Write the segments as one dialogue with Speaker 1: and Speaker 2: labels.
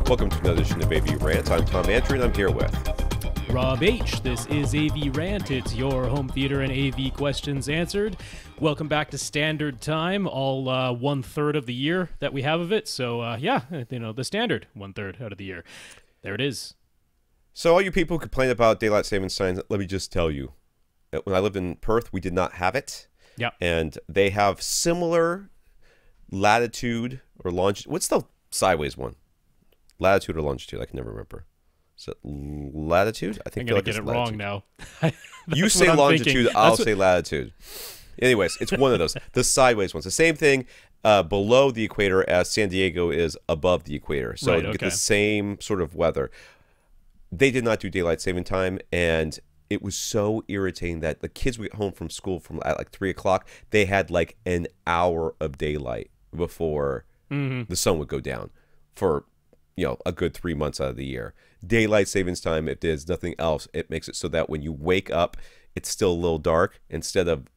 Speaker 1: Welcome to another edition of AVRant. I'm Tom Andry, and I'm here with
Speaker 2: Rob H. This is AVRant. It's your home theater and AV questions answered. Welcome back to Standard Time, all 1/3 of the year that we have of it. So, yeah, you know, the standard 1/3 out of the year. There it is.
Speaker 1: So all you people who complain about daylight savings time, let me just tell you, that when I lived in Perth, we did not have it.
Speaker 2: Yeah.
Speaker 1: And they have similar latitude or longitude. What's the sideways one? Latitude or longitude? I can never remember. Is it latitude? I think
Speaker 2: I'm going to get it wrong now.
Speaker 1: You say longitude, I'll say latitude. Anyways, it's one of those. The sideways ones. The same thing below the equator as San Diego is above the equator. So you get the same sort of weather. They did not do daylight saving time, and it was so irritating that the kids would get home from school at like 3 o'clock. They had like an hour of daylight before the sun would go down for, you know, a good 3 months out of the year. Daylight savings time, if there's nothing else, it makes it so that when you wake up, it's still a little dark. Instead of,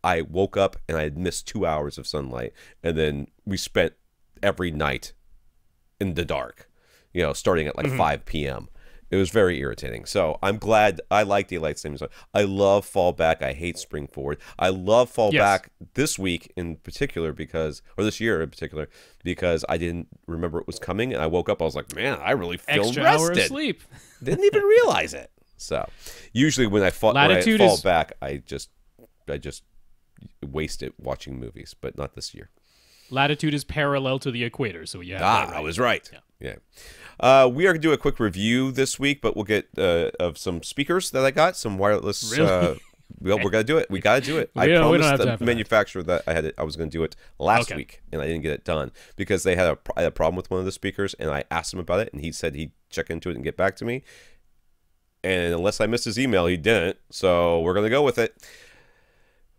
Speaker 1: I woke up and I had missed 2 hours of sunlight, and then we spent every night in the dark, you know, starting at like 5 p.m. It was very irritating. So I'm glad. I like daylight savings time. I love fall back. I hate spring forward. I love fall back this week in particular because, or this year in particular, because I didn't remember it was coming. And I woke up, I was like, man, I really feel
Speaker 2: Extra
Speaker 1: rested.
Speaker 2: hour of sleep.
Speaker 1: Didn't even realize it. So usually when I fall back, I just waste it watching movies, but not this year.
Speaker 2: Latitude is parallel to the equator, so yeah.
Speaker 1: I was right. Yeah. We are going to do a quick review this week, but we'll get of some speakers that I got, some wireless.
Speaker 2: Really?
Speaker 1: Well, we're going to do it. We got to do it. I promised the manufacturer that I was going to do it last week, and I didn't get it done because they had a problem with one of the speakers, and I asked him about it, and he said he'd check into it and get back to me. And unless I missed his email, he didn't. So we're going to go with it.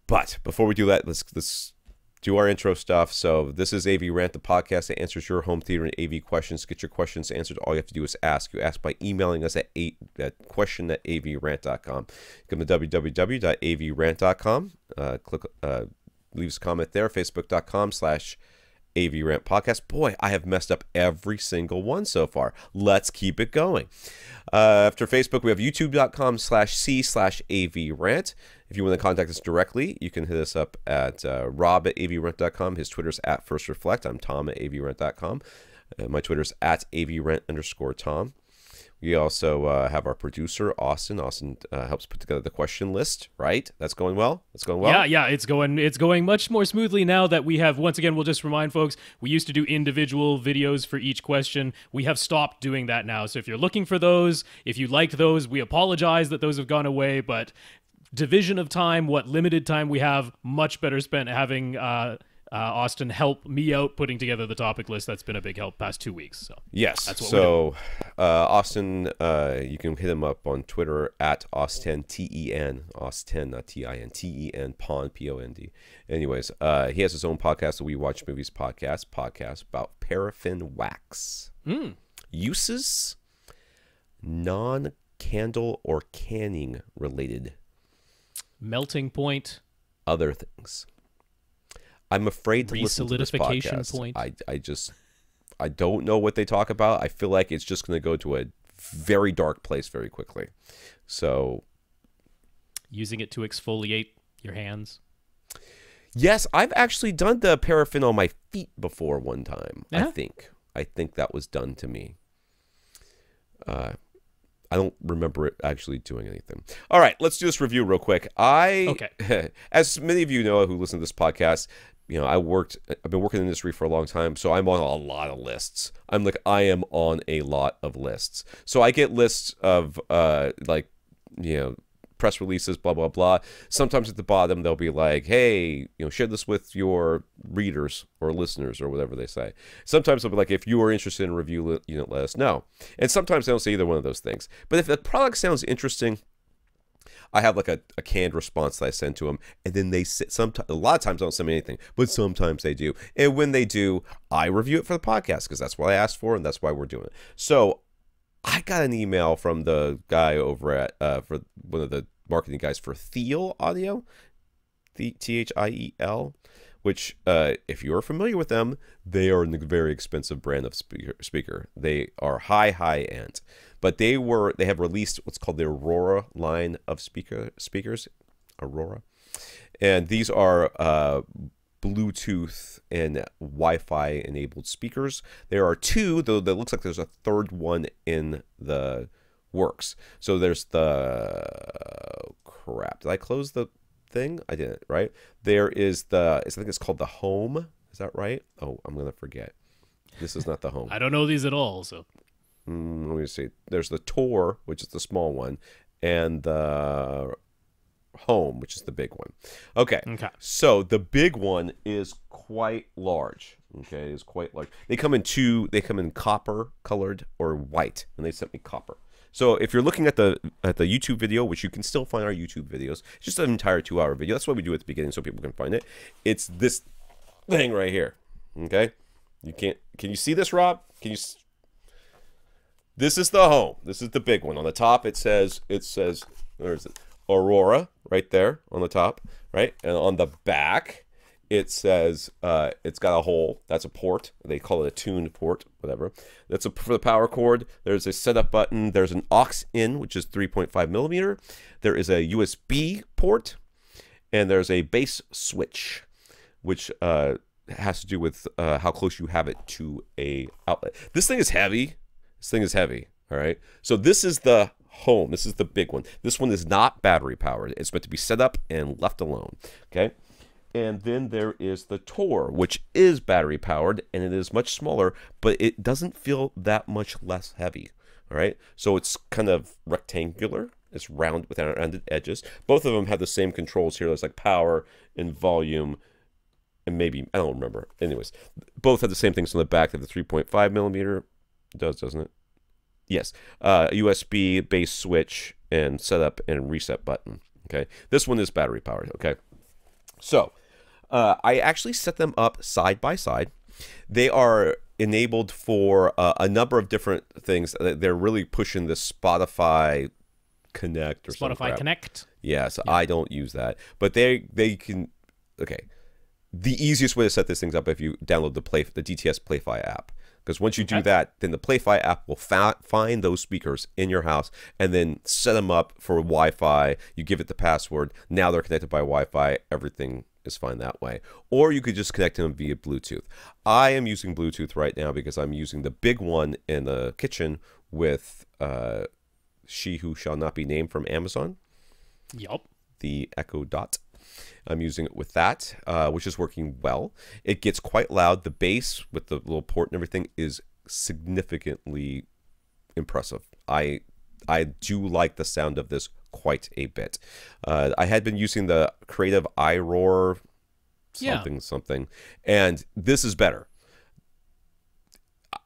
Speaker 1: But before we do that, let's do our intro stuff. So this is AVRant, the podcast that answers your home theater and AV questions. To get your questions answered, all you have to do is ask. You ask by emailing us at question@avrant.com. Come to www.avrant.com. Leave us a comment there. Facebook.com/AVRant podcast. Boy, I have messed up every single one so far. Let's keep it going. After Facebook, we have youtube.com/c/AVRant. If you want to contact us directly, you can hit us up at rob@avrant.com. His Twitter's @FirstReflect. I'm Tom at avrant.com. My Twitter's @avrant_Tom. We also have our producer, Austin. Austin helps put together the question list, right? That's going well? That's going well?
Speaker 2: Yeah, it's going much more smoothly now that we have, once again, we'll just remind folks, we used to do individual videos for each question. We have stopped doing that now. So if you're looking for those, if you liked those, we apologize that those have gone away, but division of time, what limited time we have, much better spent having Austin help me out putting together the topic list. That's been a big help past 2 weeks. So
Speaker 1: yes,
Speaker 2: that's what
Speaker 1: so Austin, you can hit him up on Twitter at Austin TEN, Austin not TIN, TEN Pond POND. Anyways, he has his own podcast, the We Watch Movies podcast about paraffin wax uses, non-candle or canning related.
Speaker 2: Melting point.
Speaker 1: Other things. I'm afraid to listen to this podcast.
Speaker 2: Point.
Speaker 1: I don't know what they talk about. I feel like it's just going to go to a very dark place very quickly. So,
Speaker 2: using it to exfoliate your hands.
Speaker 1: Yes, I've actually done the paraffin on my feet before one time.
Speaker 2: Yeah?
Speaker 1: I think that was done to me. I don't remember it actually doing anything. All right, let's do this review real quick. As many of you know who listen to this podcast, you know, I've been working in the industry for a long time, so I'm on a lot of lists. I am on a lot of lists. So I get lists of like, you know, press releases, blah, blah, blah. Sometimes at the bottom, they'll be like, hey, you know, share this with your readers or listeners or whatever they say. Sometimes they'll be like, if you are interested in a review, you know, let us know. And sometimes they don't say either one of those things. But if the product sounds interesting, I have like a canned response that I send to them, and then they sit. A lot of times they don't send me anything, but sometimes they do. And when they do, I review it for the podcast because that's what I asked for, and that's why we're doing it. So I got an email from the guy over at for one of the marketing guys for Thiel Audio, THIEL, which, if you're familiar with them, they are a very expensive brand of speaker. They are high end, but they have released what's called the Aurora line of speakers, Aurora, and these are Bluetooth and Wi-Fi enabled speakers. There are two, though. That looks like there's a third one in the works. So there's the crap. Did I close the thing? I didn't. Right there is I think it's called the Home. Is that right? Oh, I'm gonna forget. This is not the Home.
Speaker 2: I don't know these at all. So
Speaker 1: let me see. There's the Tour, which is the small one, and the Home, which is the big one. Okay. So the big one is quite large. Okay, it's quite large. They come in copper colored or white, and they sent me copper. So if you're looking at the YouTube video, which you can still find our YouTube videos, it's just an entire 2-hour video. That's what we do at the beginning so people can find it. It's this thing right here. Okay? Can you see this, Rob? This is the Home. This is the big one. On the top it says where is it? Aurora right there on the top, right? And on the back it says it's got a hole. That's a port. They call it a tuned port, whatever. That's for the power cord. There's a setup button. There's an aux in, which is 3.5 millimeter. There is a USB port, and there's a base switch, which has to do with how close you have it to a outlet. This thing is heavy. All right. So this is the Home. This is the big one. This one is not battery powered. It's meant to be set up and left alone. Okay. And then there is the Tour, which is battery powered, and it is much smaller, but it doesn't feel that much less heavy. All right. So it's kind of rectangular. It's round with rounded edges. Both of them have the same controls here. There's like power and volume, and maybe, I don't remember. Anyways, both have the same things on the back. They have the 3.5 millimeter. It does, doesn't it? Yes, USB base switch and setup and reset button. Okay, this one is battery powered. Okay, so I actually set them up side by side. They are enabled for a number of different things. They're really pushing the Spotify Connect or something.
Speaker 2: Spotify Connect.
Speaker 1: Yes, yeah. I don't use that, but they can. Okay, the easiest way to set these things up if you download the DTS Playfi app. Because once you do that, then the Playfi app will find those speakers in your house and then set them up for Wi-Fi. You give it the password. Now they're connected by Wi-Fi. Everything is fine that way. Or you could just connect them via Bluetooth. I am using Bluetooth right now because I'm using the big one in the kitchen with She Who Shall Not Be Named from Amazon.
Speaker 2: Yup.
Speaker 1: The Echo Dot. I'm using it with that, which is working well. It gets quite loud. The bass with the little port and everything is significantly impressive. I do like the sound of this quite a bit. I had been using the Creative iRoar something, and this is better.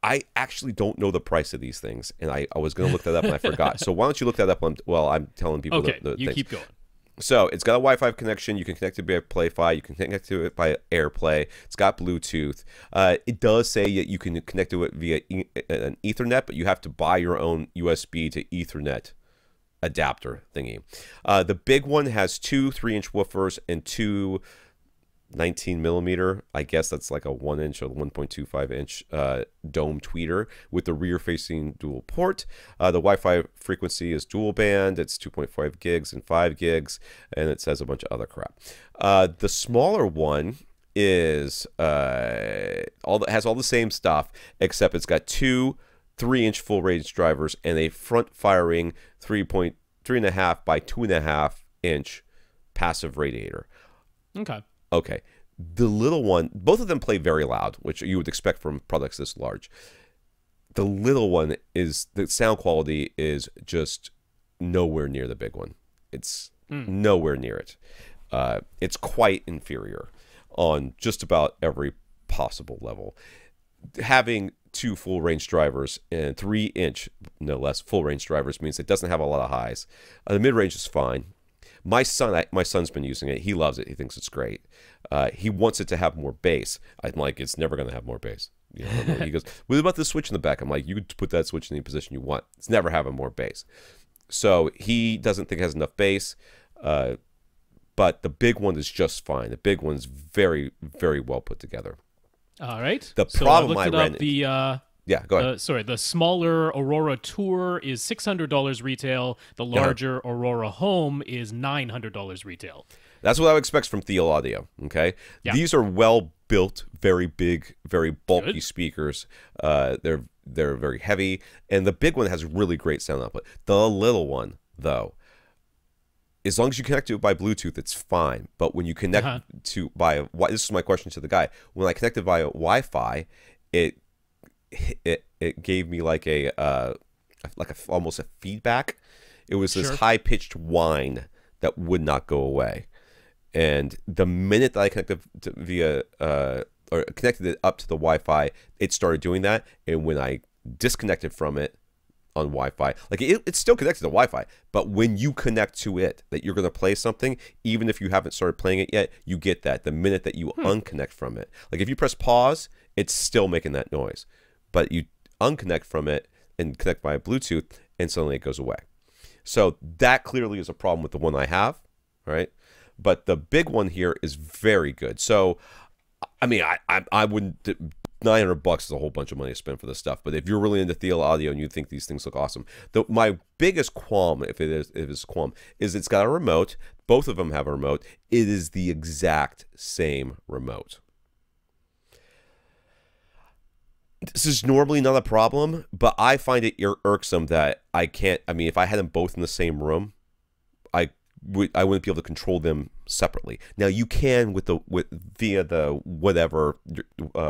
Speaker 1: I actually don't know the price of these things, and I was going to look that up and I forgot. So why don't you look that up while I'm telling people the things.
Speaker 2: Keep going.
Speaker 1: So it's got a Wi-Fi connection. You can connect it via Playfi. You can connect to it by AirPlay. It's got Bluetooth. It does say that you can connect to it via an Ethernet, but you have to buy your own USB to Ethernet adapter thingy. The big one has two 3-inch woofers and two 19 millimeter, I guess that's like a 1-inch or 1.25 inch dome tweeter with the rear facing dual port. The Wi-Fi frequency is dual band. It's 2.5 gigs and 5 gigs, and it says a bunch of other crap. The smaller one is has all the same stuff, except it's got two 3-inch full range drivers and a front firing 3.5 by 2.5 inch passive radiator. Okay, the little one, both of them play very loud, which you would expect from products this large. The little one the sound quality is just nowhere near the big one. It's nowhere near it. It's quite inferior on just about every possible level. Having two full range drivers and 3-inch, no less, full range drivers means it doesn't have a lot of highs. The mid range is fine. My son's been using it. He loves it. He thinks it's great. He wants it to have more bass. I'm like, it's never going to have more bass. You know, he goes, what about the switch in the back? I'm like, you could put that switch in any position you want. It's never having more bass. So he doesn't think it has enough bass. but the big one is just fine. The big one's very, very well put together.
Speaker 2: All right.
Speaker 1: The problem I ran...
Speaker 2: Yeah,
Speaker 1: go ahead.
Speaker 2: The smaller Aurora Tour is $600 retail. The larger Aurora Home is $900 retail.
Speaker 1: That's what I would expect from Theo Audio, okay? Yeah. These are well-built, very big, very bulky speakers. They're very heavy, and the big one has really great sound output. The little one, though, as long as you connect to it by Bluetooth, it's fine. But when you connect to by... This is my question to the guy. When I connected via Wi-Fi, it gave me like almost a feedback. It was this high-pitched whine that would not go away. And the minute that I connected or connected it up to the Wi-Fi, it started doing that. And when I disconnected from it on Wi-Fi, like it's still connected to Wi-Fi, but when you connect to it, that you're going to play something, even if you haven't started playing it yet, you get that the minute that you unconnect from it. Like if you press pause, it's still making that noise, but you unconnect from it and connect via Bluetooth, and suddenly it goes away. So that clearly is a problem with the one I have, right? But the big one here is very good. So, I mean, I wouldn't... $900 is a whole bunch of money to spend for this stuff. But if you're really into Theo Audio and you think these things look awesome, my biggest qualm, if it's a qualm, is it's got a remote. Both of them have a remote. It is the exact same remote. This is normally not a problem, but I find it irksome that I can't... I mean, if I had them both in the same room, I wouldn't be able to control them separately. Now you can via the whatever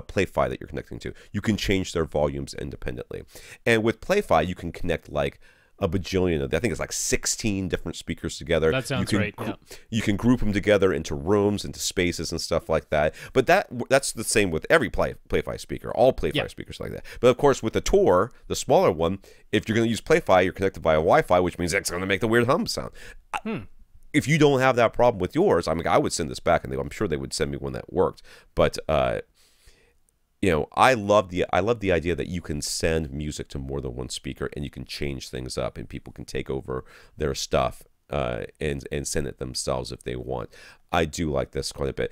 Speaker 1: Play-Fi that you're connecting to. You can change their volumes independently, and with Play-Fi you can connect like a bajillion of. I think it's like 16 different speakers together.
Speaker 2: That sounds right. Yeah.
Speaker 1: You can group them together into rooms, into spaces, and stuff like that. But that's the same with every Play-Fi speaker. All Play-Fi speakers like that. But of course, with the Tour, the smaller one, if you're going to use Play-Fi, you're connected via Wi-Fi, which means it's going to make the weird hum sound. If you don't have that problem with yours, I mean, I would send this back, and I'm sure they would send me one that worked. But you know, I love the idea that you can send music to more than one speaker, and you can change things up, and people can take over their stuff and send it themselves if they want. I do like this quite a bit.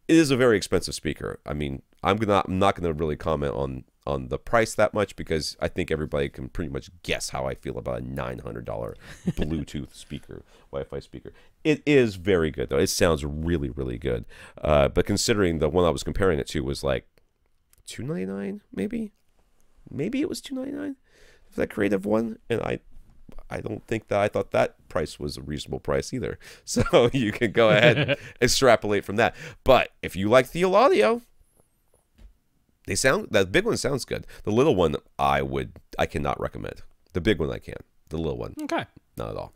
Speaker 1: It is a very expensive speaker. I mean, I'm not gonna really comment on the price that much, because I think everybody can pretty much guess how I feel about a $900 Bluetooth speaker, Wi-Fi speaker. It is very good, though. It sounds really, really good. But considering the one I was comparing it to was like $299, maybe it was $299 for that creative one, and I don't think that I thought that price was a reasonable price either. So you can go ahead and extrapolate from that. But if you like Theo Audio, that big one sounds good. The little one I cannot recommend. The big one I can. The little one,
Speaker 2: okay,
Speaker 1: not at all.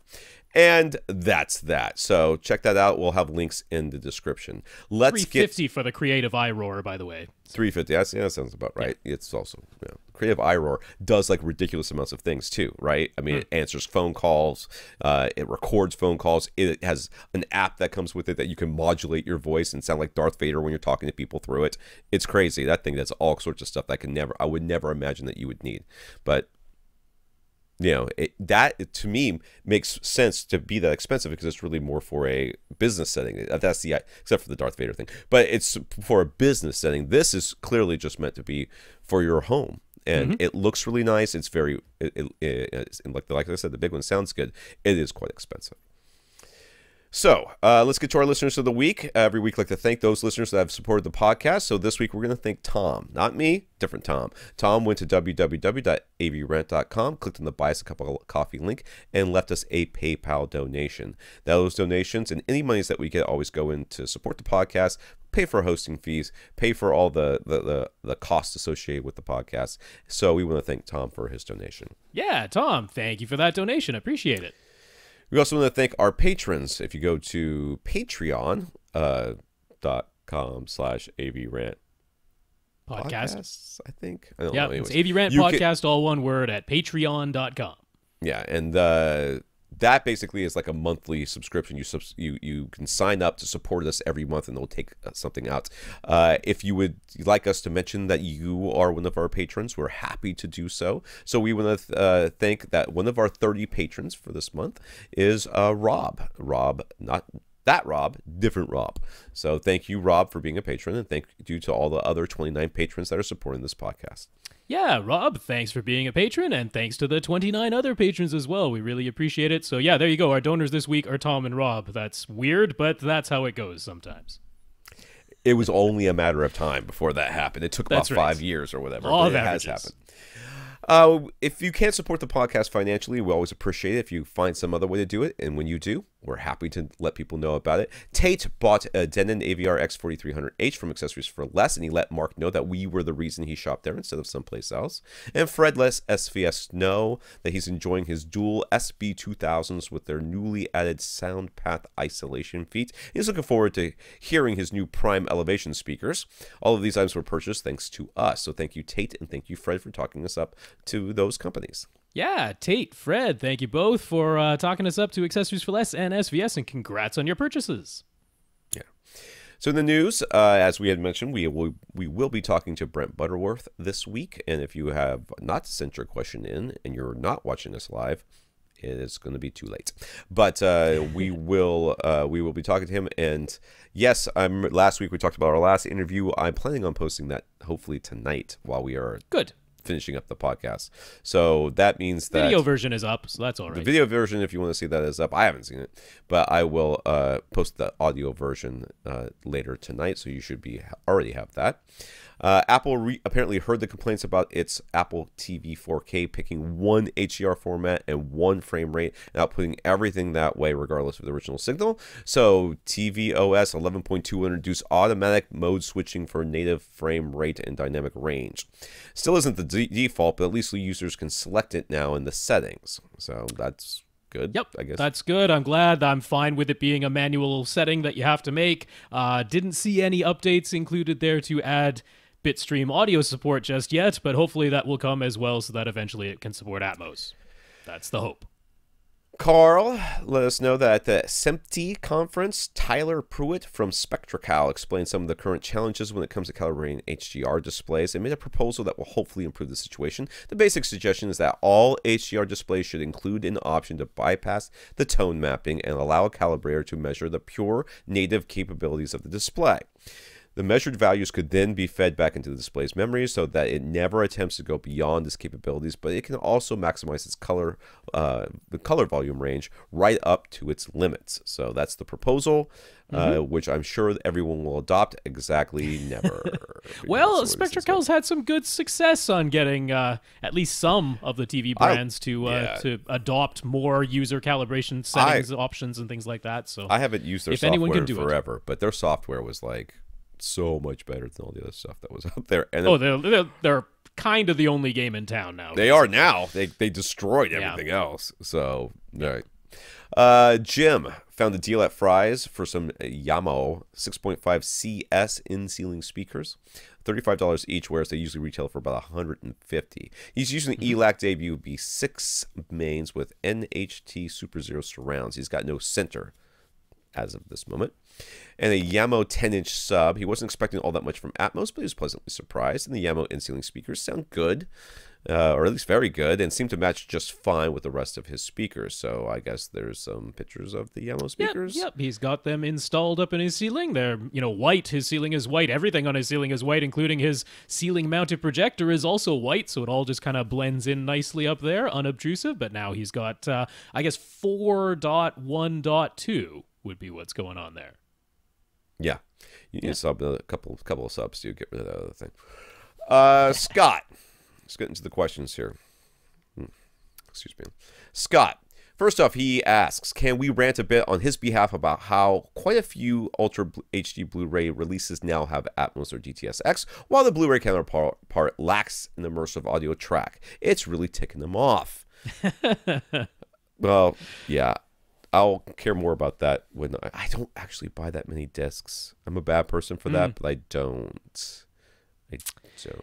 Speaker 1: And that's that. So check that out. We'll have links in the description. Let's
Speaker 2: $350 for the Creative iRoar, by the way.
Speaker 1: $350. That sounds about right. Yeah. It's also Creative iRoar does like ridiculous amounts of things too, right? I mean, it answers phone calls. It records phone calls. It has an app that comes with it that you can modulate your voice and sound like Darth Vader when you're talking to people through it. It's crazy. That thing does all sorts of stuff that I would never imagine that you would need, but. You know, that to me makes sense to be that expensive, because it's really more for a business setting. That's except for the Darth Vader thing, but it's for a business setting. This is clearly just meant to be for your home, and it looks really nice. It's very, like I said, the big one sounds good. It is quite expensive. So let's get to our listeners of the week. Every week, I like to thank those listeners that have supported the podcast. So this week, we're going to thank Tom. Not me, different Tom. Tom went to www.avrant.com, clicked on the Buy Us a Cup of Coffee link, and left us a PayPal donation. Those donations and any monies that we get always go in to support the podcast, pay for hosting fees, pay for all the costs associated with the podcast. So we want to thank Tom for his donation.
Speaker 2: Yeah, Tom, thank you for that donation. Appreciate it.
Speaker 1: We also want to thank our patrons. If you go to patreon.com/AVRant
Speaker 2: podcasts,
Speaker 1: I think. I don't know.
Speaker 2: It's AVRant podcast, all one word, at patreon.com.
Speaker 1: Yeah, and that basically is like a monthly subscription. You can sign up to support us every month, and they'll take something out. If you would like us to mention that you are one of our patrons, we're happy to do so. So we want to thank that one of our 30 patrons for this month is Rob. Rob, not That Rob, different Rob. So thank you, Rob, for being a patron, and thank you to all the other 29 patrons that are supporting this podcast.
Speaker 2: Yeah, Rob, thanks for being a patron, and thanks to the 29 other patrons as well. We really appreciate it. So yeah, there you go. Our donors this week are Tom and Rob. That's weird, but that's how it goes sometimes.
Speaker 1: It was only a matter of time before that happened. It took about 5 years or whatever, but it has happened. If you can't support the podcast financially, we always appreciate it if you find some other way to do it. And when you do, we're happy to let people know about it. Tate bought a Denon AVR X4300H from Accessories for Less, and he let Mark know that we were the reason he shopped there instead of someplace else. And Fred lets SVS know that he's enjoying his dual SB2000s with their newly added sound path isolation feat. He's looking forward to hearing his new Prime Elevation speakers. All of these items were purchased thanks to us. So thank you, Tate, and thank you, Fred, for talking us up to those companies.
Speaker 2: Yeah, Tate, Fred, thank you both for talking us up to Accessories for Less and SVS, and congrats on your purchases.
Speaker 1: Yeah. So in the news, as we had mentioned, we will be talking to Brent Butterworth this week, and if you have not sent your question in and you're not watching us live, it is going to be too late. But we will be talking to him, and yes, last week we talked about our last interview. I'm planning on posting that hopefully tonight while we are finishing up the podcast. So that means that
Speaker 2: video version is up, so that's all right.
Speaker 1: The video version, if you want to see that, is up. I haven't seen it, but I will post the audio version later tonight, so you should already have that. Apple apparently heard the complaints about its Apple TV 4K picking one HDR format and one frame rate and outputting everything that way regardless of the original signal. So tvOS 11.2 will introduce automatic mode switching for native frame rate and dynamic range. Still isn't the default, but at least users can select it now in the settings. So that's good.
Speaker 2: Yep,
Speaker 1: I guess
Speaker 2: that's good. I'm glad. I'm fine with it being a manual setting that you have to make. Didn't see any updates included there to add Bitstream audio support just yet, but hopefully that will come as well so that eventually it can support Atmos. That's the hope.
Speaker 1: Carl let us know that at the SMPTE conference, Tyler Pruitt from SpectraCal explained some of the current challenges when it comes to calibrating HDR displays and made a proposal that will hopefully improve the situation. The basic suggestion is that all HDR displays should include an option to bypass the tone mapping and allow a calibrator to measure the pure native capabilities of the display. The measured values could then be fed back into the display's memory so that it never attempts to go beyond its capabilities, but it can also maximize its the color volume range right up to its limits. So that's the proposal, which I'm sure everyone will adopt. Exactly never.
Speaker 2: Well, SpectraCal's had some good success on getting at least some of the TV brands to adopt more user calibration settings, options, and things like that. So
Speaker 1: I haven't used their software in forever, but their software was like so much better than all the other stuff that was out there. And
Speaker 2: they're kind of the only game in town now.
Speaker 1: They are now. They destroyed everything else. So, all right. Jim found a deal at Fry's for some Yamaha 6.5 CS in-ceiling speakers. $35 each, whereas they usually retail for about $150. He's using ELAC debut B6 mains with NHT Super Zero surrounds. He's got no center as of this moment. And a Yamaha 10-inch sub. He wasn't expecting all that much from Atmos, but he was pleasantly surprised. And the Yamaha in-ceiling speakers sound good, or at least very good, and seem to match just fine with the rest of his speakers. So I guess there's some pictures of the Yamaha speakers.
Speaker 2: Yep. He's got them installed up in his ceiling. They're, white. His ceiling is white. Everything on his ceiling is white, including his ceiling-mounted projector is also white, so it all just kind of blends in nicely up there, unobtrusive. But now he's got, I guess, 4.1.2 would be what's going on there.
Speaker 1: Yeah. You need to sub a couple of subs to get rid of that other thing. Scott. Let's get into the questions here. Excuse me. Scott. First off, he asks, can we rant a bit on his behalf about how quite a few Ultra HD Blu-ray releases now have Atmos or DTS:X, while the Blu-ray counterpart lacks an immersive audio track? It's really ticking them off. Well, yeah. I'll care more about that when I don't actually buy that many discs. I'm a bad person for that, but I don't.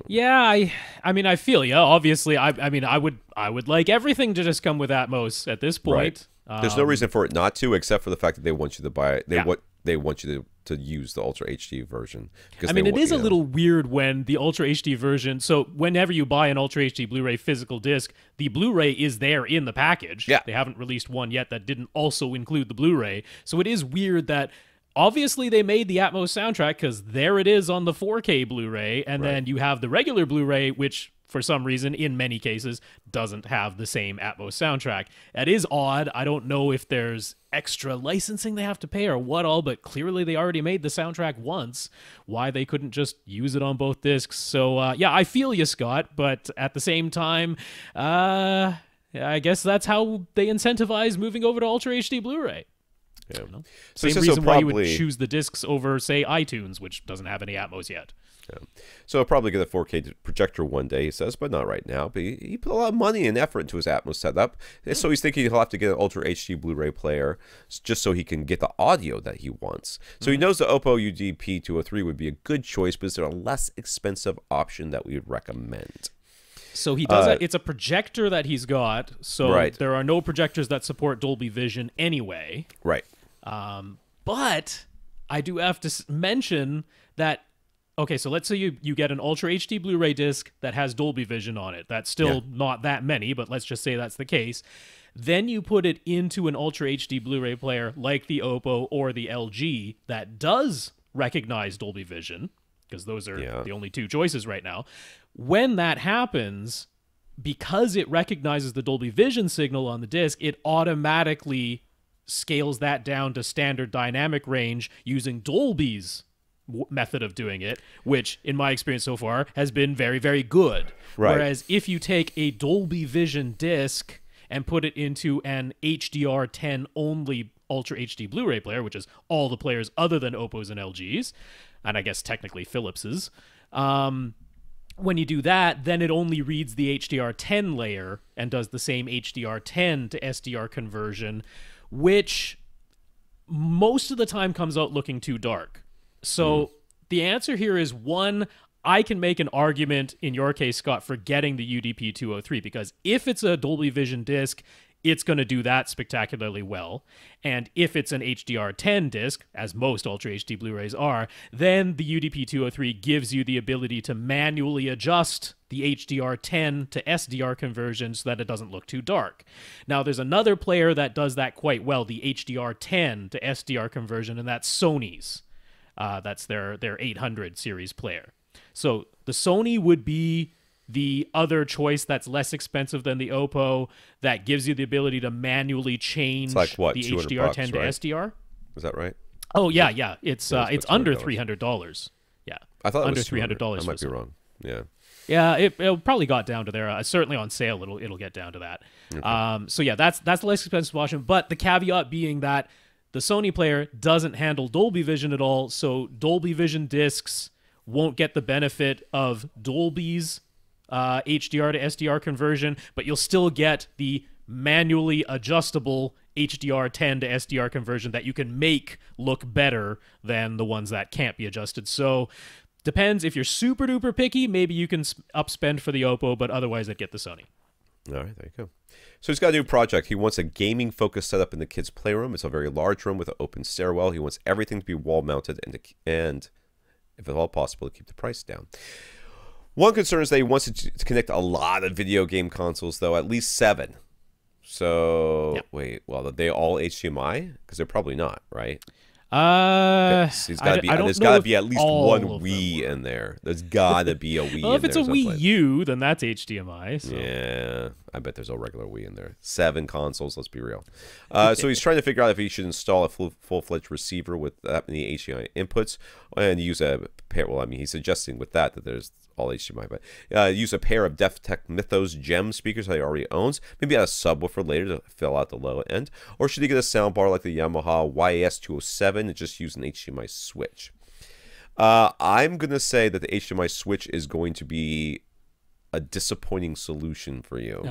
Speaker 2: Yeah, I mean, I feel you. Obviously, I would like everything to just come with Atmos at this point.
Speaker 1: Right. There's no reason for it not to, except for the fact that they want you to buy it. they want you to use the Ultra HD version.
Speaker 2: I mean, it is a little weird when the Ultra HD version, so whenever you buy an Ultra HD Blu-ray physical disc, the Blu-ray is there in the package.
Speaker 1: Yeah.
Speaker 2: They haven't released one yet that didn't also include the Blu-ray. So it is weird that obviously they made the Atmos soundtrack because there it is on the 4K Blu-ray, and then you have the regular Blu-ray, which for some reason, in many cases, doesn't have the same Atmos soundtrack. That is odd. I don't know if there's extra licensing they have to pay or what all, but clearly they already made the soundtrack once. Why they couldn't just use it on both discs. So, yeah, I feel you, Scott, but at the same time, I guess that's how they incentivize moving over to Ultra HD Blu-ray.
Speaker 1: Yeah.
Speaker 2: Same reason why you would choose the discs over, say, iTunes, which doesn't have any Atmos yet.
Speaker 1: Yeah. So I'll probably get a 4K projector one day, he says, but not right now. But he put a lot of money and effort into his Atmos setup. So he's thinking he'll have to get an Ultra HD Blu-ray player just so he can get the audio that he wants. So he knows the Oppo UDP-203 would be a good choice, but is there a less expensive option that we would recommend?
Speaker 2: So he does it's a projector that he's got. So there are no projectors that support Dolby Vision anyway.
Speaker 1: Right.
Speaker 2: But I do have to mention that, okay, so let's say you get an Ultra HD Blu-ray disc that has Dolby Vision on it. That's still not that many, but let's just say that's the case. Then you put it into an Ultra HD Blu-ray player like the Oppo or the LG that does recognize Dolby Vision, because those are the only two choices right now. When that happens, because it recognizes the Dolby Vision signal on the disc, it automatically scales that down to standard dynamic range using Dolby's method of doing it, which in my experience so far has been very, very good. Right. Whereas if you take a Dolby Vision disc and put it into an HDR10 only Ultra HD Blu-ray player, which is all the players other than Oppos and LGs, and I guess technically Philips's, when you do that, then it only reads the HDR10 layer and does the same HDR10 to SDR conversion, which most of the time comes out looking too dark. So the answer here is, one, I can make an argument in your case, Scott, for getting the UDP-203, because if it's a Dolby Vision disc, it's going to do that spectacularly well. And if it's an HDR10 disc, as most Ultra HD Blu-rays are, then the UDP-203 gives you the ability to manually adjust the HDR10 to SDR conversion so that it doesn't look too dark. Now, there's another player that does that quite well, the HDR10 to SDR conversion, and that's Sony's. That's their 800 series player. So the Sony would be the other choice that's less expensive than the Oppo, that gives you the ability to manually change the HDR10 to SDR.
Speaker 1: Is that right?
Speaker 2: Oh yeah. It's under $300. Yeah,
Speaker 1: I thought
Speaker 2: under
Speaker 1: it was
Speaker 2: $300.
Speaker 1: I might be wrong. Yeah.
Speaker 2: Yeah, it probably got down to there. Certainly on sale, it'll get down to that. Okay. So yeah, that's the less expensive option. But the caveat being that the Sony player doesn't handle Dolby Vision at all, so Dolby Vision discs won't get the benefit of Dolby's HDR to SDR conversion, but you'll still get the manually adjustable HDR10 to SDR conversion that you can make look better than the ones that can't be adjusted. So depends. If you're super duper picky, maybe you can upspend for the Oppo, but otherwise I'd get the Sony. All
Speaker 1: right, there you go. So he's got a new project. He wants a gaming-focused setup in the kids' playroom. It's a very large room with an open stairwell. He wants everything to be wall-mounted and, if at all possible, to keep the price down. One concern is that he wants to connect a lot of video game consoles, though, at least 7. So, wait, well, are they all HDMI? Because they're probably not, right? There's got to be at least one Wii in there. There's got to be a Wii in there.
Speaker 2: Well, if it's a Wii U, then that's HDMI. So.
Speaker 1: Yeah, I bet there's a regular Wii in there. 7 consoles, let's be real. So he's trying to figure out if he should install a full-fledged receiver with that many HDMI inputs and use a pair. Well, I mean, he's suggesting with that there's all HDMI, but use a pair of DefTech Mythos Gem speakers that he already owns. Maybe add a subwoofer later to fill out the low end. Or should he get a soundbar like the Yamaha YAS207 and just use an HDMI switch? I'm going to say that the HDMI switch is going to be a disappointing solution for you.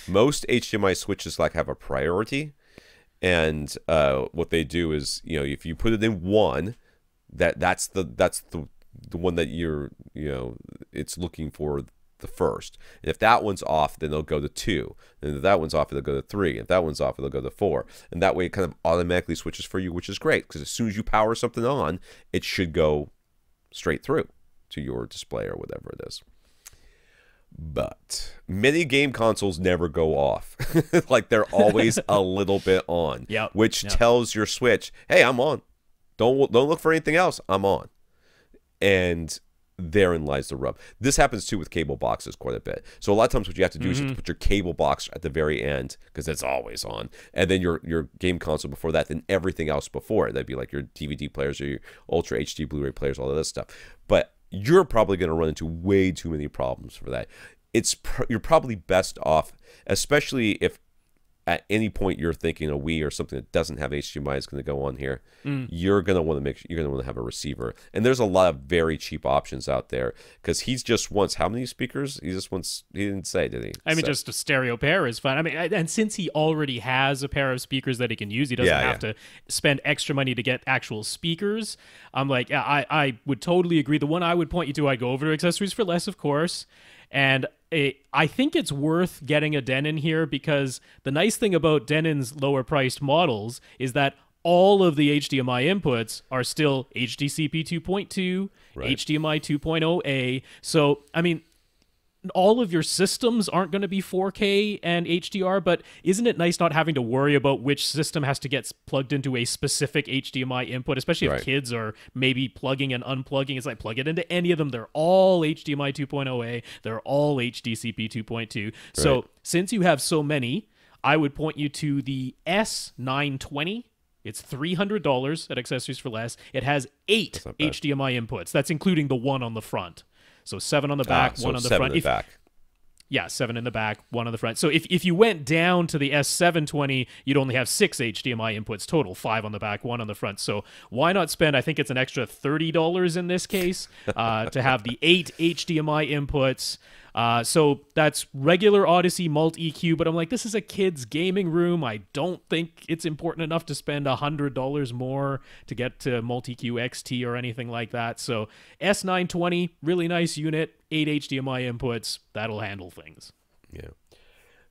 Speaker 1: Most HDMI switches have a priority, and what they do is, if you put it in one, that's the one that it's looking for the first. And if that one's off, then they'll go to 2. And if that one's off, it'll go to 3. If that one's off, it'll go to 4. And that way it kind of automatically switches for you, which is great. Because as soon as you power something on, it should go straight through to your display or whatever it is. But many game consoles never go off. Like they're always a little bit on. Which tells your Switch, hey, I'm on. Don't look for anything else. I'm on. And therein lies the rub. This happens too with cable boxes quite a bit. So a lot of times what you have to do is you have to put your cable box at the very end because it's always on. And then your game console before that, then everything else before it. That'd be like your DVD players or your Ultra HD Blu-ray players, all of this stuff. But you're probably going to run into way too many problems for that. You're probably best off, especially if at any point you're thinking a Wii or something that doesn't have HDMI is going to go on here. You're going to want to make sure you're going to want to have a receiver. And there's a lot of very cheap options out there because he just wants how many speakers? He didn't say, did he?
Speaker 2: I mean, just a stereo pair is fine. I mean, and since he already has a pair of speakers that he can use, he doesn't have to spend extra money to get actual speakers. I'm like, I would totally agree. The one I would point you to, I'd go over to Accessories for Less, of course. And I think it's worth getting a Denon here because the nice thing about Denon's lower-priced models is that all of the HDMI inputs are still HDCP 2.2, HDMI 2.0A. So, I mean, all of your systems aren't going to be 4K and HDR, but isn't it nice not having to worry about which system has to get plugged into a specific HDMI input, especially if kids are maybe plugging and unplugging. It's like plug it into any of them. They're all HDMI 2.0A. They're all HDCP 2.2. So since you have so many, I would point you to the S920. It's $300 at Accessories for Less. It has 8 HDMI inputs. That's including the one on the front. So 7 on the back, 1 on the front. Yeah, 7 in the back, 1 on the front. So if you went down to the S720, you'd only have 6 HDMI inputs total, 5 on the back, 1 on the front. So why not spend, I think it's an extra $30 in this case, to have the 8 HDMI inputs. So that's regular Odyssey Mult-EQ, but I'm like, this is a kid's gaming room. I don't think it's important enough to spend $100 more to get to Mult-EQ XT or anything like that. So S920, really nice unit, 8 HDMI inputs, that'll handle things.
Speaker 1: Yeah.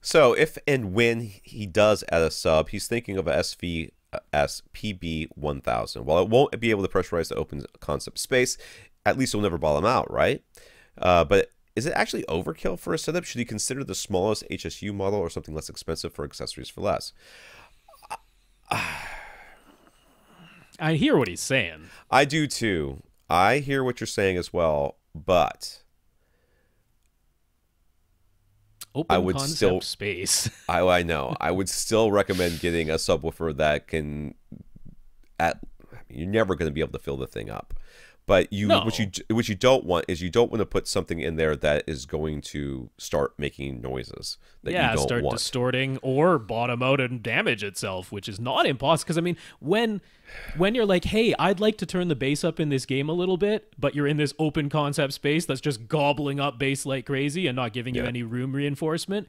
Speaker 1: So if and when he does add a sub, he's thinking of a PB1000. While it won't be able to pressurize the open concept space, at least it'll never bottom out, right? But is it actually overkill for a setup? Should he consider the smallest HSU model or something less expensive for Accessories for Less?
Speaker 2: I hear what he's saying.
Speaker 1: I do too. I hear what you're saying as well, but
Speaker 2: open concept space.
Speaker 1: I know. I would still recommend getting a subwoofer that can. You're never going to be able to fill the thing up. But what you don't want is you don't want to put something in there that is going to start making noises that you don't
Speaker 2: start
Speaker 1: want.
Speaker 2: Distorting or bottom out and damage itself, which is not impossible. Because I mean, when you're like, hey, I'd like to turn the bass up in this game a little bit, but you're in this open concept space that's just gobbling up bass like crazy and not giving you any room reinforcement,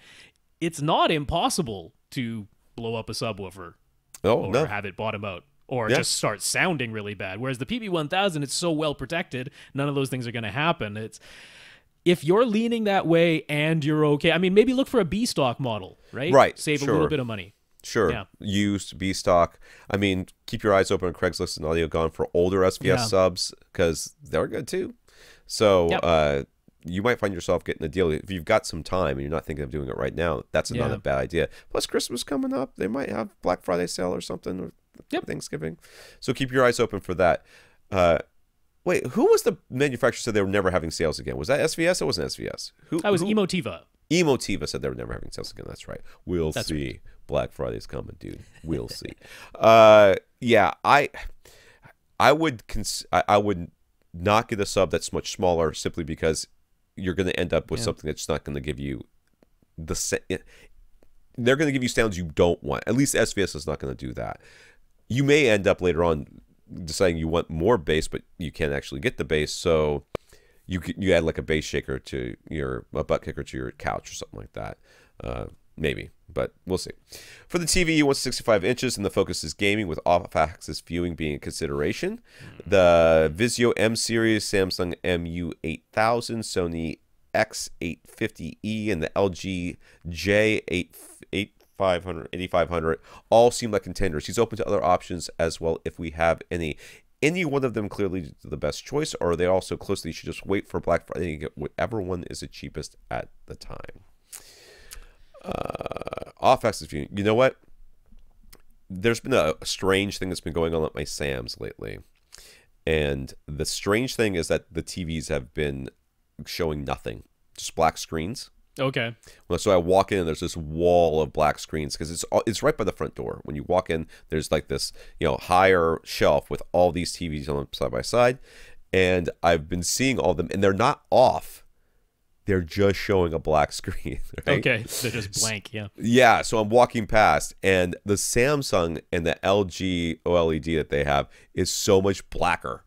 Speaker 2: it's not impossible to blow up a subwoofer or have it bottom out. Or just start sounding really bad. Whereas the PB1000, it's so well protected, none of those things are going to happen. If you're leaning that way and you're okay, I mean, maybe look for a B-stock model, right?
Speaker 1: Right.
Speaker 2: Save a little bit of money.
Speaker 1: Sure. Yeah. Used B-stock. I mean, keep your eyes open on Craigslist and Audio Gone for older SVS subs because they're good too. So you might find yourself getting a deal. If you've got some time and you're not thinking of doing it right now, that's not a bad idea. Plus, Christmas coming up. They might have Black Friday sale or something. Or Thanksgiving. So keep your eyes open for that. Wait, who was the manufacturer said they were never having sales again? Was that SVS or wasn't SVS?
Speaker 2: That was Emotiva.
Speaker 1: Emotiva said they were never having sales again. That's right. We'll see. Right. Black Friday's coming, dude. We'll see. I would not get a sub that's much smaller simply because you're going to end up with something that's not going to give you they're going to give you sounds you don't want. At least SVS is not going to do that. You may end up later on deciding you want more bass, but you can't actually get the bass, so you add like a bass shaker to a butt kicker to your couch or something like that. Maybe, but we'll see. For the TV, you want 65 inches, and the focus is gaming with off-axis viewing being a consideration. The Vizio M series, Samsung MU8000, Sony X850E and the LG J8500 all seem like contenders. He's open to other options as well if we have any. Any one of them clearly the best choice, or are they also closely? You should just wait for Black Friday and get whatever one is the cheapest at the time. Off-axis view. You know what? There's been a strange thing that's been going on at my Sam's lately. And the strange thing is that the TVs have been showing nothing. Just black screens.
Speaker 2: Okay.
Speaker 1: Well, so I walk in and there's this wall of black screens because it's right by the front door. When you walk in, there's like this, higher shelf with all these TVs on them side by side. And I've been seeing all of them and they're not off. They're just showing a black screen. Right?
Speaker 2: Okay, they're just blank, yeah.
Speaker 1: Yeah, so I'm walking past, and the Samsung and the LG OLED that they have is so much blacker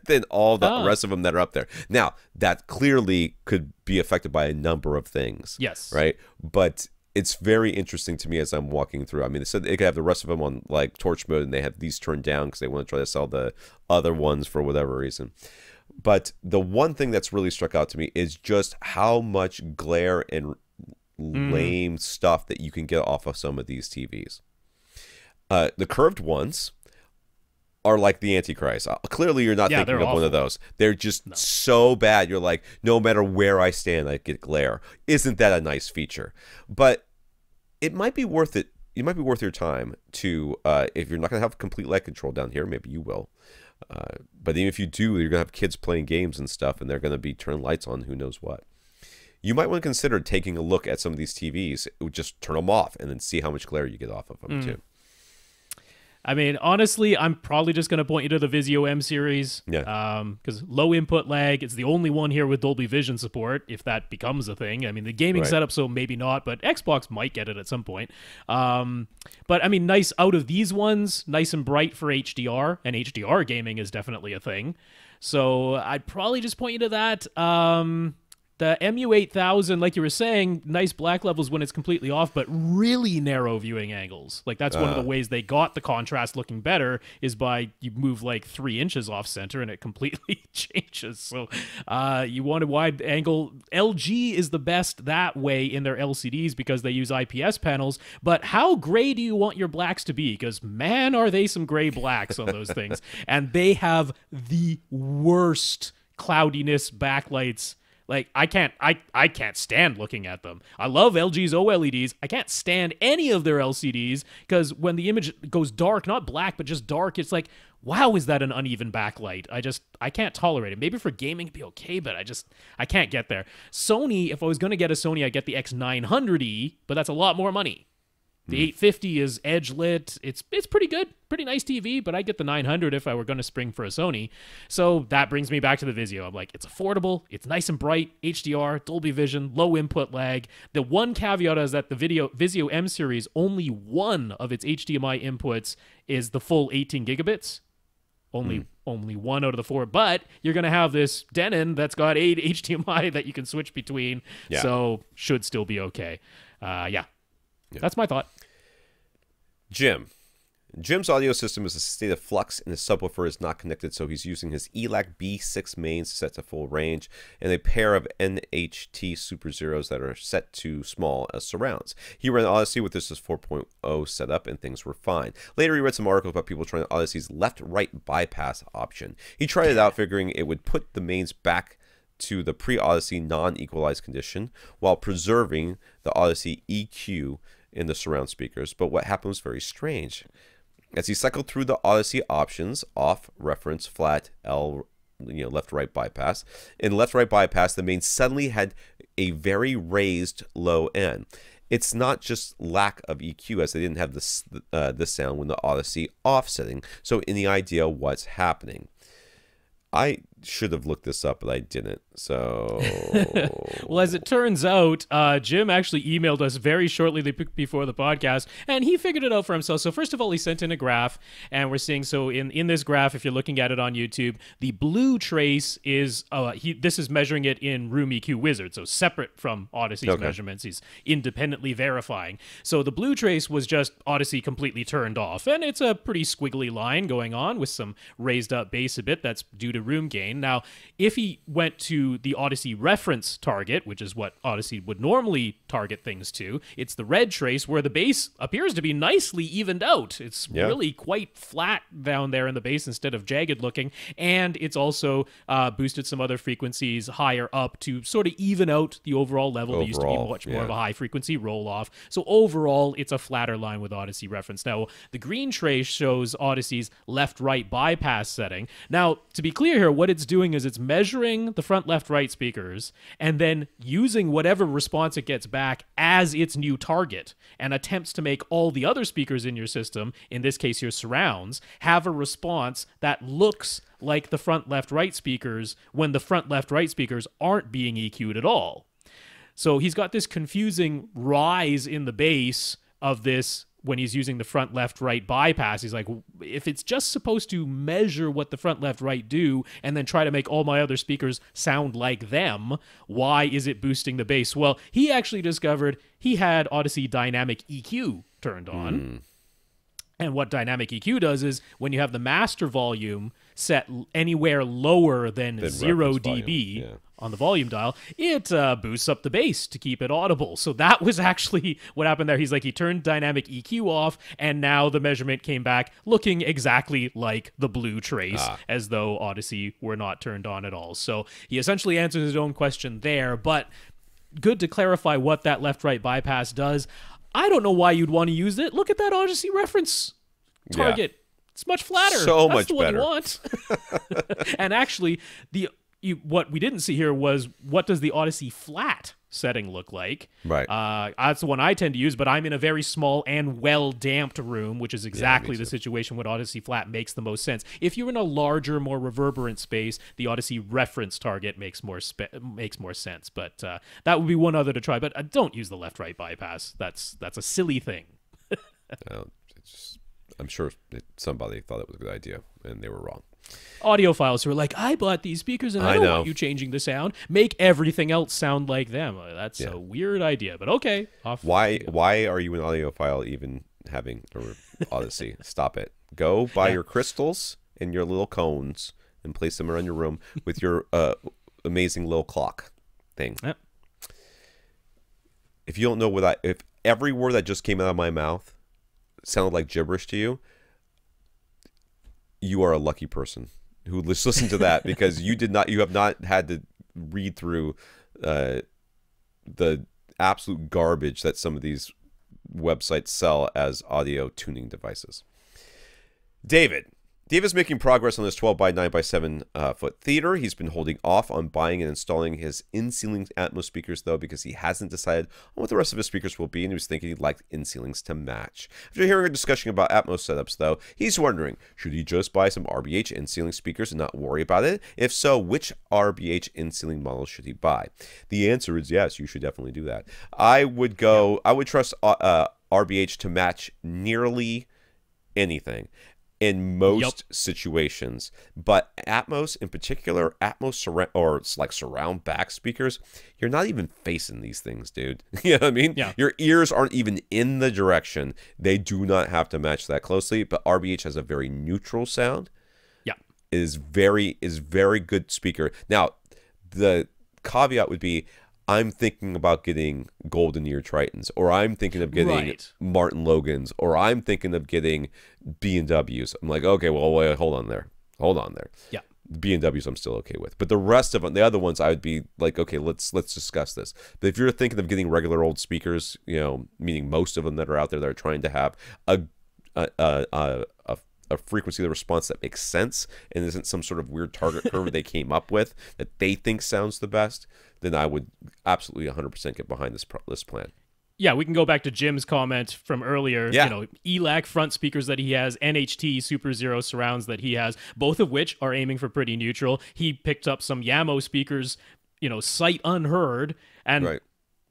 Speaker 1: than all the rest of them that are up there. Now, that clearly could be affected by a number of things.
Speaker 2: Yes.
Speaker 1: Right? But it's very interesting to me as I'm walking through. I mean, they said they could have the rest of them on, like, torch mode, and they have these turned down because they want to try to sell the other ones for whatever reason. But the one thing that's really struck out to me is just how much glare and lame stuff that you can get off of some of these TVs. The curved ones are like the Antichrist. Clearly, you're not thinking of awful. One of those. They're just so bad. You're like, no matter where I stand, I get glare. Isn't that a nice feature? But it might be worth it. It might be worth your time to, if you're not going to have complete light control down here, maybe you will. But even if you do, you're going to have kids playing games and stuff, and they're going to be turning lights on who knows what. You might want to consider taking a look at some of these TVs. Just turn them off and then see how much glare you get off of them, too.
Speaker 2: I mean, honestly, I'm probably just going to point you to the Vizio M series.
Speaker 1: Yeah.
Speaker 2: Because low input lag, it's the only one here with Dolby Vision support, if that becomes a thing. I mean, the gaming setup, so maybe not, but Xbox might get it at some point. But, I mean, nice out of these ones, nice and bright for HDR, and HDR gaming is definitely a thing. So I'd probably just point you to that. The MU8000, like you were saying, nice black levels when it's completely off, but really narrow viewing angles. Like, that's one of the ways they got the contrast looking better is by you move like 3 inches off center and it completely changes. So you want a wide angle. LG is the best that way in their LCDs because they use IPS panels. But how gray do you want your blacks to be? Because, man, are they some gray blacks on those things. And they have the worst cloudiness backlights. Like, I can't stand looking at them. I love LG's OLEDs. I can't stand any of their LCDs because when the image goes dark, not black, but just dark, it's like, wow, is that an uneven backlight? I can't tolerate it. Maybe for gaming it'd be okay, but I can't get there. Sony, if I was going to get a Sony, I'd get the X900E, but that's a lot more money. The 850 is edge lit. It's pretty good. Pretty nice TV, but I'd get the 900 if I were going to spring for a Sony. So that brings me back to the Vizio. I'm like, it's affordable. It's nice and bright. HDR, Dolby Vision, low input lag. The one caveat is that the Vizio M series, only one of its HDMI inputs is the full 18 gigabits. Only one out of the 4. But you're going to have this Denon that's got 8 HDMI that you can switch between. Yeah. So should still be okay. Yeah. That's my thought.
Speaker 1: Jim's audio system is a state of flux and his subwoofer is not connected, so he's using his ELAC B6 mains set to full range and a pair of NHT Super Zeros that are set to small as surrounds. He ran Odyssey with this as 4.0 setup and things were fine. Later he read some articles about people trying Odyssey's left-right bypass option. He tried it out figuring it would put the mains back to the pre-Odyssey non-equalized condition while preserving the Odyssey EQ in the surround speakers, but what happened was very strange. As he cycled through the Odyssey options, off, reference, flat, L, left-right bypass, in left-right bypass, the main suddenly had a very raised low end. It's not just lack of EQ, as they didn't have this sound when the Odyssey offsetting. So in the idea, what's happening? I should have looked this up, but I didn't. So,
Speaker 2: well, as it turns out, Jim actually emailed us very shortly before the podcast, and he figured it out for himself. So first of all, he sent in a graph, and we're seeing, so in this graph, if you're looking at it on YouTube, the blue trace is, this is measuring it in Room EQ Wizard, so separate from Odyssey's measurements. He's independently verifying. So the blue trace was just Odyssey completely turned off, and it's a pretty squiggly line going on with some raised up bass a bit. That's due to room gain. explain. Now, if he went to the Odyssey reference target, which is what Odyssey would normally target things to, it's the red trace where the base appears to be nicely evened out. It's really quite flat down there in the base instead of jagged looking, and it's also boosted some other frequencies higher up to sort of even out the overall level. There used to be much more of a high frequency roll off. So overall, it's a flatter line with Odyssey reference. Now, the green trace shows Odyssey's left-right bypass setting. Now, to be clear here, what it's doing is it's measuring the front, left, right speakers and then using whatever response it gets back as its new target and attempts to make all the other speakers in your system, in this case your surrounds, have a response that looks like the front, left, right speakers when the front, left, right speakers aren't being EQ'd at all. So he's got this confusing rise in the bass of this when he's using the front, left, right bypass. He's like, if it's just supposed to measure what the front, left, right do and then try to make all my other speakers sound like them, why is it boosting the bass? Well, he actually discovered he had Odyssey Dynamic EQ turned on. And what Dynamic EQ does is when you have the master volume set anywhere lower than 0 dB on the volume dial, it boosts up the bass to keep it audible. So that was actually what happened there. He's like, he turned Dynamic EQ off, and now the measurement came back looking exactly like the blue trace, as though Odyssey were not turned on at all. So he essentially answers his own question there, but good to clarify what that left-right bypass does. I don't know why you'd want to use it. Look at that Odyssey reference target. Yeah. It's much flatter.
Speaker 1: So
Speaker 2: That's
Speaker 1: much
Speaker 2: the one
Speaker 1: better.
Speaker 2: You want. And actually, what we didn't see here was what does the Odyssey flat setting look like?
Speaker 1: Right.
Speaker 2: That's the one I tend to use, but I'm in a very small and well-damped room, which is exactly the situation when Odyssey flat makes the most sense. If you're in a larger, more reverberant space, the Odyssey reference target makes more sense. But that would be one other to try. But don't use the left-right bypass. That's a silly thing.
Speaker 1: I'm sure somebody thought it was a good idea, and they were wrong.
Speaker 2: Audiophiles who are like, I bought these speakers, and I don't want you changing the sound. Make everything else sound like them. That's a weird idea, but okay.
Speaker 1: Why are you an audiophile even having an Odyssey? Stop it. Go buy your crystals and your little cones and place them around your room with your amazing little clock thing. Yep. If you don't know if every word that just came out of my mouth sounded like gibberish to you, you are a lucky person who listened to that, because you have not had to read through the absolute garbage that some of these websites sell as audio tuning devices. David's making progress on his 12 by 9 by 7 foot theater. He's been holding off on buying and installing his in-ceiling Atmos speakers, though, because he hasn't decided on what the rest of his speakers will be, and he was thinking he'd like in-ceilings to match. After hearing a discussion about Atmos setups, though, he's wondering, should he just buy some RBH in-ceiling speakers and not worry about it? If so, which RBH in-ceiling models should he buy? The answer is yes, you should definitely do that. I would trust RBH to match nearly anything in most situations, but Atmos in particular, surround back speakers, you're not even facing these things, dude. You know what I mean? Yeah. Your ears aren't even in the direction. They do not have to match that closely, but RBH has a very neutral sound. Yeah. Is very good speaker. Now, the caveat would be, I'm thinking about getting Golden Ear Tritons, or I'm thinking of getting Martin Logans, or I'm thinking of getting B&Ws. I'm like, okay, well, wait, hold on there. Yeah. B&Ws I'm still okay with. But the rest of them, the other ones, I would be like, okay, let's discuss this. But if you're thinking of getting regular old speakers, meaning most of them that are out there that are trying to have a frequency of the response that makes sense and isn't some sort of weird target curve they came up with that they think sounds the best, then I would absolutely 100% get behind this plan.
Speaker 2: Yeah, we can go back to Jim's comment from earlier. Yeah. ELAC front speakers that he has, NHT Super Zero surrounds that he has, both of which are aiming for pretty neutral. He picked up some Yamo speakers, sight unheard, and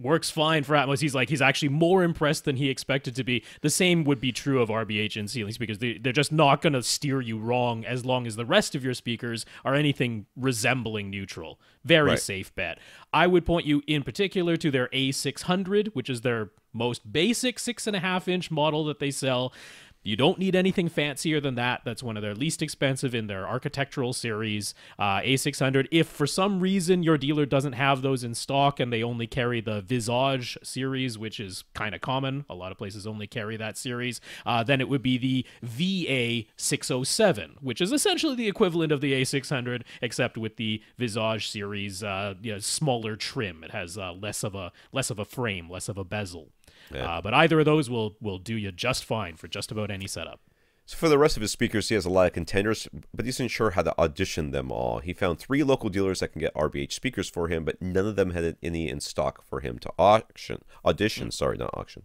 Speaker 2: works fine for Atmos. He's actually more impressed than he expected to be. The same would be true of RBH and ceiling speakers. They're just not going to steer you wrong as long as the rest of your speakers are anything resembling neutral. Very safe bet. I would point you in particular to their A600, which is their most basic 6.5-inch model that they sell. You don't need anything fancier than that. That's one of their least expensive in their architectural series, A600. If for some reason your dealer doesn't have those in stock and they only carry the Visage series, which is kind of common, a lot of places only carry that series, then it would be the VA607, which is essentially the equivalent of the A600, except with the Visage series, smaller trim. It has less of a frame, less of a bezel. Yeah. But either of those will do you just fine for just about any setup.
Speaker 1: So for the rest of his speakers, he has a lot of contenders, but he's unsure how to audition them all. He found 3 local dealers that can get RBH speakers for him, but none of them had any in stock for him to audition. Sorry, not auction.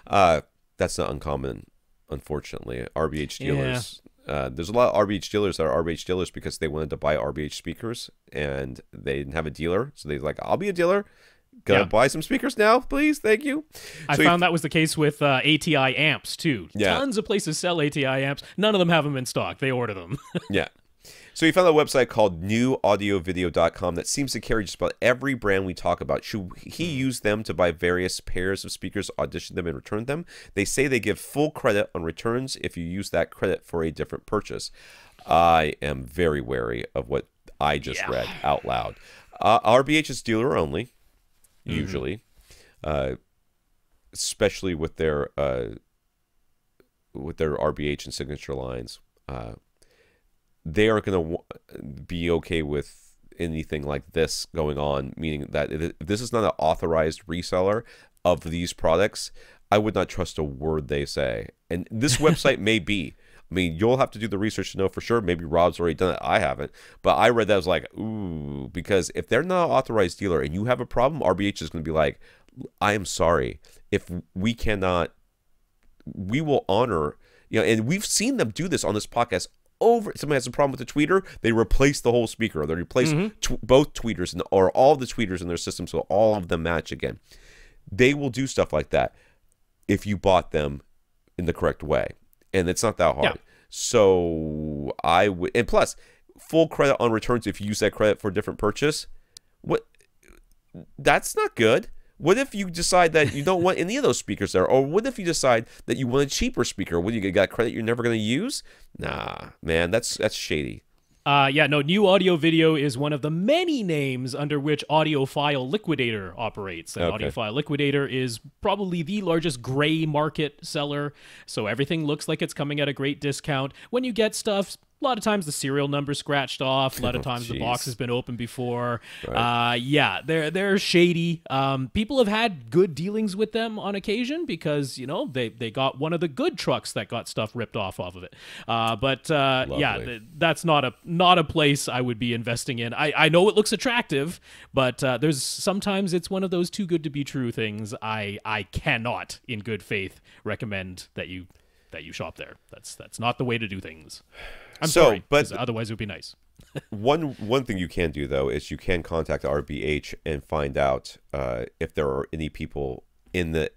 Speaker 1: That's not uncommon, unfortunately. RBH dealers. Yeah. There's a lot of RBH dealers that are RBH dealers because they wanted to buy RBH speakers and they didn't have a dealer, so they're like, "I'll be a dealer. Gotta buy some speakers now, please. Thank you."
Speaker 2: I found that was the case with ATI amps, too. Yeah. Tons of places sell ATI amps. None of them have them in stock. They order them.
Speaker 1: Yeah. So he found a website called newaudiovideo.com that seems to carry just about every brand we talk about. Should he use them to buy various pairs of speakers, audition them, and return them? They say they give full credit on returns if you use that credit for a different purchase. I am very wary of what I just read out loud. RBH is dealer only. Usually, especially with their RBH and signature lines, they are going to be okay with anything like this going on. Meaning that if this is not an authorized reseller of these products, I would not trust a word they say. And this website may be. I mean, you'll have to do the research to know for sure. Maybe Rob's already done it. I haven't. But I read that, I was like, ooh, because if they're not an authorized dealer and you have a problem, RBH is going to be like, I am sorry. If we cannot, we will honor, and we've seen them do this on this podcast over. Somebody has a problem with the tweeter, they replace the whole speaker. Or they replace both tweeters or all the tweeters in their system so all of them match again. They will do stuff like that if you bought them in the correct way. And it's not that hard. Yeah. So I would, and plus, full credit on returns if you use that credit for a different purchase. What? That's not good. What if you decide that you don't want any of those speakers there? Or what if you decide that you want a cheaper speaker? What, you got credit you're never going to use? Nah, man, that's shady.
Speaker 2: New Audio Video is one of the many names under which Audiophile Liquidator operates. And Audiophile Liquidator is probably the largest gray market seller, so everything looks like it's coming at a great discount. When you get stuff, a lot of times the serial number's scratched off. A lot of times the box has been opened before. Right. They're shady. People have had good dealings with them on occasion because, they got one of the good trucks that got stuff ripped off of it. That's not a place I would be investing in. I know it looks attractive, but there's sometimes it's one of those too good to be true things. I cannot, in good faith, recommend that you shop there. That's not the way to do things. I'm sorry, but otherwise it would be nice.
Speaker 1: one thing you can do though is you can contact RBH and find out if there are any people in the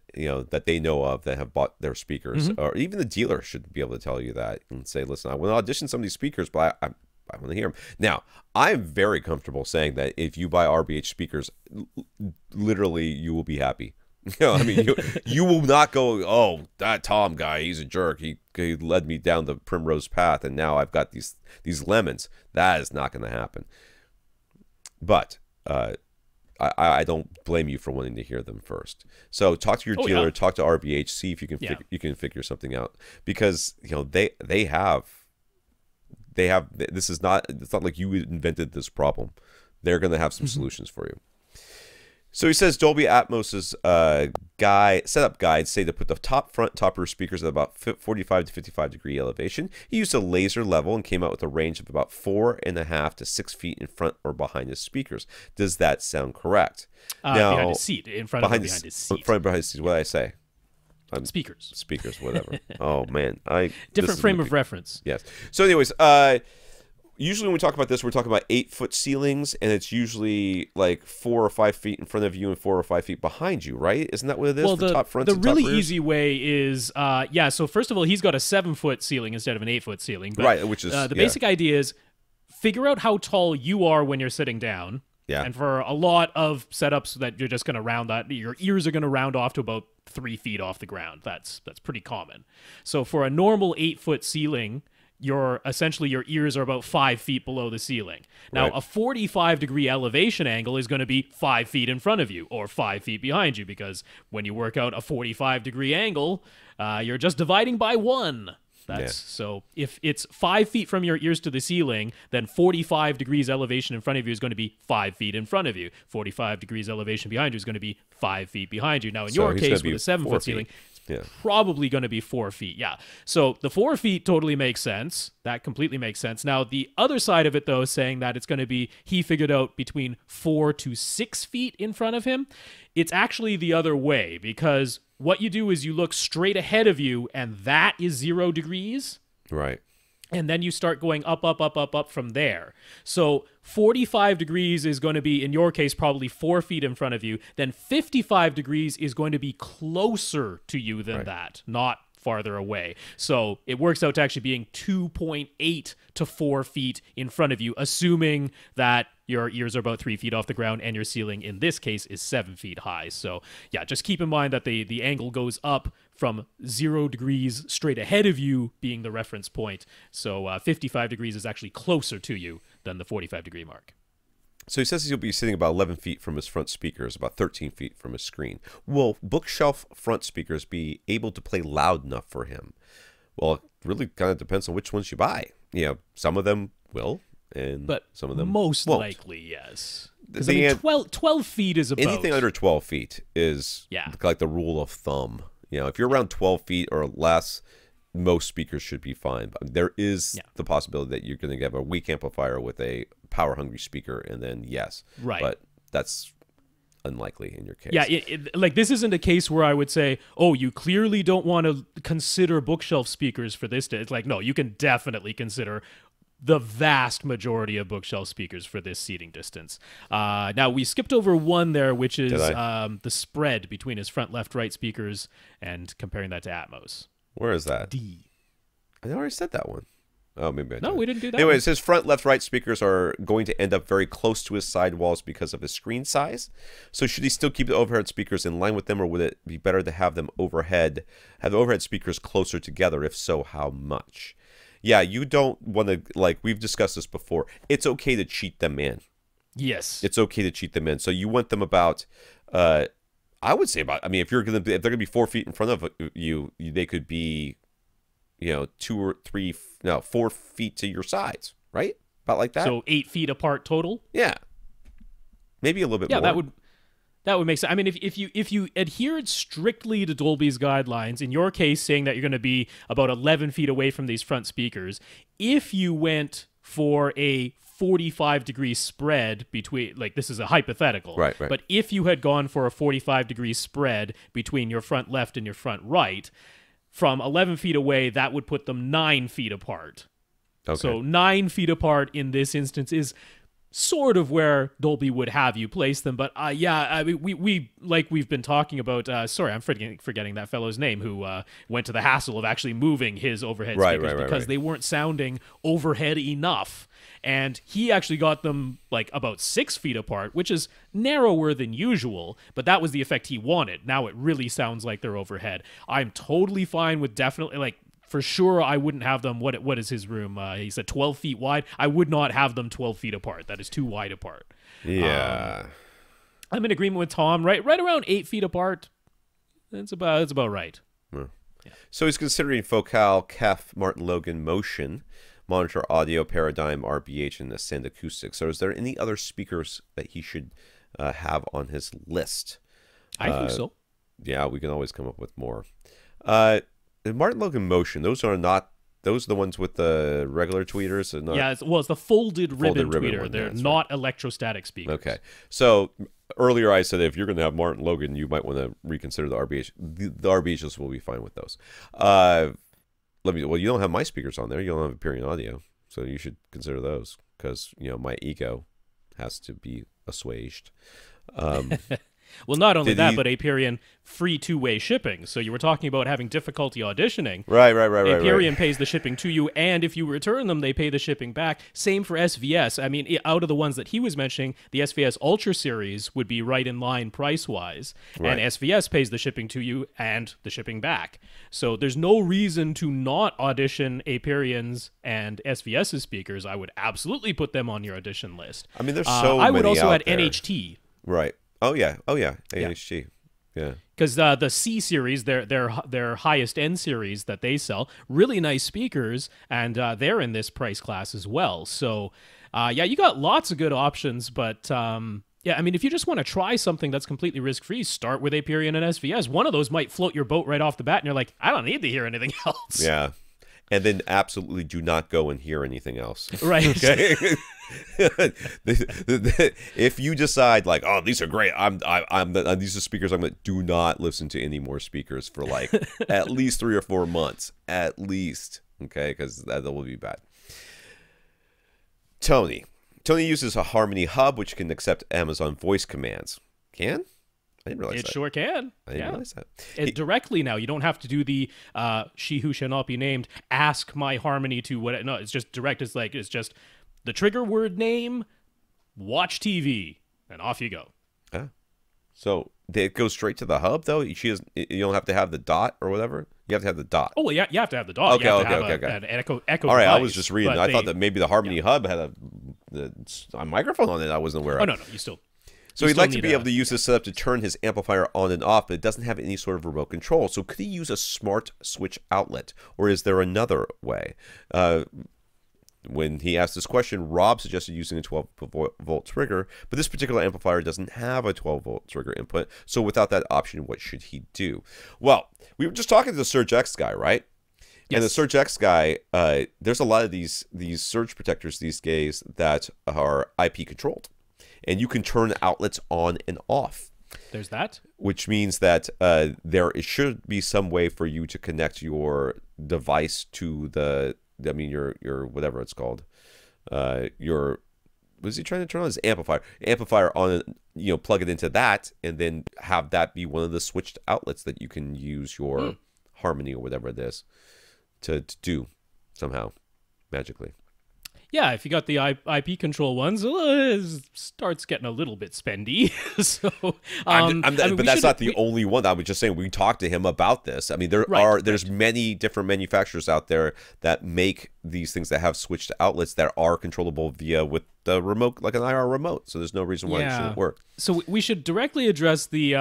Speaker 1: that they know of that have bought their speakers, or even the dealer should be able to tell you that and say, listen, I want to audition some of these speakers, but I want to hear them. Now, I'm very comfortable saying that if you buy RBH speakers, literally you will be happy. You will not go, oh, that Tom guy, he's a jerk. He led me down the primrose path, and now I've got these lemons. That is not going to happen. But I don't blame you for wanting to hear them first. So talk to your dealer, talk to RBH, see if you can figure something out, because they have. This is not. It's not like you invented this problem. They're going to have some solutions for you. So he says Dolby Atmos's setup guides say to put the top rear speakers at about 45 to 55 degree elevation. He used a laser level and came out with a range of about 4.5 to 6 feet in front or behind his speakers. Does that sound correct?
Speaker 2: Now, behind his seat, in front of behind his seat.
Speaker 1: In front of behind his seat. What did I say?
Speaker 2: Speakers,
Speaker 1: whatever. Oh man,
Speaker 2: different frame of reference.
Speaker 1: Yes. So, anyways, usually when we talk about this, we're talking about 8-foot ceilings, and it's usually like 4 or 5 feet in front of you and 4 or 5 feet behind you, right? Isn't that what it is?
Speaker 2: Well,
Speaker 1: for top fronts and top
Speaker 2: really
Speaker 1: rears?
Speaker 2: easy way is, so first of all, he's got a 7-foot ceiling instead of an 8-foot ceiling. But,
Speaker 1: right, which is
Speaker 2: the basic idea is figure out how tall you are when you're sitting down. Yeah. And for a lot of setups that you're just going to round that, your ears are going to round off to about 3 feet off the ground. That's pretty common. So for a normal 8-foot ceiling, your ears are about 5 feet below the ceiling. Now,
Speaker 1: Right.
Speaker 2: a 45-degree elevation angle is going to be 5 feet in front of you or 5 feet behind you, because when you work out a 45-degree angle, you're just dividing by 1. So if it's 5 feet from your ears to the ceiling, then 45 degrees elevation in front of you is going to be 5 feet in front of you. 45 degrees elevation behind you is going to be 5 feet behind you. Now, in your case, with a 7-foot ceiling, it's probably going to be 4 feet. Yeah. So the 4 feet totally makes sense. That completely makes sense. Now, the other side of it, though, saying that it's going to be, he figured out between 4 to 6 feet in front of him. It's actually the other way, because what you do is you look straight ahead of you, and that is 0 degrees.
Speaker 1: Right.
Speaker 2: And then you start going up, up, up, up, up from there. So 45 degrees is going to be, in your case, probably 4 feet in front of you. Then 55 degrees is going to be closer to you than that, not farther away. So it works out to actually being 2.8 to 4 feet in front of you, assuming that your ears are about 3 feet off the ground and your ceiling, in this case, is 7 feet high. So yeah, just keep in mind that the angle goes up from 0 degrees straight ahead of you being the reference point. So 55 degrees is actually closer to you than the 45-degree mark.
Speaker 1: So he says he'll be sitting about 11 feet from his front speakers, about 13 feet from his screen. Will bookshelf front speakers be able to play loud enough for him? Well, it really kind of depends on which ones you buy. You know, some of them will, and some of them
Speaker 2: most
Speaker 1: won't.
Speaker 2: Likely, yes. Because I mean, 12 feet is about...
Speaker 1: Anything under 12 feet is like the rule of thumb. You know, if you're around 12 feet or less, most speakers should be fine. But there is the possibility that you're going to have a weak amplifier with a power-hungry speaker, and then
Speaker 2: right.
Speaker 1: But that's unlikely in your case.
Speaker 2: Yeah, like this isn't a case where I would say, oh, you clearly don't want to consider bookshelf speakers for this. It's like, no, you can definitely consider the vast majority of bookshelf speakers for this seating distance. Now, we skipped over one there, which is the spread between his front, left, right speakers and comparing that to Atmos.
Speaker 1: Where is that?
Speaker 2: D.
Speaker 1: I already said that one. Oh, maybe I did.
Speaker 2: No, we didn't do that.
Speaker 1: Anyway, it says front, left, right speakers are going to end up very close to his sidewalls because of his screen size. So should he still keep the overhead speakers in line with them, or would it be better to have them overhead, have the overhead speakers closer together? If so, how much? Yeah, you don't want to, like we've discussed this before, it's okay to cheat them in.
Speaker 2: Yes.
Speaker 1: It's okay to cheat them in. So you want them about, I would say about, I mean, if they're going to be 4 feet in front of you, they could be, you know, 4 feet to your sides, right? About like that.
Speaker 2: So 8 feet apart total?
Speaker 1: Yeah. Maybe a little bit more.
Speaker 2: Yeah, that would make sense. I mean, if you adhered strictly to Dolby's guidelines, in your case saying that you're going to be about 11 feet away from these front speakers, if you went for a 45-degree spread between, like, this is a hypothetical,
Speaker 1: right.
Speaker 2: But if you had gone for a 45-degree spread between your front left and your front right, from 11 feet away, that would put them 9 feet apart. Okay. So 9 feet apart in this instance is sort of where Dolby would have you place them. But I mean, we like we've been talking about, sorry, I'm forgetting that fellow's name who went to the hassle of actually moving his overhead speakers because they weren't sounding overhead enough. And he actually got them like about 6 feet apart, which is narrower than usual, but that was the effect he wanted. Now it really sounds like they're overhead. I'm totally fine with definitely, like, for sure, I wouldn't have them. What is his room? He said 12 feet wide. I would not have them 12 feet apart. That is too wide apart.
Speaker 1: Yeah.
Speaker 2: I'm in agreement with Tom. Right around 8 feet apart. That's about right.
Speaker 1: Yeah. So he's considering Focal, Kef, Martin Logan, Motion, Monitor Audio, Paradigm, RBH, and Ascend Acoustics. So is there any other speakers that he should have on his list?
Speaker 2: I think so.
Speaker 1: Yeah, we can always come up with more. Martin Logan Motion, those are the ones with the regular tweeters?
Speaker 2: It's the folded ribbon tweeter.
Speaker 1: One,
Speaker 2: they're not electrostatic speakers.
Speaker 1: Okay. So earlier I said if you're going to have Martin Logan, you might want to reconsider the RBH. The RBHs will be fine with those. You don't have my speakers on there. You don't have Appearing Audio. So you should consider those because, you know, my ego has to be assuaged.
Speaker 2: Well, not only that, but AVRant free two-way shipping. So you were talking about having difficulty auditioning.
Speaker 1: Right.
Speaker 2: AVRant pays the shipping to you, and if you return them, they pay the shipping back. Same for SVS. I mean, out of the ones that he was mentioning, the SVS Ultra Series would be right in line price-wise, and SVS pays the shipping to you and the shipping back. So there's no reason to not audition AVRant's and SVS's speakers. I would absolutely put them on your audition list.
Speaker 1: I mean, there's so many
Speaker 2: I would also add
Speaker 1: there.
Speaker 2: NHT.
Speaker 1: Right. Oh yeah. NHT. Yeah.
Speaker 2: Because the C series, their highest end series that they sell, really nice speakers, and they're in this price class as well. So, you got lots of good options. But I mean, if you just want to try something that's completely risk free, start with AVRant and SVS. One of those might float your boat right off the bat, and you're like, I don't need to hear anything else.
Speaker 1: Yeah. And then absolutely do not go and hear anything else.
Speaker 2: Right.
Speaker 1: Okay. If you decide like, oh, these are great, these are speakers, I'm gonna do not listen to any more speakers for like at least 3 or 4 months, at least. Okay, because that will be bad. Tony uses a Harmony Hub, which can accept Amazon voice commands. Can? I didn't realize that.
Speaker 2: It sure can.
Speaker 1: I didn't realize that.
Speaker 2: Directly now. You don't have to do the she who shall not be named, ask my Harmony to what. No, it's just direct. It's just the trigger word name, watch TV, and off you go.
Speaker 1: So it goes straight to the hub, though? You don't have to have the dot or whatever? You have to have the dot.
Speaker 2: Oh, well, yeah, you have to have the dot.
Speaker 1: Okay.
Speaker 2: An echo
Speaker 1: All right,
Speaker 2: device,
Speaker 1: I was just reading. I thought that maybe the Harmony Hub had a microphone on it I wasn't aware of.
Speaker 2: Oh, no, you still...
Speaker 1: So he'd like to be able to use this setup to turn his amplifier on and off, but it doesn't have any sort of remote control. So could he use a smart switch outlet, or is there another way? When he asked this question, Rob suggested using a 12-volt trigger, but this particular amplifier doesn't have a 12-volt trigger input. So without that option, what should he do? Well, we were just talking to the Surge X guy, right? Yes. And the Surge X guy, there's a lot of these surge protectors these days that are IP controlled. And you can turn outlets on and off.
Speaker 2: There's that. Which
Speaker 1: means that there should be some way for you to connect your device to your whatever it's called. What is he trying to turn on? His amplifier on, plug it into that, and then have that be one of the switched outlets that you can use your Harmony or whatever it is to do somehow magically.
Speaker 2: Yeah, if you got the IP control ones, it starts getting a little bit spendy. So,
Speaker 1: but that's not the only one. I was just saying we talked to him about this. I mean, there's many different manufacturers out there that make these things that have switched outlets that are controllable via with the remote, like an IR remote. So there's no reason why it shouldn't work.
Speaker 2: So we should directly address the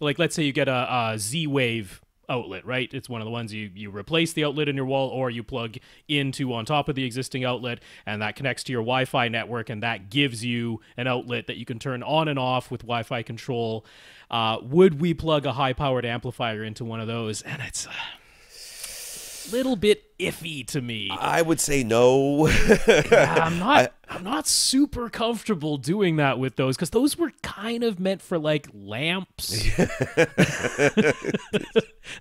Speaker 2: let's say you get a Z-Wave outlet, right? It's one of the ones you replace the outlet in your wall, or you plug into on top of the existing outlet, and that connects to your Wi-Fi network, and that gives you an outlet that you can turn on and off with Wi-Fi control. Would we plug a high-powered amplifier into one of those? And it's a little bit iffy to me.
Speaker 1: I would say no.
Speaker 2: I'm not super comfortable doing that with those, because those were kind of meant for like lamps.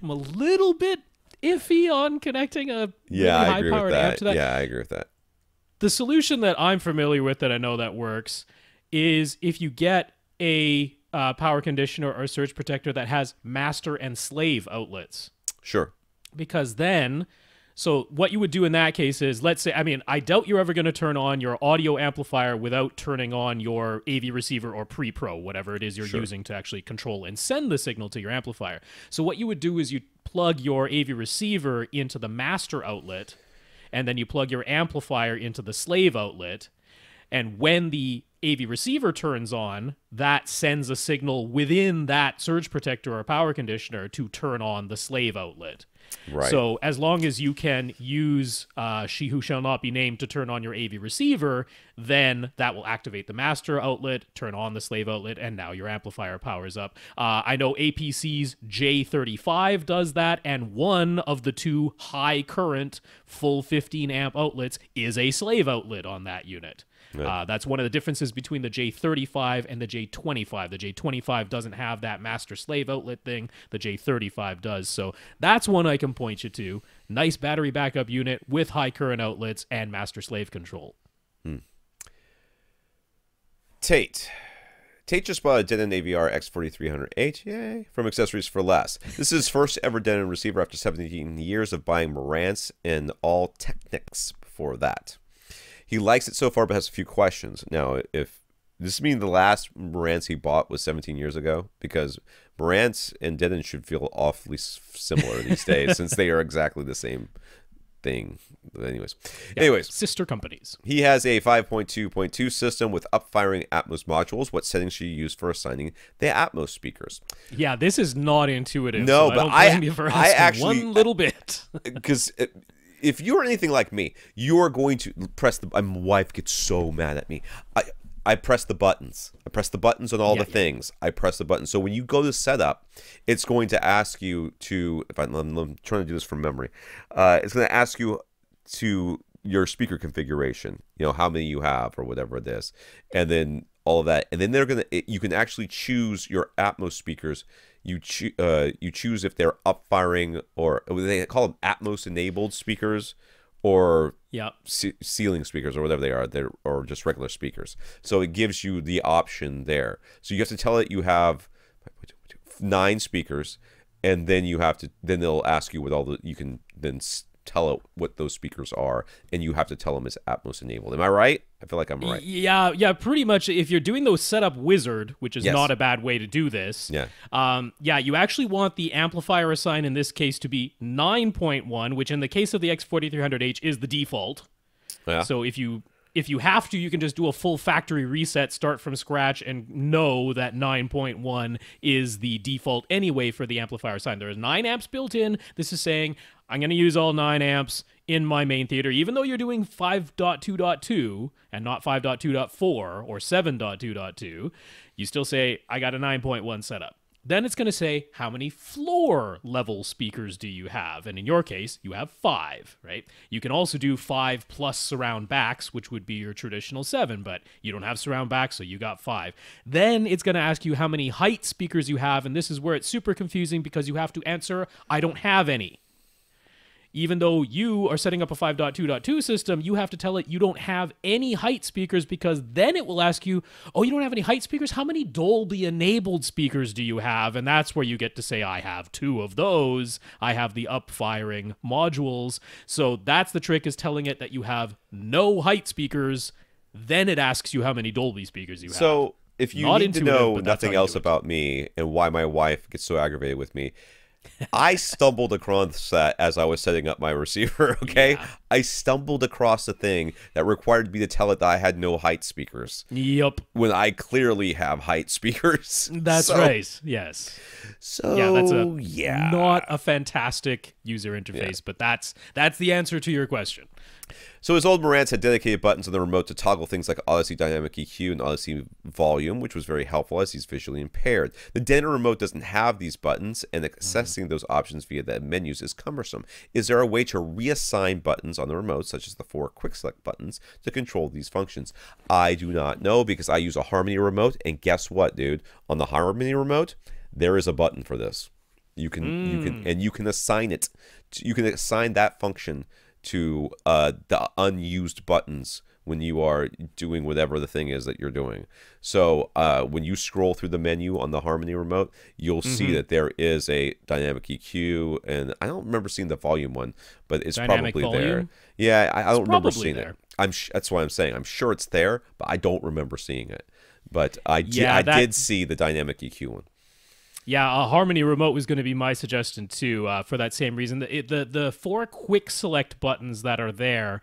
Speaker 2: I'm a little bit iffy on connecting a really high-powered amp to that.
Speaker 1: Yeah, I agree with that.
Speaker 2: The solution that I'm familiar with that I know that works is if you get a power conditioner or surge protector that has master and slave outlets.
Speaker 1: Sure.
Speaker 2: Because then, so what you would do in that case is, let's say, I doubt you're ever going to turn on your audio amplifier without turning on your AV receiver or pre-pro, whatever it is you're using to actually control and send the signal to your amplifier. So what you would do is you plug your AV receiver into the master outlet, and then you plug your amplifier into the slave outlet. And when the AV receiver turns on, that sends a signal within that surge protector or power conditioner to turn on the slave outlet.
Speaker 1: Right.
Speaker 2: So as long as you can use She Who Shall Not Be Named to turn on your AV receiver, then that will activate the master outlet, turn on the slave outlet, and now your amplifier powers up. I know APC's J35 does that, and one of the two high current full 15 amp outlets is a slave outlet on that unit. Yeah. That's one of the differences between the J35 and the J25. The J25 doesn't have that master slave outlet thing. The J35 does. So that's one I can point you to. Nice battery backup unit with high current outlets and master slave control.
Speaker 1: Tate Tate just bought a Denon AVR X4300H, yay, from Accessories for Less. This is his first ever Denon receiver after 17 years of buying Marantz and all Technics before that. He likes it so far, but has a few questions. Now, if this means the last Marantz he bought was 17 years ago, because Marantz and Denon should feel awfully similar these days, since they are exactly the same thing. Anyways,
Speaker 2: sister companies.
Speaker 1: He has a 5.2.2 system with up-firing Atmos modules. What settings should you use for assigning the Atmos speakers?
Speaker 2: Yeah, this is not intuitive.
Speaker 1: No,
Speaker 2: so
Speaker 1: but
Speaker 2: I actually one little bit.
Speaker 1: Because if you're anything like me, you are going to press the. My wife gets so mad at me. I press the buttons. I press the buttons on all the things. I press the buttons. So when you go to setup, it's going to ask you to, if I'm trying to do this from memory, it's going to ask you to your speaker configuration, how many you have or whatever it is, and then all of that. And then you can actually choose your Atmos speakers. You choose if they're up firing, or they call them Atmos enabled speakers, or ceiling speakers, or whatever they are, or just regular speakers. So it gives you the option there. So you have to tell it you have 9 speakers, and then then they'll ask you you can then tell it what those speakers are, and you have to tell them it's Atmos enabled. Am I right? I feel like I'm right.
Speaker 2: Yeah, pretty much. If you're doing those setup wizard, which is not a bad way to do this, you actually want the amplifier assign in this case to be 9.1, which in the case of the X4300H is the default. Yeah. So if you have to, you can just do a full factory reset, start from scratch, and know that 9.1 is the default anyway for the amplifier sign. There is 9 amps built in. This is saying, I'm going to use all 9 amps in my main theater, even though you're doing 5.2.2 and not 5.2.4 or 7.2.2, you still say, I got a 9.1 setup. Then it's going to say, how many floor level speakers do you have? And in your case, you have 5, right? You can also do 5 plus surround backs, which would be your traditional 7, but you don't have surround backs, so you got 5. Then it's going to ask you how many height speakers you have, and this is where it's super confusing because you have to answer, I don't have any. Even though you are setting up a 5.2.2 system, you have to tell it you don't have any height speakers, because then it will ask you, oh, you don't have any height speakers? How many Dolby-enabled speakers do you have? And that's where you get to say, I have 2 of those. I have the up-firing modules. So that's the trick, is telling it that you have no height speakers. Then it asks you how many Dolby speakers you have.
Speaker 1: So if you need to know nothing else about me and why my wife gets so aggravated with me, I stumbled across that as I was setting up my receiver, okay? Yeah. I stumbled across a thing that required me to tell it that I had no height speakers.
Speaker 2: Yep.
Speaker 1: When I clearly have height speakers.
Speaker 2: That's right, yes.
Speaker 1: So,
Speaker 2: that's not a fantastic user interface, but that's the answer to your question.
Speaker 1: So his old Marantz had dedicated buttons on the remote to toggle things like Odyssey Dynamic EQ and Odyssey Volume, which was very helpful as he's visually impaired. The Denon remote doesn't have these buttons, and accessing those options via the menus is cumbersome. Is there a way to reassign buttons on the remote, such as the 4 quick select buttons, to control these functions? I do not know, because I use a Harmony remote, and guess what, dude? On the Harmony remote, there is a button for this. You can assign it. You can assign that function to the unused buttons when you are doing whatever the thing is that you're doing. So when you scroll through the menu on the Harmony remote, you'll see that there is a dynamic EQ, and I don't remember seeing the volume one, but it's
Speaker 2: dynamic
Speaker 1: probably
Speaker 2: volume?
Speaker 1: there. Yeah, I don't remember seeing
Speaker 2: there.
Speaker 1: it. That's why I'm saying I'm sure it's there, but I don't remember seeing it. But I did see the dynamic EQ one.
Speaker 2: Yeah, a Harmony remote was going to be my suggestion too, for that same reason. The 4 quick select buttons that are there,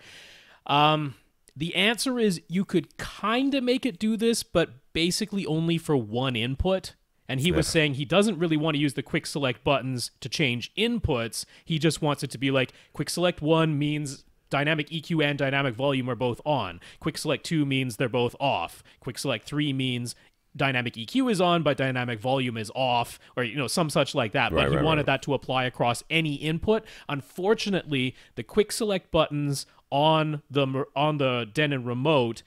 Speaker 2: the answer is you could kind of make it do this, but basically only for one input. And he was saying he doesn't really want to use the quick select buttons to change inputs. He just wants it to be like quick select 1 means dynamic EQ and dynamic volume are both on. Quick select 2 means they're both off. Quick select 3 means dynamic EQ is on, but dynamic volume is off, or some such like that. But he wanted that to apply across any input. Unfortunately, the quick select buttons on the Denon remote,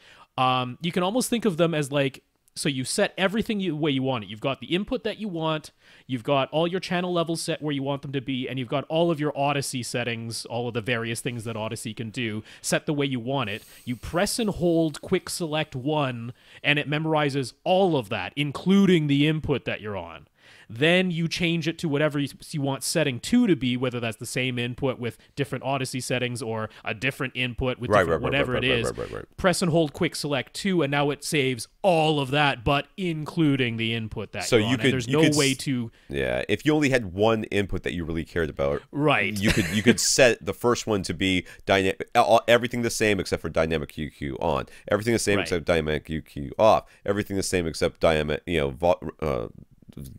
Speaker 2: you can almost think of them as like So you set everything the way you want it. You've got the input that you want, you've got all your channel levels set where you want them to be, and you've got all of your Odyssey settings, all of the various things that Odyssey can do, set the way you want it. You press and hold quick select 1, and it memorizes all of that, including the input that you're on. Then you change it to whatever you want setting 2 to be, whether that's the same input with different Odyssey settings or a different input with whatever it is. Press and hold quick select 2, and now it saves all of that, but including the input that you're on. And there's no way to...
Speaker 1: Yeah, if you only had one input that you really cared about,
Speaker 2: right,
Speaker 1: you could set the first one to be dynamic, everything the same except for dynamic UQ on, everything the same except dynamic UQ off, everything the same except dynamic,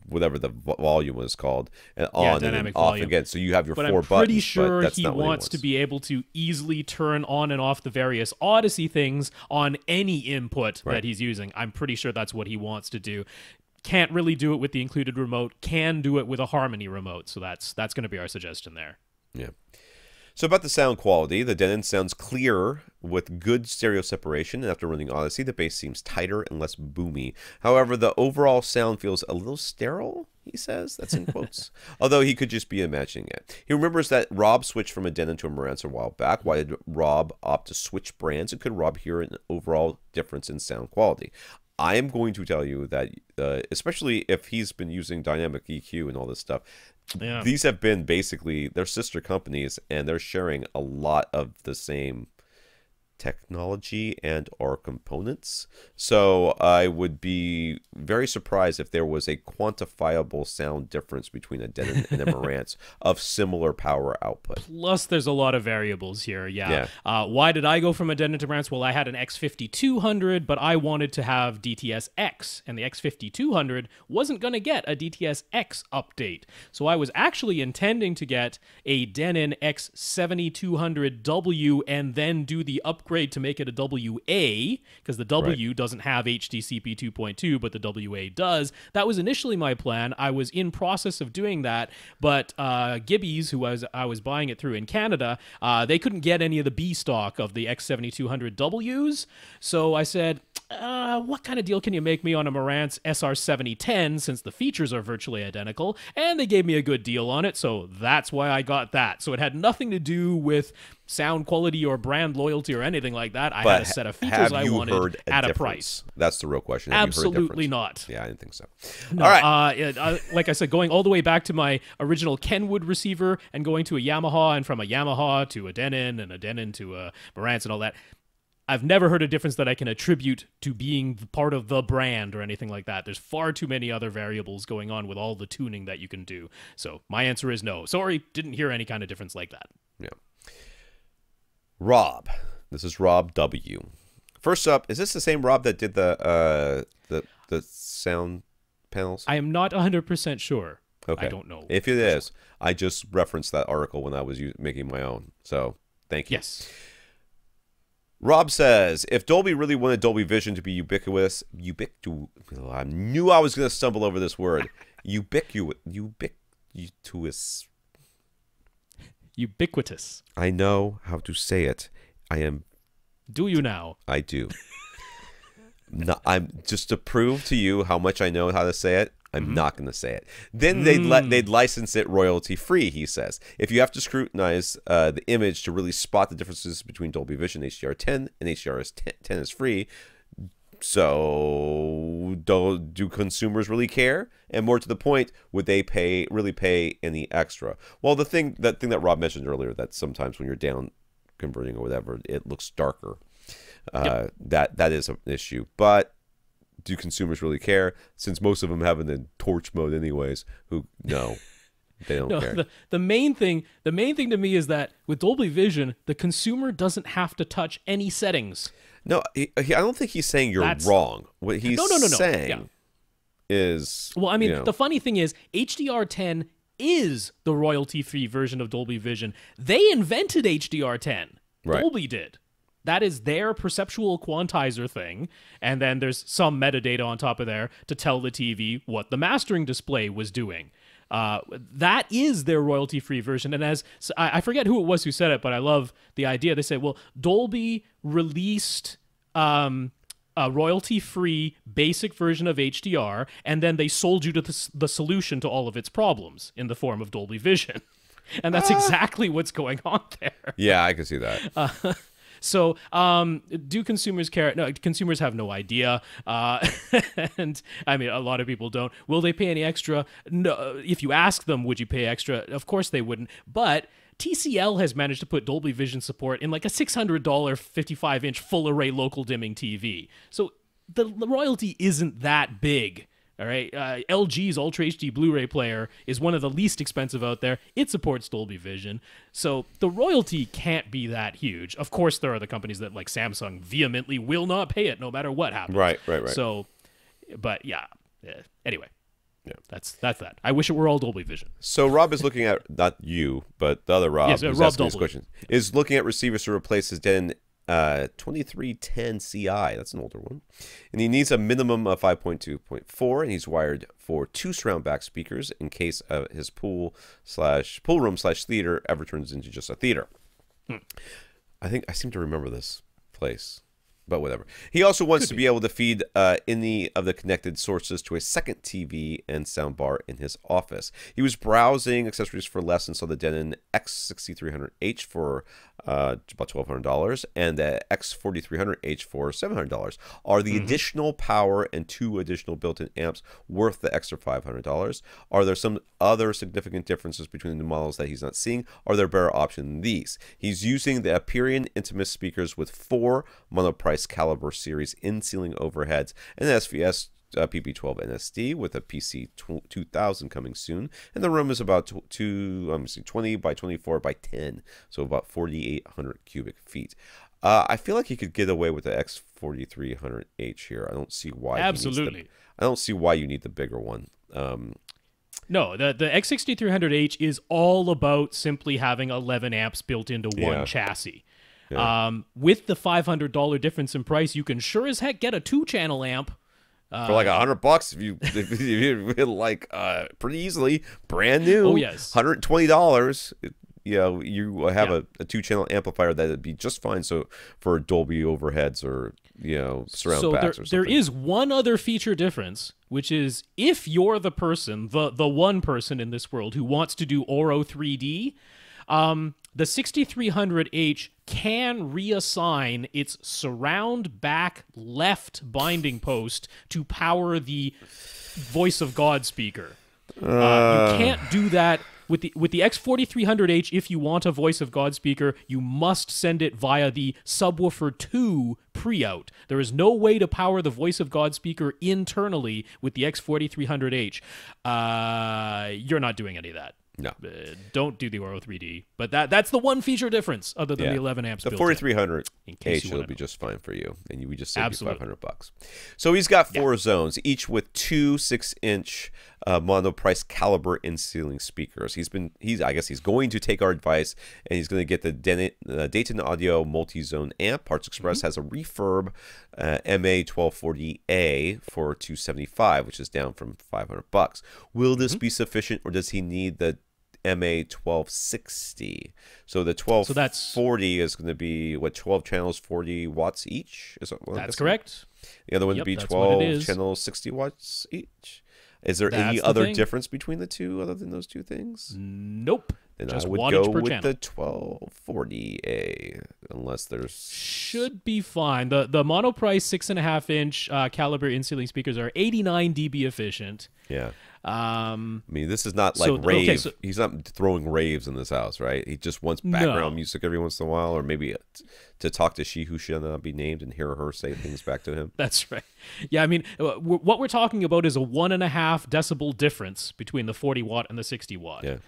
Speaker 1: whatever the volume was called, and on and then off again. So you have your 4 buttons.
Speaker 2: I'm pretty sure he wants to be able to easily turn on and off the various Odyssey things on any input that he's using. I'm pretty sure that's what he wants to do. Can't really do it with the included remote. Can do it with a Harmony remote. So that's going to be our suggestion there.
Speaker 1: Yeah. So about the sound quality, the Denon sounds clearer with good stereo separation, and after running Odyssey, the bass seems tighter and less boomy. However, the overall sound feels a little sterile, he says. That's in quotes. Although he could just be imagining it. He remembers that Rob switched from a Denon to a Marantz a while back. Why did Rob opt to switch brands? And could Rob hear an overall difference in sound quality? I am going to tell you that, especially if he's been using dynamic EQ and all this stuff, these have been basically their sister companies, and they're sharing a lot of the same technology and or components. So I would be very surprised if there was a quantifiable sound difference between a Denon and a Marantz of similar power output.
Speaker 2: Plus there's a lot of variables here. Why did I go from a Denon to Marantz? Well, I had an X5200, but I wanted to have DTS-X, and the X5200 wasn't going to get a DTS-X update. So I was actually intending to get a Denon X7200W and then do the upgrade to make it a WA, because the W doesn't have HDCP 2.2, but the WA does. That was initially my plan. I was in process of doing that, but Gibbies, who I was buying it through in Canada, they couldn't get any of the B stock of the X7200Ws, so I said, what kind of deal can you make me on a Marantz SR7010, since the features are virtually identical? And they gave me a good deal on it, so that's why I got that. So it had nothing to do with sound quality or brand loyalty or anything like that. I had a set of features I wanted at a price.
Speaker 1: That's the real question.
Speaker 2: Absolutely not.
Speaker 1: Yeah, I didn't think so.
Speaker 2: No,
Speaker 1: all right.
Speaker 2: Like I said, going all the way back to my original Kenwood receiver and going to a Yamaha, and from a Yamaha to a Denon and a Denon to a Marantz and all that, I've never heard a difference that I can attribute to being part of the brand or anything like that. There's far too many other variables going on with all the tuning that you can do. So my answer is no. Sorry, didn't hear any kind of difference like that.
Speaker 1: Yeah. Rob. This is Rob W. First up, is this the same Rob that did the sound panels?
Speaker 2: I am not 100% sure.
Speaker 1: Okay.
Speaker 2: I don't know.
Speaker 1: If it is, I just referenced that article when I was making my own. So thank you.
Speaker 2: Yes.
Speaker 1: Rob says, if Dolby really wanted Dolby Vision to be ubiquitous, I knew I was going to stumble over this word.
Speaker 2: Ubiquitous.
Speaker 1: I know how to say it.
Speaker 2: Do you now?
Speaker 1: I do. I'm just to prove to you how much I know how to say it. I'm not going to say it. Then they'd license it royalty free, he says. If you have to scrutinize the image to really spot the differences between Dolby Vision HDR10 and HDR10 is free, so do consumers really care? And more to the point, would they really pay any extra? Well, that thing that Rob mentioned earlier, that sometimes when you're down converting or whatever, it looks darker. That is an issue, but do consumers really care? Since most of them have it in torch mode anyways, they don't care.
Speaker 2: The main thing to me is that with Dolby Vision, the consumer doesn't have to touch any settings.
Speaker 1: No, I don't think he's saying you're wrong. What he's saying is...
Speaker 2: Well, I mean, the funny thing is, HDR10 is the royalty-free version of Dolby Vision. They invented HDR10.
Speaker 1: Right.
Speaker 2: Dolby did. That is their perceptual quantizer thing, and then there's some metadata on top of there to tell the TV what the mastering display was doing. That is their royalty-free version, and I forget who it was who said it, but I love the idea. They say, well, Dolby released a royalty-free basic version of HDR, and then they sold you to the solution to all of its problems in the form of Dolby Vision. And that's exactly what's going on there.
Speaker 1: Yeah, I can see that.
Speaker 2: So, do consumers care? No, consumers have no idea. And I mean, a lot of people don't. Will they pay any extra? No. If you ask them, would you pay extra? Of course they wouldn't. But TCL has managed to put Dolby Vision support in like a $600 55-inch full array local dimming TV. So the royalty isn't that big. All right, LG's Ultra HD Blu-ray player is one of the least expensive out there. It supports Dolby Vision, so the royalty can't be that huge. Of course, there are the companies that, like Samsung, vehemently will not pay it no matter what happens.
Speaker 1: Right.
Speaker 2: So, but yeah. Anyway, that's that. I wish it were all Dolby Vision.
Speaker 1: So Rob is looking at, not you, but the other Rob,
Speaker 2: yes,
Speaker 1: who's
Speaker 2: Rob
Speaker 1: asking these questions, is looking at receivers to replace his Den 2310 Ci. That's an older one. And he needs a minimum of 5.2.4, and he's wired for 2 surround back speakers in case his pool room / theater ever turns into just a theater. I seem to remember this place, but whatever. He also wants to be able to feed any of the connected sources to a second TV and soundbar in his office. He was browsing accessories for less and saw the Denon X6300H for about $1,200 and the X4300H for $700. Are the additional power and 2 additional built-in amps worth the extra $500? Are there some other significant differences between the models that he's not seeing? Are there better options than these? He's using the Aperion Intimus speakers with 4 monoprice caliber series in-ceiling overheads and an SVS PP12 NSD with a PC 2000 coming soon, and the room is about 20 by 24 by 10, so about 4,800 cubic feet. I feel like he could get away with the X4300H here. I don't see why.
Speaker 2: Absolutely.
Speaker 1: I don't see why you need the bigger one.
Speaker 2: No, the X6300H is all about simply having 11 amps built into one chassis. Yeah. With the $500 difference in price, you can sure as heck get a 2-channel amp.
Speaker 1: For like $100 if you like pretty easily, brand new.
Speaker 2: Oh yes,
Speaker 1: $120. You have a 2-channel amplifier that would be just fine. So for Dolby overheads or surround backs or something. There is
Speaker 2: one other feature difference, which is if you're the person, the one person in this world who wants to do Oro 3D. The 6300H can reassign its surround back left binding post to power the Voice of God speaker. You can't do that with the X4300H. If you want a Voice of God speaker, you must send it via the Subwoofer 2 pre-out. There is no way to power the Voice of God speaker internally with the X4300H. You're not doing any of that.
Speaker 1: No.
Speaker 2: Don't do the Oro 3D. But that's the one feature difference other than the 11 amps.
Speaker 1: The 4300H will be just fine for you. And we just saved you $500. So he's got 4 zones, each with 2 6-inch mono-price caliber in-ceiling speakers. I guess he's going to take our advice, and he's going to get the Dayton Audio multi-zone amp. Parts Express has a refurb MA1240A for $275, which is down from $500. Will this be sufficient, or does he need the MA1260? So the 1240 is going to be 12 channels, 40 watts each?
Speaker 2: That's correct.
Speaker 1: The other one would be 12 channels, 60 watts each. Is there any other difference between the two other than those two things?
Speaker 2: Nope.
Speaker 1: Then
Speaker 2: just
Speaker 1: I would go with the 1240A, unless there's...
Speaker 2: Should be fine. The monoprice 6.5-inch caliber in-ceiling speakers are 89 dB efficient.
Speaker 1: Yeah. I mean, this is not like rave. Okay, he's not throwing raves in this house, right? He just wants background music every once in a while, or maybe to talk to she who shall not be named and hear her say things back to him.
Speaker 2: That's right. Yeah, I mean, what we're talking about is a 1.5 decibel difference between the 40 watt and the 60 watt.
Speaker 1: Yeah.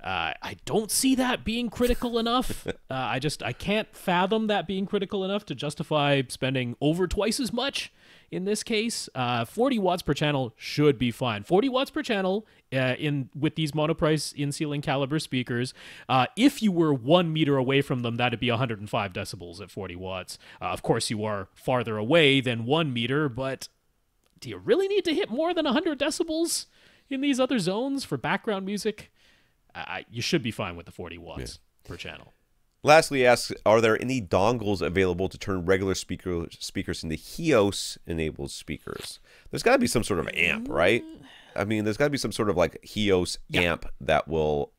Speaker 2: I don't see that being critical enough. I can't fathom that being critical enough to justify spending over twice as much in this case. 40 watts per channel should be fine. 40 watts per channel with these monoprice in-ceiling caliber speakers. If you were 1 meter away from them, that'd be 105 decibels at 40 watts. Of course, you are farther away than 1 meter, but do you really need to hit more than 100 decibels in these other zones for background music? You should be fine with the 40 watts per channel.
Speaker 1: Lastly, he asks, are there any dongles available to turn regular speakers into HEOS-enabled speakers? There's got to be some sort of amp, right? I mean, there's got to be some sort of like HEOS amp that will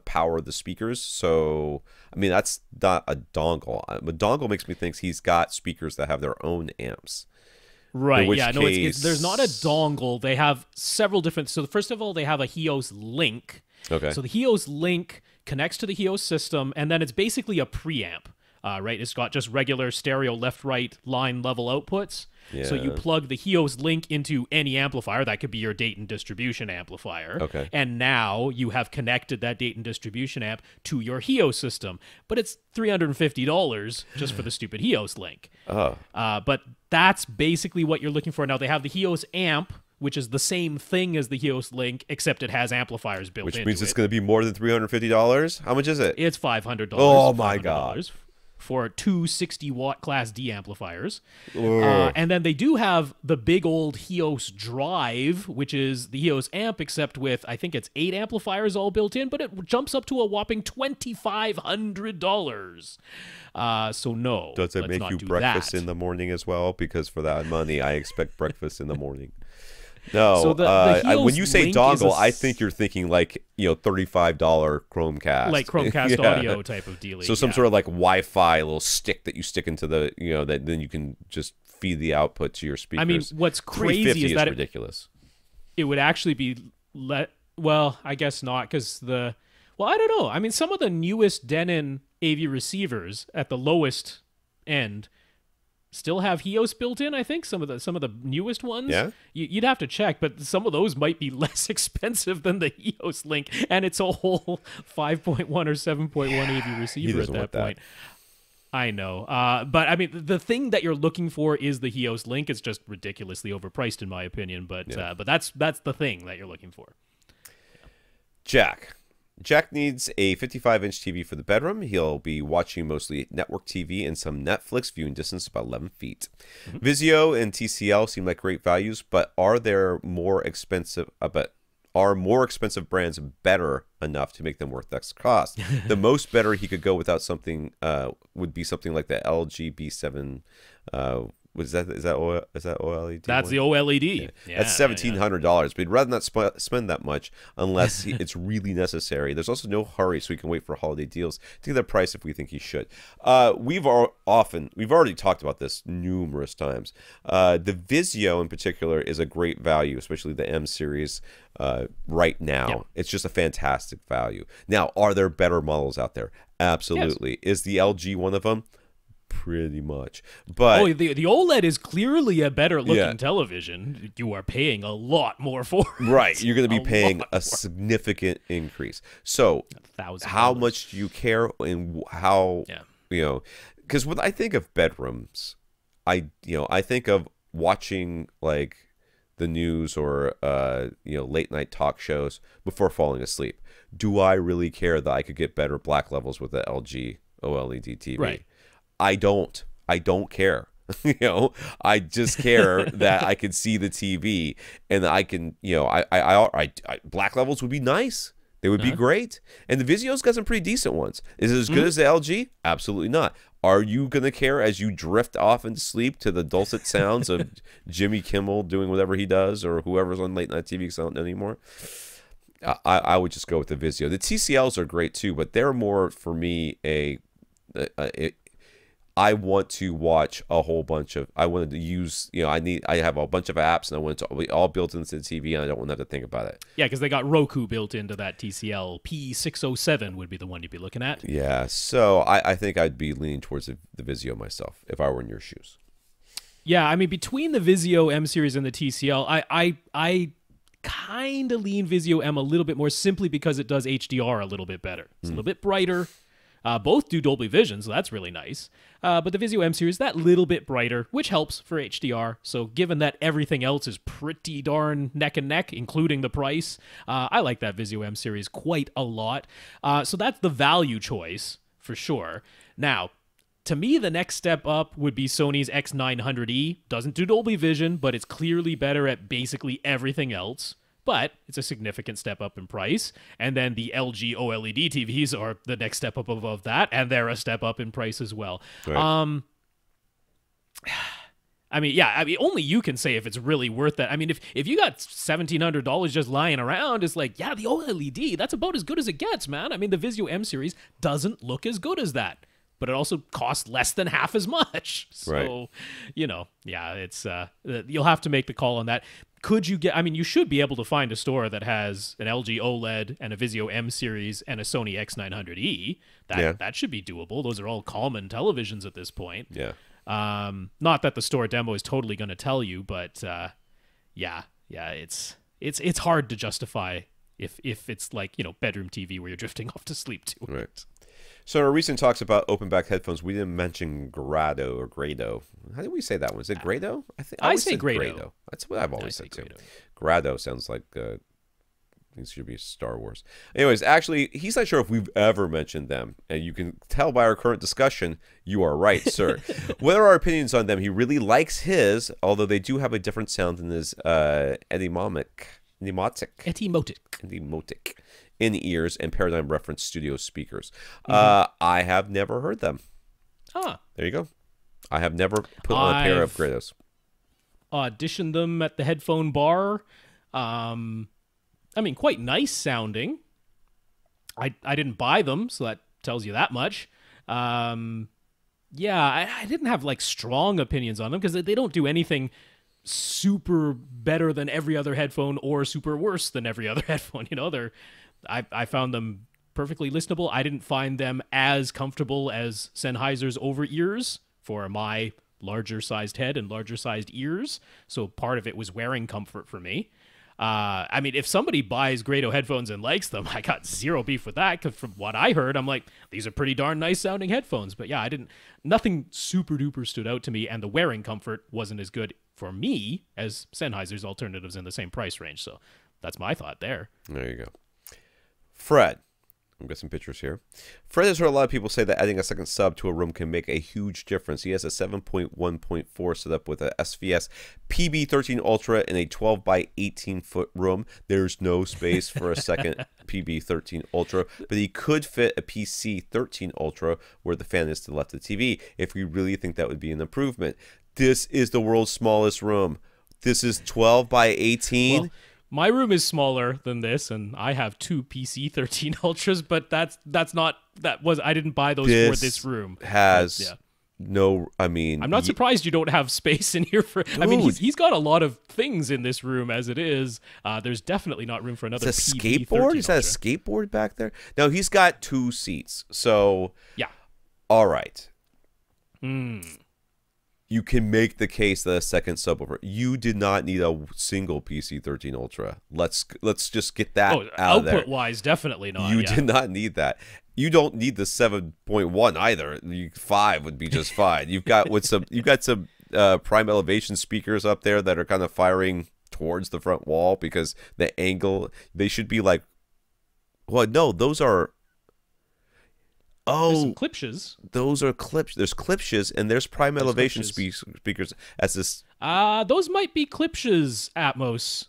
Speaker 1: power the speakers. So, I mean, that's not a dongle. But dongle makes me think he's got speakers that have their own amps.
Speaker 2: Right, yeah. No, there's not a dongle. They have several different... So, first of all, they have a HEOS link.
Speaker 1: Okay.
Speaker 2: So, the HEOS link connects to the HEOS system, and then it's basically a preamp, right? It's got just regular stereo left-right line level outputs. Yeah. So you plug the HEOS link into any amplifier. That could be your Dayton distribution amplifier.
Speaker 1: Okay.
Speaker 2: And now you have connected that Dayton distribution amp to your HEOS system. But it's $350 just for the stupid HEOS link.
Speaker 1: Oh.
Speaker 2: But that's basically what you're looking for. Now, they have the HEOS amp, which is the same thing as the HEOS link, except it has amplifiers built into it.
Speaker 1: Which means it's going to be more than $350? How much is it?
Speaker 2: It's $500.
Speaker 1: Oh, my God.
Speaker 2: For two 60-watt Class D amplifiers. And then they do have the big old HEOS drive, which is the HEOS amp, except with, I think it's 8 amplifiers all built in, but it jumps up to a whopping $2,500. So no,
Speaker 1: does it make you breakfast in the morning as well? Because for that money, I expect breakfast in the morning. No,
Speaker 2: so
Speaker 1: when you say dongle, I think you're thinking like, $35 Chromecast,
Speaker 2: like Chromecast audio type of deal.
Speaker 1: So some sort of like Wi-Fi little stick that you stick into the, that then you can just feed the output to your speakers.
Speaker 2: I mean, what's crazy is that
Speaker 1: ridiculous.
Speaker 2: It would actually be well, I guess not, because I don't know. I mean, some of the newest Denon AV receivers at the lowest end still have HEOS built in. I think some of the newest ones.
Speaker 1: Yeah,
Speaker 2: you'd have to check, but some of those might be less expensive than the HEOS link, and it's a whole 5.1 or 7.1 AV receiver at that point. I know, but I mean, the thing that you're looking for is the HEOS link. It's just ridiculously overpriced, in my opinion. But that's the thing that you're looking for.
Speaker 1: Jack needs a 55-inch TV for the bedroom. He'll be watching mostly network TV and some Netflix, viewing distance about 11 feet. Mm-hmm. Vizio and TCL seem like great values, but are more expensive brands better enough to make them worth extra cost? The most better he could go without something would be something like the LG B7. Is that OLED?
Speaker 2: That's the OLED.
Speaker 1: Yeah. That's $1,700. But he'd rather not spend that much unless it's really necessary. There's also no hurry, so we can wait for holiday deals to get that price if we think he should. We've already talked about this numerous times. The Vizio in particular is a great value, especially the M series right now. Yeah. It's just a fantastic value. Now, are there better models out there? Absolutely. Yes. Is the LG one of them? Pretty much, but
Speaker 2: the OLED is clearly a better looking television. You are paying a lot more for it.
Speaker 1: Right, you're going to be paying a significant increase. So how much do you care, and how because when I think of bedrooms, I think of watching like the news or late night talk shows before falling asleep. Do I really care that I could get better black levels with the LG OLED TV?
Speaker 2: Right.
Speaker 1: I don't care. I just care that I can see the TV and I can, black levels would be nice. They would be great. And the Vizio's got some pretty decent ones. Is it as good as the LG? Absolutely not. Are you going to care as you drift off into sleep to the dulcet sounds of Jimmy Kimmel doing whatever he does, or whoever's on late night TV because I don't know anymore? I would just go with the Vizio. The TCLs are great too, but they're more for me I want to watch a whole bunch of. I wanted to use. I have a bunch of apps, and I want it to be all built into the TV, and I don't want to have to think about it.
Speaker 2: Yeah, because they got Roku built into that TCL. P607 would be the one you'd be looking at.
Speaker 1: Yeah, so I think I'd be leaning towards the Vizio myself if I were in your shoes.
Speaker 2: Yeah, I mean, between the Vizio M series and the TCL, I kind of lean Vizio M a little bit more, simply because it does HDR a little bit better. It's a little bit brighter. Both do Dolby Vision, so that's really nice. But the Vizio M series, that little bit brighter, which helps for HDR. So given that everything else is pretty darn neck and neck, including the price, I like that Vizio M series quite a lot. So that's the value choice for sure. Now, to me, the next step up would be Sony's X900E. Doesn't do Dolby Vision, but it's clearly better at basically everything else. but it's a significant step up in price. And then the LG OLED TVs are the next step up above that, and they're a step up in price as well. Right. I mean, only you can say if it's really worth that. I mean, if you got $1,700 just lying around, it's like, yeah, the OLED, that's about as good as it gets, man. I mean, the Vizio M series doesn't look as good as that, but it also costs less than half as much. So, right. It's you'll have to make the call on that. Could you get? I mean, you should be able to find a store that has an LG OLED and a Vizio M series and a Sony X900E. That should be doable. Those are all common televisions at this point.
Speaker 1: Yeah.
Speaker 2: Not that the store demo is totally going to tell you, but it's hard to justify if it's like, bedroom TV where you're drifting off to sleep to.
Speaker 1: Right. So in our recent talks about open back headphones, we didn't mention Grado or Grado. How do we say that one? Is it Grado?
Speaker 2: I say Grado.
Speaker 1: That's what I've always said too. Grado sounds like these should be Star Wars. Anyways, actually, he's not sure if we've ever mentioned them, and you can tell by our current discussion, you are right, sir. What are our opinions on them? He really likes his, although they do have a different sound than his ethymotic in-ears and paradigm reference studio speakers. I have never heard them.
Speaker 2: Ah.
Speaker 1: There you go. I have never put on a pair of Grados.
Speaker 2: Auditioned them at the headphone bar. I mean, quite nice sounding. I didn't buy them, so that tells you that much. I didn't have like strong opinions on them because they don't do anything super better than every other headphone or super worse than every other headphone. I found them perfectly listenable. I didn't find them as comfortable as Sennheiser's over-ears for my larger sized head and larger sized ears. So part of it was wearing comfort for me. I mean, if somebody buys Grado headphones and likes them, I got zero beef with that, because from what I heard, I'm like, these are pretty darn nice sounding headphones. But yeah, nothing super duper stood out to me, and the wearing comfort wasn't as good for me as Sennheiser's alternatives in the same price range. So that's my thought there.
Speaker 1: There you go. Fred. I've got some pictures here. Fred has heard a lot of people say that adding a second sub to a room can make a huge difference. He has a 7.1.4 set up with a SVS PB13 Ultra in a 12 by 18 foot room. There's no space for a second PB13 Ultra, but he could fit a PC13 Ultra where the fan is to the left of the TV if we really think that would be an improvement. This is the world's smallest room. This is 12 by 18.
Speaker 2: Well, my room is smaller than this, and I have two PC13 Ultras, but I didn't buy those for this room.
Speaker 1: I'm
Speaker 2: not surprised you don't have space in here for. Dude. I mean, he's got a lot of things in this room as it is. There's definitely not room for another.
Speaker 1: It's a skateboard. Is that a skateboard back there? No, he's got two seats. So
Speaker 2: yeah,
Speaker 1: all right. You can make the case that a second subwoofer. You did not need a single PC13 Ultra. Let's just get that out of there.
Speaker 2: Output-wise, definitely not.
Speaker 1: You did not need that. You don't need the 7.1 either. 5 would be just fine. You've got some prime elevation speakers up there that are kind of firing towards the front wall because the angle, they should be like, well, no, those are.
Speaker 2: There's some Klipsches.
Speaker 1: Those are Klipsch. There's Klipsches and there's prime elevation speakers. As this.
Speaker 2: Those might be Klipsch's Atmos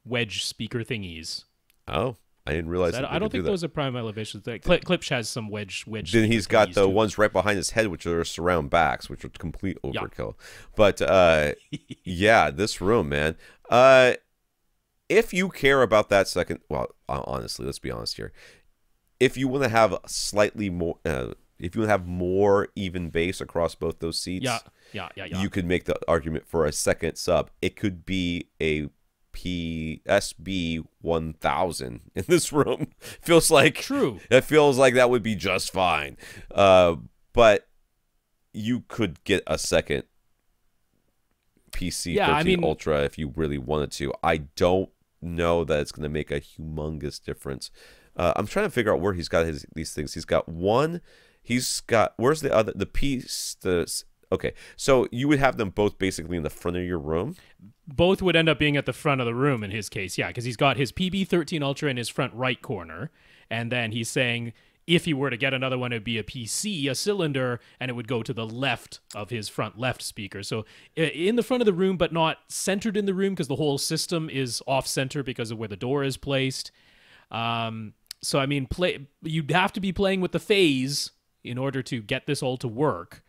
Speaker 2: wedge speaker thingies.
Speaker 1: Oh, I didn't realize.
Speaker 2: I don't think those are prime elevation things. Klipsch has some wedge.
Speaker 1: Then he's got the ones right behind his head, which are surround backs, which are complete overkill. Yeah. But yeah, this room, man. If you care about that second, well, honestly, let's be honest here. If you want to have slightly more, if you want to have more even bass across both those seats, you could make the argument for a second sub. It could be a PSB 1000 in this room. Feels like
Speaker 2: true.
Speaker 1: It feels like that would be just fine. But you could get a second PC13 Ultra if you really wanted to. I don't know that it's going to make a humongous difference. I'm trying to figure out where he's got these things. He's got one. Where's the other? The piece. Okay, so you would have them both basically in the front of your room.
Speaker 2: Both would end up being at the front of the room in his case, yeah, because he's got his PB13 Ultra in his front right corner, and then he's saying If he were to get another one, it'd be a PC, a cylinder, and it would go to the left of his front left speaker. So in the front of the room, but not centered in the room, because the whole system is off-center because of where the door is placed. So, I mean, you'd have to be playing with the phase in order to get this all to work.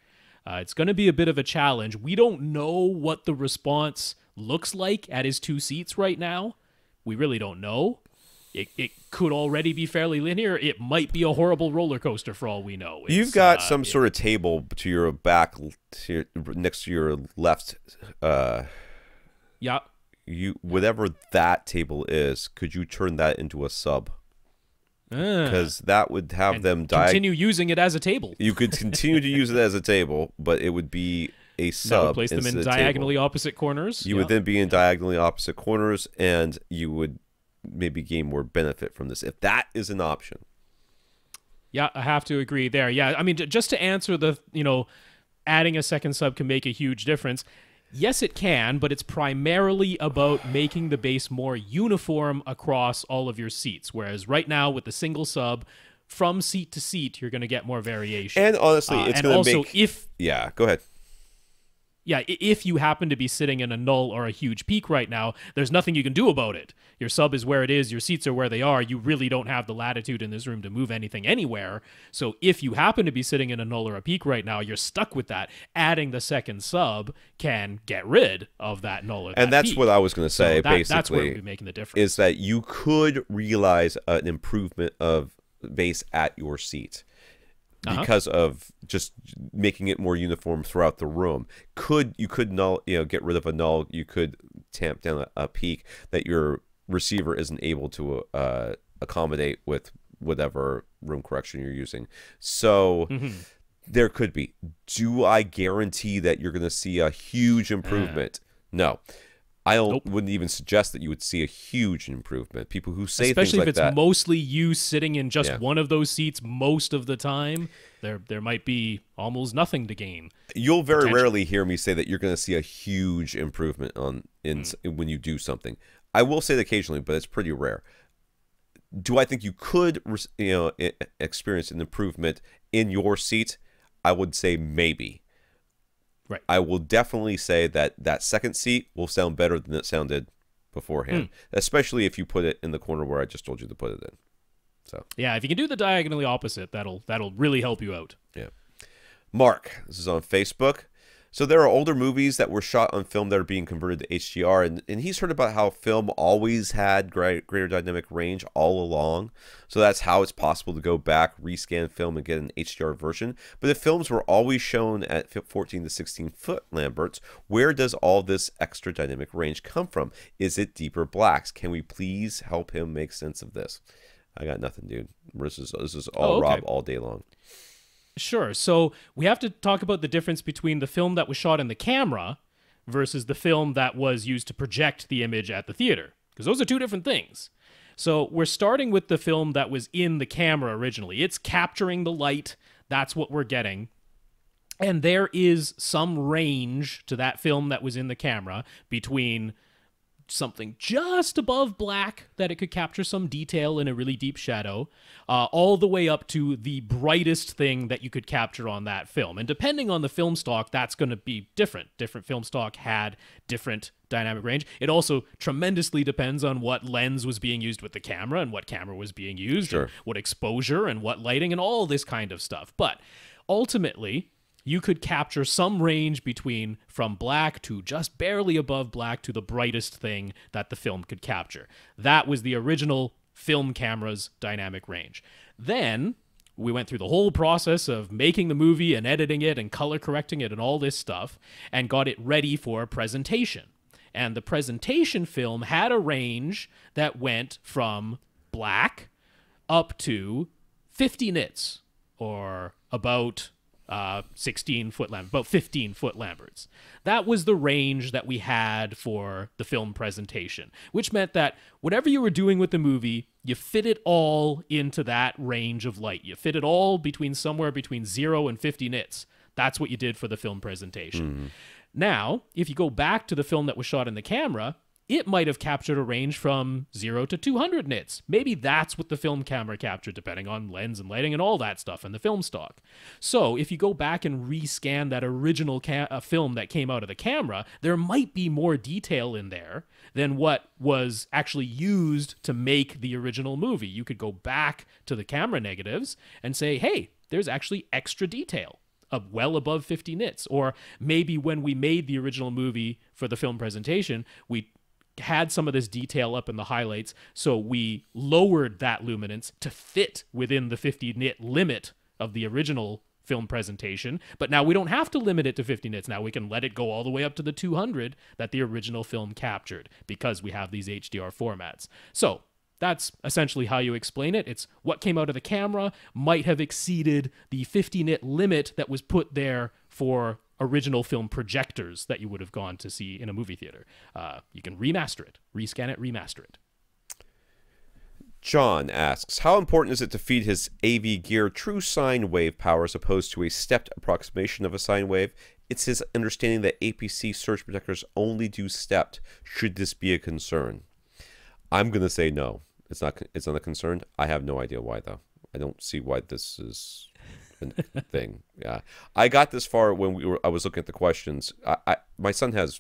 Speaker 2: It's going to be a bit of a challenge. We don't know what the response looks like at his 2 seats right now. We really don't know. It could already be fairly linear. It might be a horrible roller coaster for all we know.
Speaker 1: You've got some sort of table to your back, next to your left.
Speaker 2: Yeah.
Speaker 1: Whatever that table is, could you turn that into a sub? Because that would have them
Speaker 2: continue using it as a table.
Speaker 1: You could continue to use it as a table, but it would be a sub.
Speaker 2: That would place them in diagonally opposite corners.
Speaker 1: You would then be in diagonally opposite corners, and you would maybe gain more benefit from this, if that is an option.
Speaker 2: Yeah, I have to agree there. Yeah, I mean, just to answer the, adding a second sub can make a huge difference. Yes, it can, but it's primarily about making the bass more uniform across all of your seats. Whereas right now, with the single sub, from seat to seat, you're going to get more variation.
Speaker 1: And honestly, it's going to make... Yeah, go ahead.
Speaker 2: Yeah, if you happen to be sitting in a null or a huge peak right now, there's nothing you can do about it. Your sub is where it is, your seats are where they are. You really don't have the latitude in this room to move anything anywhere. So if you happen to be sitting in a null or a peak right now, you're stuck with that. Adding the second sub can get rid of that null or that
Speaker 1: And that's
Speaker 2: peak.
Speaker 1: What I was going to say, basically.
Speaker 2: That's where we're making the difference.
Speaker 1: Is that you could realize an improvement of bass at your seat. Because of just making it more uniform throughout the room. You could null, get rid of a null. You could tamp down a peak that your receiver isn't able to accommodate with whatever room correction you're using. So there could be. Do I guarantee that you're going to see a huge improvement? No. I wouldn't even suggest that you would see a huge improvement. People who say things like that.
Speaker 2: Especially if it's mostly you sitting in just one of those seats most of the time, there might be almost nothing to gain.
Speaker 1: You'll very rarely hear me say that you're going to see a huge improvement when you do something. I will say that occasionally, but it's pretty rare. Do I think you could experience an improvement in your seat? I would say maybe.
Speaker 2: Right.
Speaker 1: I will definitely say that second seat will sound better than it sounded beforehand, especially if you put it in the corner where I just told you to put it in. So
Speaker 2: yeah, if you can do the diagonally opposite, that'll really help you out.
Speaker 1: Yeah. Mark, this is on Facebook. So there are older movies that were shot on film that are being converted to HDR, and he's heard about how film always had greater dynamic range all along. So that's how it's possible to go back, rescan film, and get an HDR version. But if films were always shown at 14 to 16 foot Lamberts, where does all this extra dynamic range come from? Is it deeper blacks? Can we please help him make sense of this? I got nothing, dude. This is all Rob all day long.
Speaker 2: Sure. So we have to talk about the difference between the film that was shot in the camera versus the film that was used to project the image at the theater, because those are two different things. So we're starting with the film that was in the camera originally. It's capturing the light. That's what we're getting. And there is some range to that film that was in the camera between something just above black that it could capture some detail in a really deep shadow, all the way up to the brightest thing that you could capture on that film. And depending on the film stock, that's going to be different. Different film stock had different dynamic range. It also tremendously depends on what lens was being used with the camera and what camera was being used, and what exposure and what lighting and all this kind of stuff. But ultimately, you could capture some range between from black to just barely above black to the brightest thing that the film could capture. That was the original film camera's dynamic range. Then we went through the whole process of making the movie and editing it and color correcting it and all this stuff and got it ready for presentation. And the presentation film had a range that went from black up to 50 nits, or about 16-foot Lamberts, about 15-foot Lamberts. That was the range that we had for the film presentation, which meant that whatever you were doing with the movie, you fit it all into that range of light. You fit it all somewhere between 0 and 50 nits. That's what you did for the film presentation. Now, if you go back to the film that was shot in the camera, it might have captured a range from 0 to 200 nits. Maybe that's what the film camera captured, depending on lens and lighting and all that stuff and the film stock. So if you go back and rescan that original film that came out of the camera, there might be more detail in there than what was actually used to make the original movie. You could go back to the camera negatives and say, hey, there's actually extra detail of well above 50 nits. Or maybe when we made the original movie for the film presentation, we had some of this detail up in the highlights, so we lowered that luminance to fit within the 50 nit limit of the original film presentation, but now we don't have to limit it to 50 nits. Now we can let it go all the way up to the 200 that the original film captured because we have these HDR formats. So that's essentially how you explain it. It's what came out of the camera might have exceeded the 50 nit limit that was put there for original film projectors that you would have gone to see in a movie theater. You can remaster it, rescan it, remaster it.
Speaker 1: John asks, how important is it to feed his AV gear true sine wave power as opposed to a stepped approximation of a sine wave? It's his understanding that APC surge protectors only do stepped. Should this be a concern? I'm going to say no. It's not a concern. I have no idea why, though. I don't see why this is a thing. Yeah, I got this far when I was looking at the questions. My son has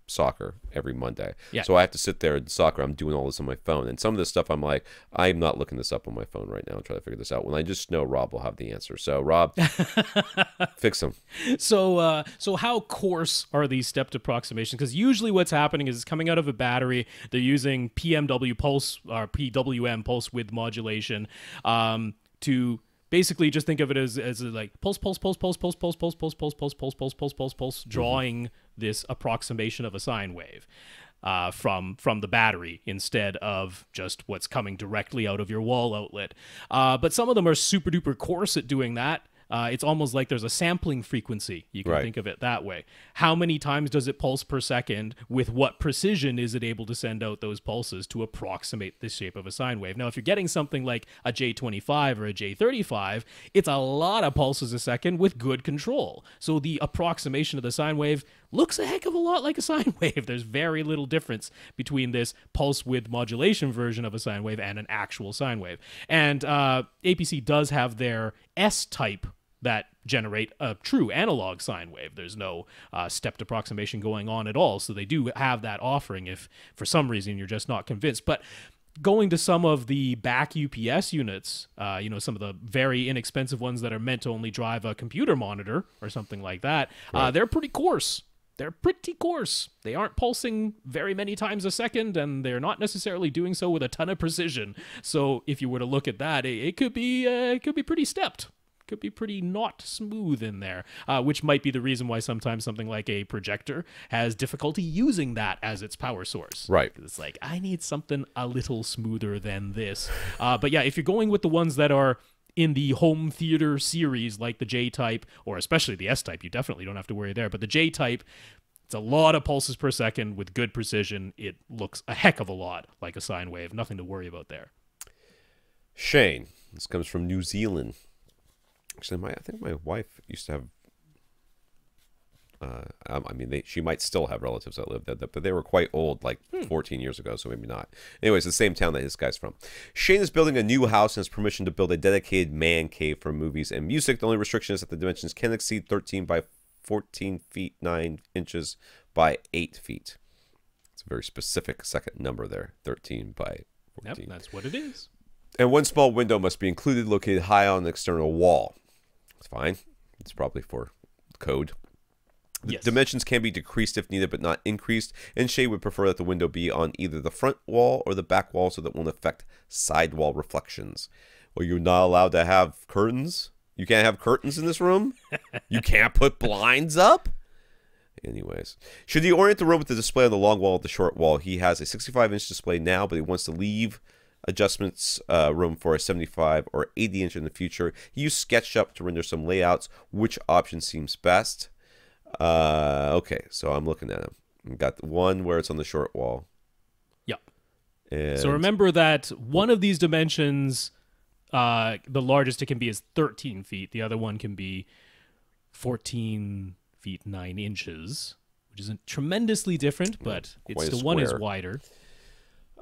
Speaker 1: soccer every Monday, so I have to sit there and soccer. I'm doing all this on my phone, and some of this stuff I'm like, I'm not looking this up on my phone right now and try to figure this out. When I just know Rob will have the answer. So Rob, fix them.
Speaker 2: So how coarse are these stepped approximations? Because usually what's happening is it's coming out of a battery. They're using PMW pulse or PWM pulse width modulation to basically just think of it as like pulse, drawing this approximation of a sine wave from the battery instead of just what's coming directly out of your wall outlet. But some of them are super duper coarse at doing that. It's almost like there's a sampling frequency. You can think of it that way. How many times does it pulse per second? With what precision is it able to send out those pulses to approximate the shape of a sine wave? Now, if you're getting something like a J25 or a J35, it's a lot of pulses a second with good control. So the approximation of the sine wave looks a heck of a lot like a sine wave. There's very little difference between this pulse width modulation version of a sine wave and an actual sine wave. And APC does have their S-type that generate a true analog sine wave. There's no stepped approximation going on at all. So they do have that offering if for some reason you're just not convinced. But going to some of the back UPS units, some of the very inexpensive ones that are meant to only drive a computer monitor or something like that, they're pretty coarse. They're pretty coarse. They aren't pulsing very many times a second, and they're not necessarily doing so with a ton of precision. So if you were to look at that, it could be pretty stepped. Could be pretty not smooth in there, which might be the reason why sometimes something like a projector has difficulty using that as its power source.
Speaker 1: Right.
Speaker 2: It's like, I need something a little smoother than this. But yeah, if you're going with the ones that are in the home theater series, like the J-type, or especially the S-type, you definitely don't have to worry there. But the J-type, it's a lot of pulses per second with good precision. It looks a heck of a lot like a sine wave. Nothing to worry about there.
Speaker 1: Shane, this comes from New Zealand. Actually, I think my wife used to have. She might still have relatives that lived there, but they were quite old, like 14 years ago, so maybe not. Anyways, the same town that this guy's from. Shane is building a new house and has permission to build a dedicated man cave for movies and music. The only restriction is that the dimensions can exceed 13 by 14 feet 9 inches by 8 feet. It's a very specific second number there, 13 by 14.
Speaker 2: Yep, that's what it is.
Speaker 1: And one small window must be included, located high on the external wall. It's fine. It's probably for code.
Speaker 2: Yes.
Speaker 1: Dimensions can be decreased if needed, but not increased. And Shay would prefer that the window be on either the front wall or the back wall so that it won't affect sidewall reflections. Well, you're not allowed to have curtains? You can't have curtains in this room? You can't put blinds up? Anyways, should he orient the room with the display on the long wall or the short wall? He has a 65-inch display now, but he wants to leave adjustments room for a 75 or 80-inch in the future. He used SketchUp to render some layouts. Which option seems best? Okay, so I'm looking at him. We've got the one where it's on the short wall.
Speaker 2: Yep.
Speaker 1: And
Speaker 2: so remember that one of these dimensions, the largest it can be is 13 feet. The other one can be 14 feet 9 inches, which isn't tremendously different, but it's the one is wider.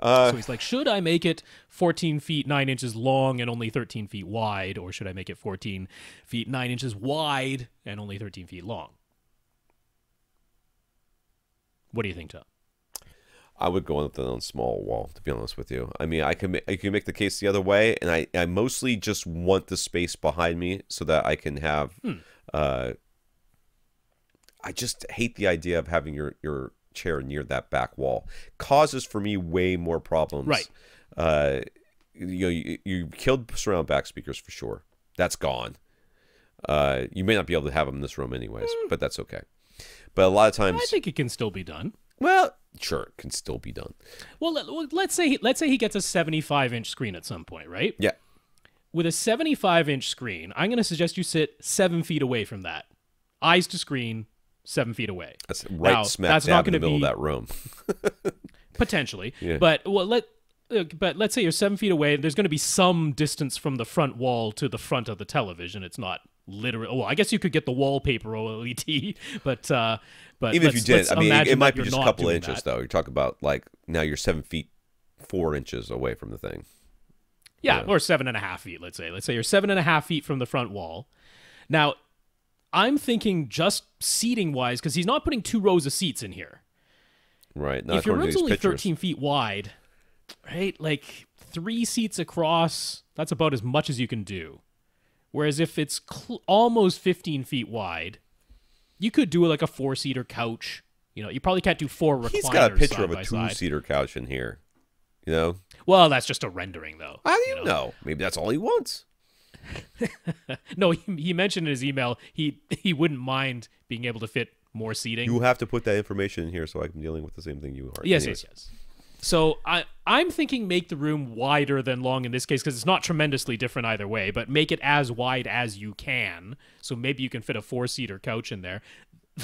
Speaker 1: So
Speaker 2: he's like, should I make it 14 feet 9 inches long and only 13 feet wide, or should I make it 14 feet 9 inches wide and only 13 feet long? What do you think, Tom?
Speaker 1: I would go with a small wall, to be honest with you. I mean, I can make the case the other way, and I mostly just want the space behind me so that I can have. I just hate the idea of having your chair near that back wall. Causes for me way more problems.
Speaker 2: Right.
Speaker 1: You killed surround back speakers for sure. That's gone. You may not be able to have them in this room anyways, but that's okay. But a lot of times,
Speaker 2: I think it can still be done.
Speaker 1: Well, sure, it can still be done.
Speaker 2: Well, let's say he gets a 75-inch screen at some point, right?
Speaker 1: Yeah.
Speaker 2: With a 75-inch screen, I'm going to suggest you sit 7 feet away from that. Eyes to screen, 7 feet away.
Speaker 1: That's right smack dab in the middle of that room.
Speaker 2: Potentially.
Speaker 1: Yeah.
Speaker 2: But let's say you're 7 feet away, and there's going to be some distance from the front wall to the front of the television. It's not literal. Well, I guess you could get the wallpaper OLED, but
Speaker 1: even if you did, I mean, it might be just a couple of inches,
Speaker 2: that.
Speaker 1: though. You're talking about like now you're 7 feet 4 inches away from the thing.
Speaker 2: Yeah, or 7.5 feet. Let's say you're 7.5 feet from the front wall. Now, I'm thinking just seating wise, because he's not putting 2 rows of seats in here.
Speaker 1: Right.
Speaker 2: If your room's only 13 feet wide, right, like 3 seats across, that's about as much as you can do. Whereas if it's almost 15 feet wide, you could do like a 4-seater couch. You probably can't do 4 recliners.
Speaker 1: He's got a picture of a
Speaker 2: side.
Speaker 1: 2-seater couch in here.
Speaker 2: Well, that's just a rendering, though.
Speaker 1: How do you know? Maybe that's all he wants.
Speaker 2: No, he mentioned in his email he wouldn't mind being able to fit more seating.
Speaker 1: You have to put that information in here so I'm dealing with the same thing you are.
Speaker 2: Yes. So I'm thinking make the room wider than long in this case, because it's not tremendously different either way, but make it as wide as you can. So maybe you can fit a 4-seater couch in there.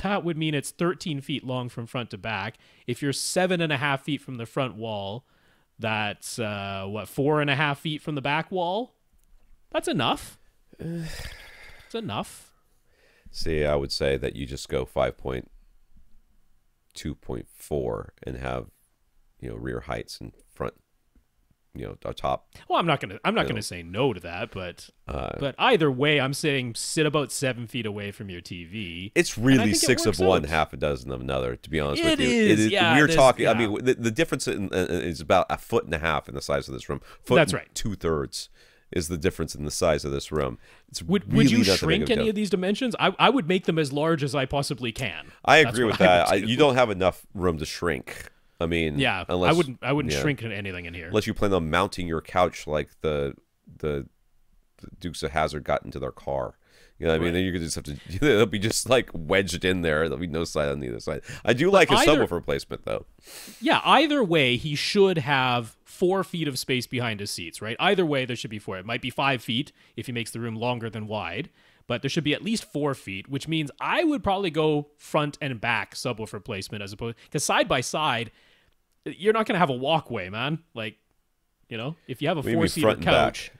Speaker 2: That would mean it's 13 feet long from front to back. If you're 7.5 feet from the front wall, that's 4.5 feet from the back wall? That's enough. It's enough.
Speaker 1: See, I would say that you just go 5.2.4 and have rear heights and front top.
Speaker 2: Well, I'm not gonna say no to that, but either way, I'm saying sit about 7 feet away from your TV.
Speaker 1: It's really 6 of one, half a dozen of another. To be honest with you,
Speaker 2: it is. Yeah,
Speaker 1: we're talking. Yeah. I mean, the difference is about 1.5 feet in the size of this room.
Speaker 2: That's right.
Speaker 1: 2/3 is the difference in the size of this room. It's
Speaker 2: would
Speaker 1: really
Speaker 2: you shrink any of these dimensions? I would make them as large as I possibly can.
Speaker 1: I agree with that. You don't have enough room to shrink. I mean,
Speaker 2: yeah,
Speaker 1: unless,
Speaker 2: I wouldn't shrink anything in here
Speaker 1: unless you plan on mounting your couch like the Dukes of Hazzard got into their car. You know what I mean? Then you could just have to. It'll be just like wedged in there. There'll be no side on either side. I do like his subwoofer replacement though.
Speaker 2: Yeah, either way, he should have 4 feet of space behind his seats. Right? Either way, there should be 4. It might be 5 feet if he makes the room longer than wide. But there should be at least 4 feet, which means I would probably go front and back subwoofer placement as opposed, because side by side, you're not going to have a walkway, man. Like, if you have a 4-seater couch,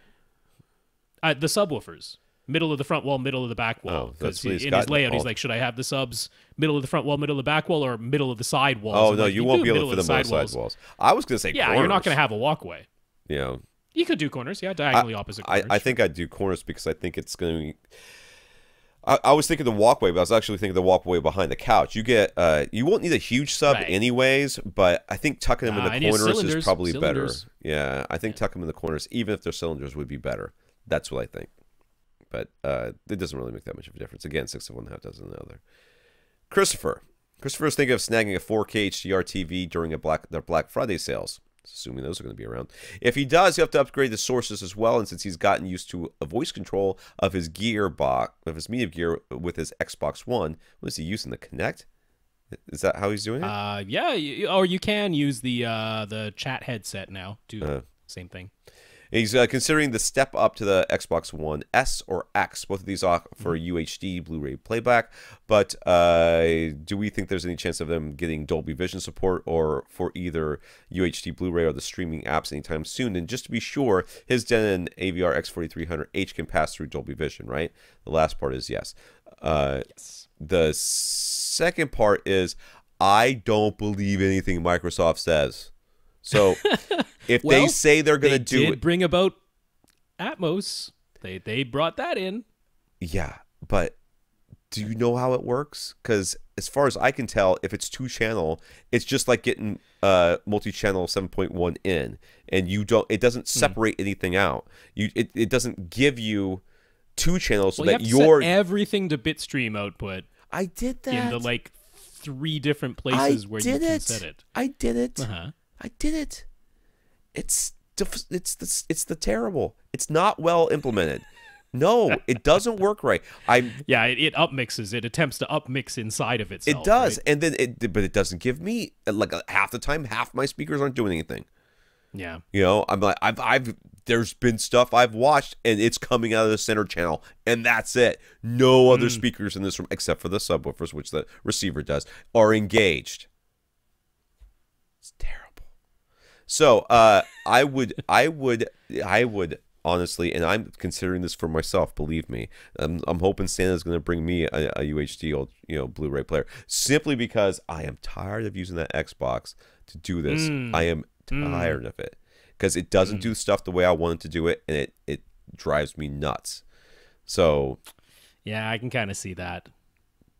Speaker 2: the subwoofers, middle of the front wall, middle of the back wall. Because in his layout, he's like, should I have the subs middle of the front wall, middle of the back wall, or middle of the side walls?
Speaker 1: Oh, no, you won't be able to fit them on side walls. I was going to say corners.
Speaker 2: You're not going to have a walkway.
Speaker 1: You
Speaker 2: could do corners, diagonally opposite corners.
Speaker 1: I think I'd do corners because I think it's going to be... I was thinking the walkway, but I was actually thinking the walkway behind the couch. You get, you won't need a huge sub anyways, but I think tucking them in the corners is probably better. Yeah, I think tucking them in the corners, even if they're cylinders, would be better. That's what I think. But it doesn't really make that much of a difference. Again, 6 of one, half dozen of the other. Christopher is thinking of snagging a 4K HDR TV during their Black Friday sales. Assuming those are going to be around. If he does, you have to upgrade the sources as well. And since he's gotten used to a voice control of his media gear with his Xbox One, what is he using? The Kinect? Is that how he's doing it?
Speaker 2: Yeah. Or you can use the chat headset now. Do same thing.
Speaker 1: He's considering the step up to the Xbox One S or X. Both of these offer UHD Blu-ray playback. But do we think there's any chance of them getting Dolby Vision support or for either UHD Blu-ray or the streaming apps anytime soon? And just to be sure, his Denon AVR X4300H can pass through Dolby Vision, right? The last part is yes.
Speaker 2: Yes.
Speaker 1: The second part is I don't believe anything Microsoft says. So if they say they're going to do it,
Speaker 2: bring about Atmos. They brought that in.
Speaker 1: Yeah, but do you know how it works? Because as far as I can tell, if it's 2-channel, it's just like getting multi-channel 7.1 in, and it doesn't separate anything out. It doesn't give you 2 channels so that
Speaker 2: you're set everything to bitstream output.
Speaker 1: I did that
Speaker 2: in the 3 different places where you can set it.
Speaker 1: I did it. I did it. It's the terrible. It's not well implemented. No, it doesn't work right.
Speaker 2: It upmixes. It attempts to upmix inside of itself.
Speaker 1: It does,
Speaker 2: right?
Speaker 1: and then but it doesn't give me half the time. Half my speakers aren't doing anything.
Speaker 2: Yeah,
Speaker 1: I'm like there's been stuff I've watched, and it's coming out of the center channel, and that's it. No other speakers in this room, except for the subwoofers, which the receiver does, are engaged. It's terrible. So I would honestly, and I'm considering this for myself. Believe me, I'm hoping Santa's going to bring me a UHD old Blu-ray player, simply because I am tired of using that Xbox to do this. I am tired of it because it doesn't do stuff the way I want it to do it, and it drives me nuts. So
Speaker 2: yeah, I can kind of see that.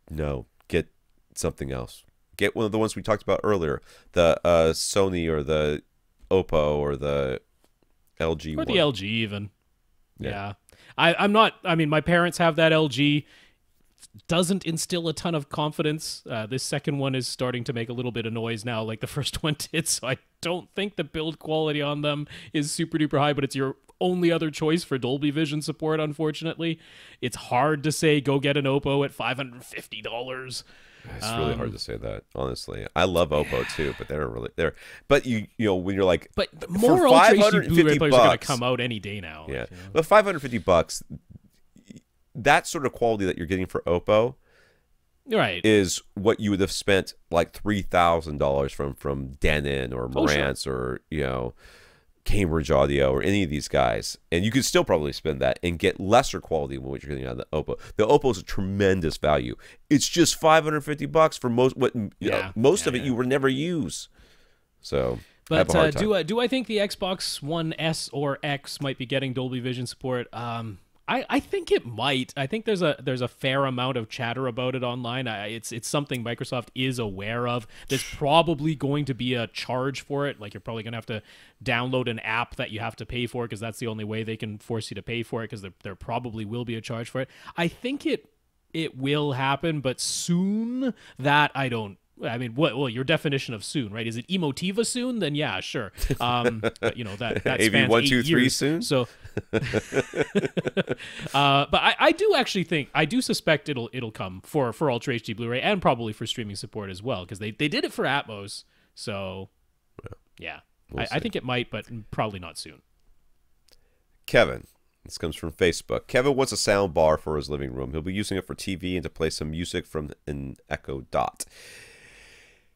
Speaker 1: No, get something else. Get one of the ones we talked about earlier, the Sony or the Oppo or the LG
Speaker 2: or the LG even. Yeah. I'm not. I mean, my parents have that LG. Doesn't instill a ton of confidence. This second one is starting to make a little bit of noise now, like the first one did. So I don't think the build quality on them is super duper high. But it's your only other choice for Dolby Vision support. Unfortunately, it's hard to say go get an Oppo at $550.
Speaker 1: It's really hard to say that, honestly. I love Oppo too, but they're really there. But you know when you're like,
Speaker 2: but more Ultra HD Blu-ray players are going to come out any day now.
Speaker 1: Yeah, but $550, that sort of quality that you're getting for Oppo,
Speaker 2: right,
Speaker 1: is what you would have spent like $3,000 from Denon or Marantz or Cambridge Audio or any of these guys, and you could still probably spend that and get lesser quality than what you're getting out of the Oppo. The Oppo is a tremendous value. It's just $550 for most of it you would never use. So,
Speaker 2: but do I think the Xbox One S or X might be getting Dolby Vision support? I think it might. I think there's a fair amount of chatter about it online. It's something Microsoft is aware of. There's probably going to be a charge for it. Like you're probably going to have to download an app that you have to pay for because that's the only way they can force you to pay for it, because there probably will be a charge for it. I think it will happen, but soon, that I don't. I mean, well, your definition of soon, right? Is it Emotiva soon? Then yeah, sure. But, that
Speaker 1: AV
Speaker 2: spans
Speaker 1: 1, 2, 3
Speaker 2: years.
Speaker 1: soon.
Speaker 2: So, but I do actually think, I do suspect it'll come for Ultra HD Blu-ray and probably for streaming support as well, because they did it for Atmos. So yeah, I think it might, but probably not soon.
Speaker 1: Kevin. This comes from Facebook. Kevin wants a sound bar for his living room. He'll be using it for TV and to play some music from an Echo Dot.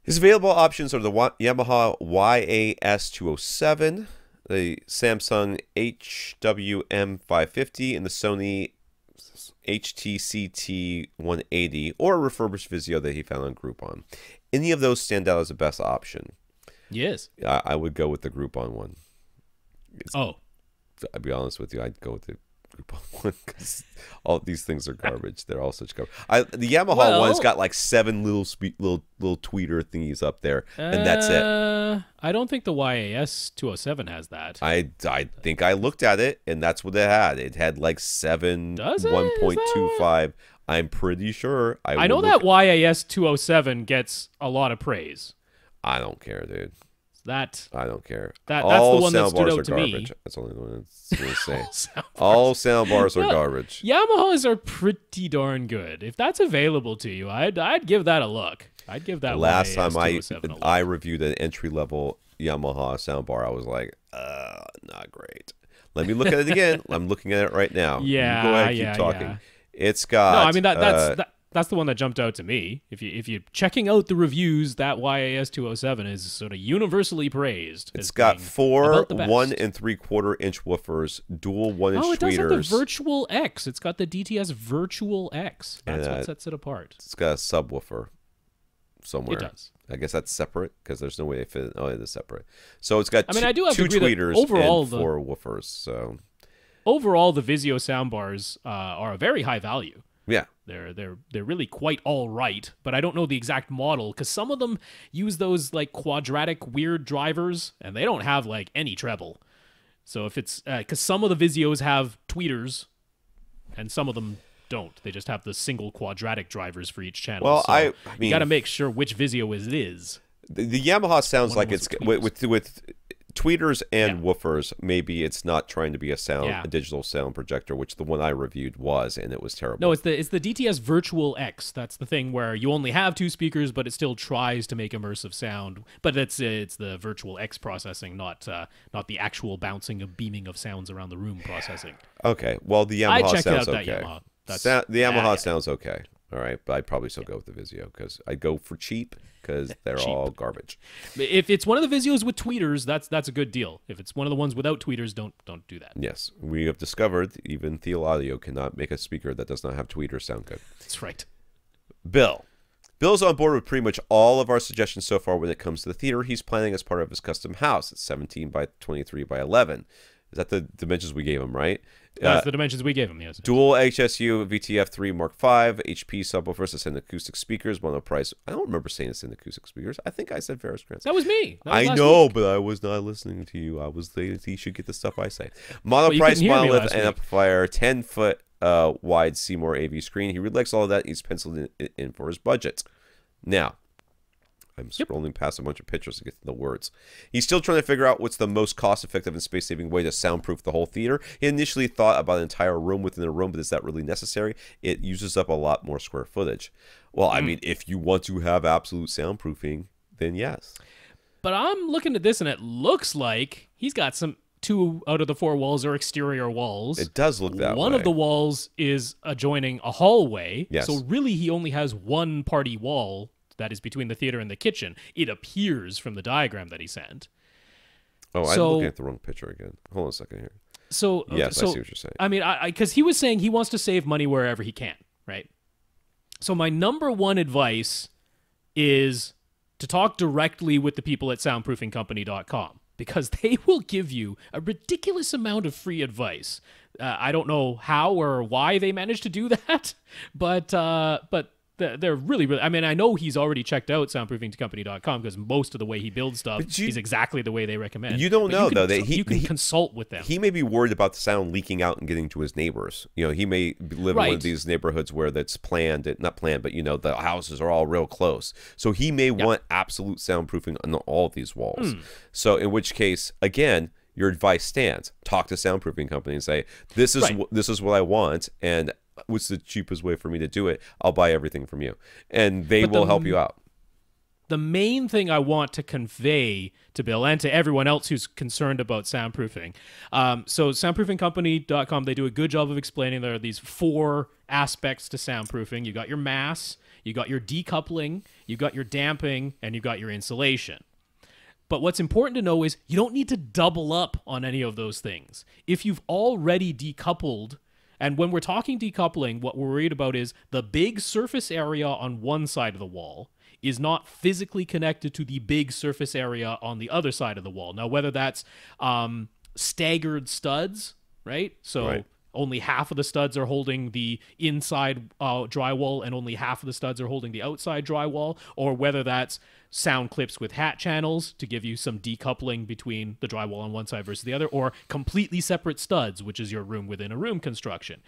Speaker 1: His available options are the Yamaha YAS207, the Samsung HWM550, and the Sony HTCT180, or a refurbished Vizio that he found on Groupon. Any of those stand out as the best option.
Speaker 2: Yes.
Speaker 1: I would go with the Groupon one.
Speaker 2: I'll
Speaker 1: be honest with you, I'd go with the Groupon one because all these things are garbage. They're all such garbage. The Yamaha one's got like 7 little tweeter thingies up there, and that's it.
Speaker 2: I don't think the YAS 207 has that.
Speaker 1: I think I looked at it, and that's what it had. It had like 7 1.25. I'm pretty sure.
Speaker 2: I know that YAS 207 gets a lot of praise.
Speaker 1: I don't care, dude.
Speaker 2: I
Speaker 1: don't care.
Speaker 2: That's the one that stood out to
Speaker 1: garbage.
Speaker 2: me.
Speaker 1: That's the only one that's going to say. All sound bars are garbage.
Speaker 2: Yamahas are pretty darn good. If that's available to you, I'd give that a look. I'd give that
Speaker 1: last time I reviewed an entry level Yamaha soundbar, I was like, not great. Let me look at it again. I'm looking at it right now.
Speaker 2: Yeah,
Speaker 1: you go ahead and keep talking. Yeah. It's got.
Speaker 2: No, I mean that's the one that jumped out to me. If you're checking out the reviews, that YAS 207 is sort of universally praised.
Speaker 1: It's got 4 1 3/4 inch woofers, dual 1 inch tweeters.
Speaker 2: Oh, it does have the Virtual X. It's got the DTS Virtual X. That's what sets it apart.
Speaker 1: It's got a subwoofer. somewhere.
Speaker 2: It does.
Speaker 1: I guess that's separate because there's no way to fit it. Oh, it is separate. So it's got
Speaker 2: I do have
Speaker 1: two
Speaker 2: to agree
Speaker 1: tweeters
Speaker 2: overall,
Speaker 1: and 4 woofers. So
Speaker 2: overall, the Vizio soundbars are a very high value.
Speaker 1: Yeah.
Speaker 2: They're really quite all right, but I don't know the exact model because some of them use those like quadratic weird drivers and they don't have like any treble. So if it's because some of the Vizios have tweeters and some of them don't. They just have the single quadratic drivers for each channel.
Speaker 1: Well,
Speaker 2: so
Speaker 1: I mean,
Speaker 2: you got to make sure which Vizio it is.
Speaker 1: The Yamaha sounds like it's with tweeters and woofers. Maybe it's not trying to be a digital sound projector, which the one I reviewed was, and it was terrible.
Speaker 2: No, it's the DTS Virtual X. That's the thing where you only have 2 speakers, but it still tries to make immersive sound. But it's the Virtual X processing, not the actual bouncing of beaming of sounds around the room processing.
Speaker 1: Okay, well the Yamaha sounds okay.
Speaker 2: That Yamaha.
Speaker 1: The Yamaha sounds okay. All right, but I'd probably still go with the Vizio because I'd go for cheap because they're all garbage.
Speaker 2: If it's one of the Vizios with tweeters, that's a good deal. If it's one of the ones without tweeters, don't do that.
Speaker 1: Yes, we have discovered even Theo Audio cannot make a speaker that does not have tweeters sound good.
Speaker 2: That's right.
Speaker 1: Bill's on board with pretty much all of our suggestions so far when it comes to the theater he's planning as part of his custom house. It's 17 by 23 by 11. Is that the dimensions we gave him, right?
Speaker 2: That's the dimensions we gave him, yes.
Speaker 1: Dual HSU VTF3 Mark V, HP subwoofers, to send acoustic speakers, mono price. I don't remember saying to send acoustic speakers. I think I said Ferris Grant.
Speaker 2: That was me.
Speaker 1: I know, but I was not listening to you. I was saying he should get the stuff I say. Mono price, monolith, amplifier, 10-foot wide Seymour AV screen. He really likes all of that. He's penciled it in for his budget. Now, I'm scrolling past a bunch of pictures to get to the words. He's still trying to figure out what's the most cost-effective and space-saving way to soundproof the whole theater. He initially thought about an entire room within a room, but is that really necessary? It uses up a lot more square footage. Well, I mean, if you want to have absolute soundproofing, then yes.
Speaker 2: But I'm looking at this, and it looks like he's got some 2 out of the 4 walls are exterior walls.
Speaker 1: It does look that way.
Speaker 2: One of the walls is adjoining a hallway.
Speaker 1: Yes.
Speaker 2: So really, he only has one party wall that is between the theater and the kitchen. It appears from the diagram that he sent.
Speaker 1: Oh, I'm looking at the wrong picture again. Hold on a second here.
Speaker 2: So
Speaker 1: yes, I see what you're saying.
Speaker 2: I mean, because he was saying he wants to save money wherever he can, right? So my number one advice is to talk directly with the people at soundproofingcompany.com because they will give you a ridiculous amount of free advice. I don't know how or why they managed to do that, but they're really, I mean, I know he's already checked out soundproofingcompany.com because most of the way he builds stuff is exactly the way they recommend.
Speaker 1: You don't know, though, that
Speaker 2: you can consult with them.
Speaker 1: He may be worried about the sound leaking out and getting to his neighbors. You know, he may live in one of these neighborhoods where that's not planned, but, you know, the houses are all real close. So he may want absolute soundproofing on all of these walls. So in which case, again, your advice stands. Talk to soundproofing company and say, this is what I want, and what's the cheapest way for me to do it? I'll buy everything from you. And they will help you out.
Speaker 2: The main thing I want to convey to Bill and to everyone else who's concerned about soundproofing. So soundproofingcompany.com, they do a good job of explaining there are these 4 aspects to soundproofing. You got your mass, you got your decoupling, you got your damping, and you got your insulation. But what's important to know is you don't need to double up on any of those things. If you've already decoupled. And when we're talking decoupling, what we're worried about is the big surface area on one side of the wall is not physically connected to the big surface area on the other side of the wall. Now, whether that's staggered studs, right? So only half of the studs are holding the inside drywall and only half of the studs are holding the outside drywall, or whether that's sound clips with hat channels to give you some decoupling between the drywall on one side versus the other, or completely separate studs, which is your room within a room construction.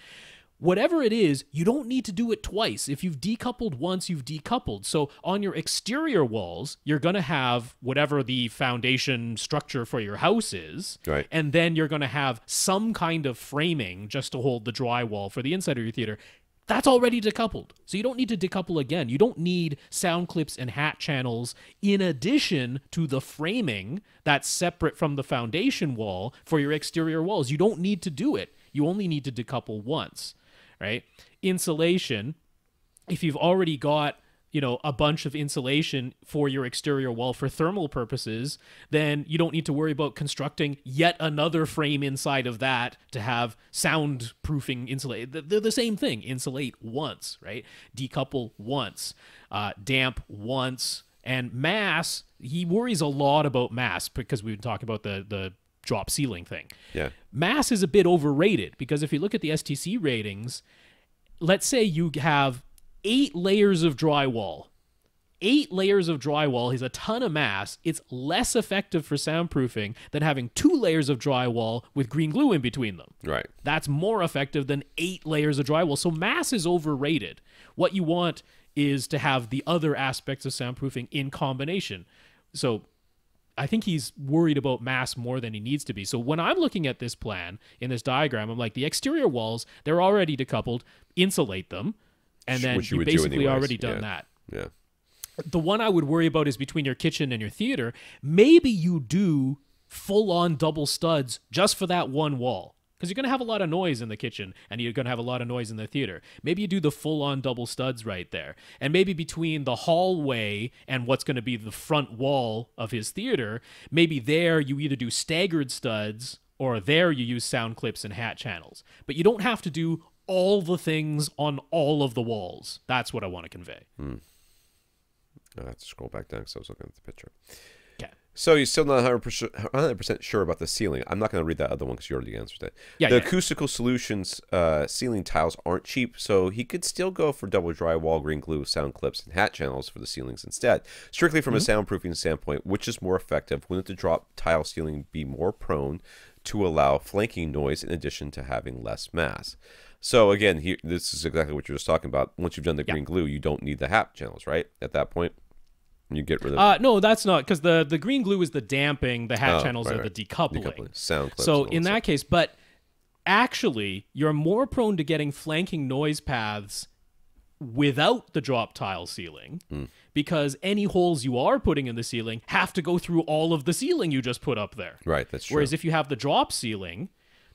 Speaker 2: Whatever it is, you don't need to do it twice. If you've decoupled once, you've decoupled. So on your exterior walls, you're going to have whatever the foundation structure for your house is.
Speaker 1: Right.
Speaker 2: And then you're going to have some kind of framing just to hold the drywall for the inside of your theater. That's already decoupled. So you don't need to decouple again. You don't need sound clips and hat channels in addition to the framing that's separate from the foundation wall for your exterior walls. You don't need to do it. You only need to decouple once, right? Insulation, if you've already got a bunch of insulation for your exterior wall for thermal purposes, then you don't need to worry about constructing yet another frame inside of that to have soundproofing insulate. They're the same thing. Insulate once, right? Decouple once, damp once, and mass. He worries a lot about mass because we've been talking about the drop ceiling thing.
Speaker 1: Yeah.
Speaker 2: Mass is a bit overrated because if you look at the STC ratings, let's say you have 8 layers of drywall. 8 layers of drywall is a ton of mass. It's less effective for soundproofing than having 2 layers of drywall with green glue in between them.
Speaker 1: Right.
Speaker 2: That's more effective than 8 layers of drywall. So mass is overrated. What you want is to have the other aspects of soundproofing in combination. So I think he's worried about mass more than he needs to be. So when I'm looking at this plan in this diagram, I'm like, the exterior walls, they're already decoupled, insulate them. And then you basically already done that.
Speaker 1: Yeah.
Speaker 2: The one I would worry about is between your kitchen and your theater. Maybe you do full-on double studs just for that one wall, because you're going to have a lot of noise in the kitchen and you're going to have a lot of noise in the theater. Maybe you do the full-on double studs right there. And maybe between the hallway and what's going to be the front wall of his theater, maybe there you either do staggered studs or there you use sound clips and hat channels. But you don't have to do all the things on all of the walls. That's what I want to convey.
Speaker 1: I have to scroll back down because I was looking at the picture.
Speaker 2: Okay.
Speaker 1: So you're still not 100% sure about the ceiling. I'm not going to read that other one because you already answered it.
Speaker 2: Yeah,
Speaker 1: the Acoustical Solutions ceiling tiles aren't cheap, so he could still go for double drywall, green glue, sound clips, and hat channels for the ceilings instead. Strictly from a soundproofing standpoint, which is more effective? Wouldn't the drop tile ceiling be more prone to allow flanking noise in addition to having less mass? So again, this is exactly what you're just talking about. Once you've done the green glue, you don't need the hat channels, right? At that point, you get rid of.
Speaker 2: No, that's not, because the green glue is the damping. The hat channels are the decoupling.
Speaker 1: Sound clips.
Speaker 2: So in that case, but actually, you're more prone to getting flanking noise paths without the drop tile ceiling, because any holes you are putting in the ceiling have to go through all of the ceiling you just put up there.
Speaker 1: Right. That's true.
Speaker 2: Whereas if you have the drop ceiling,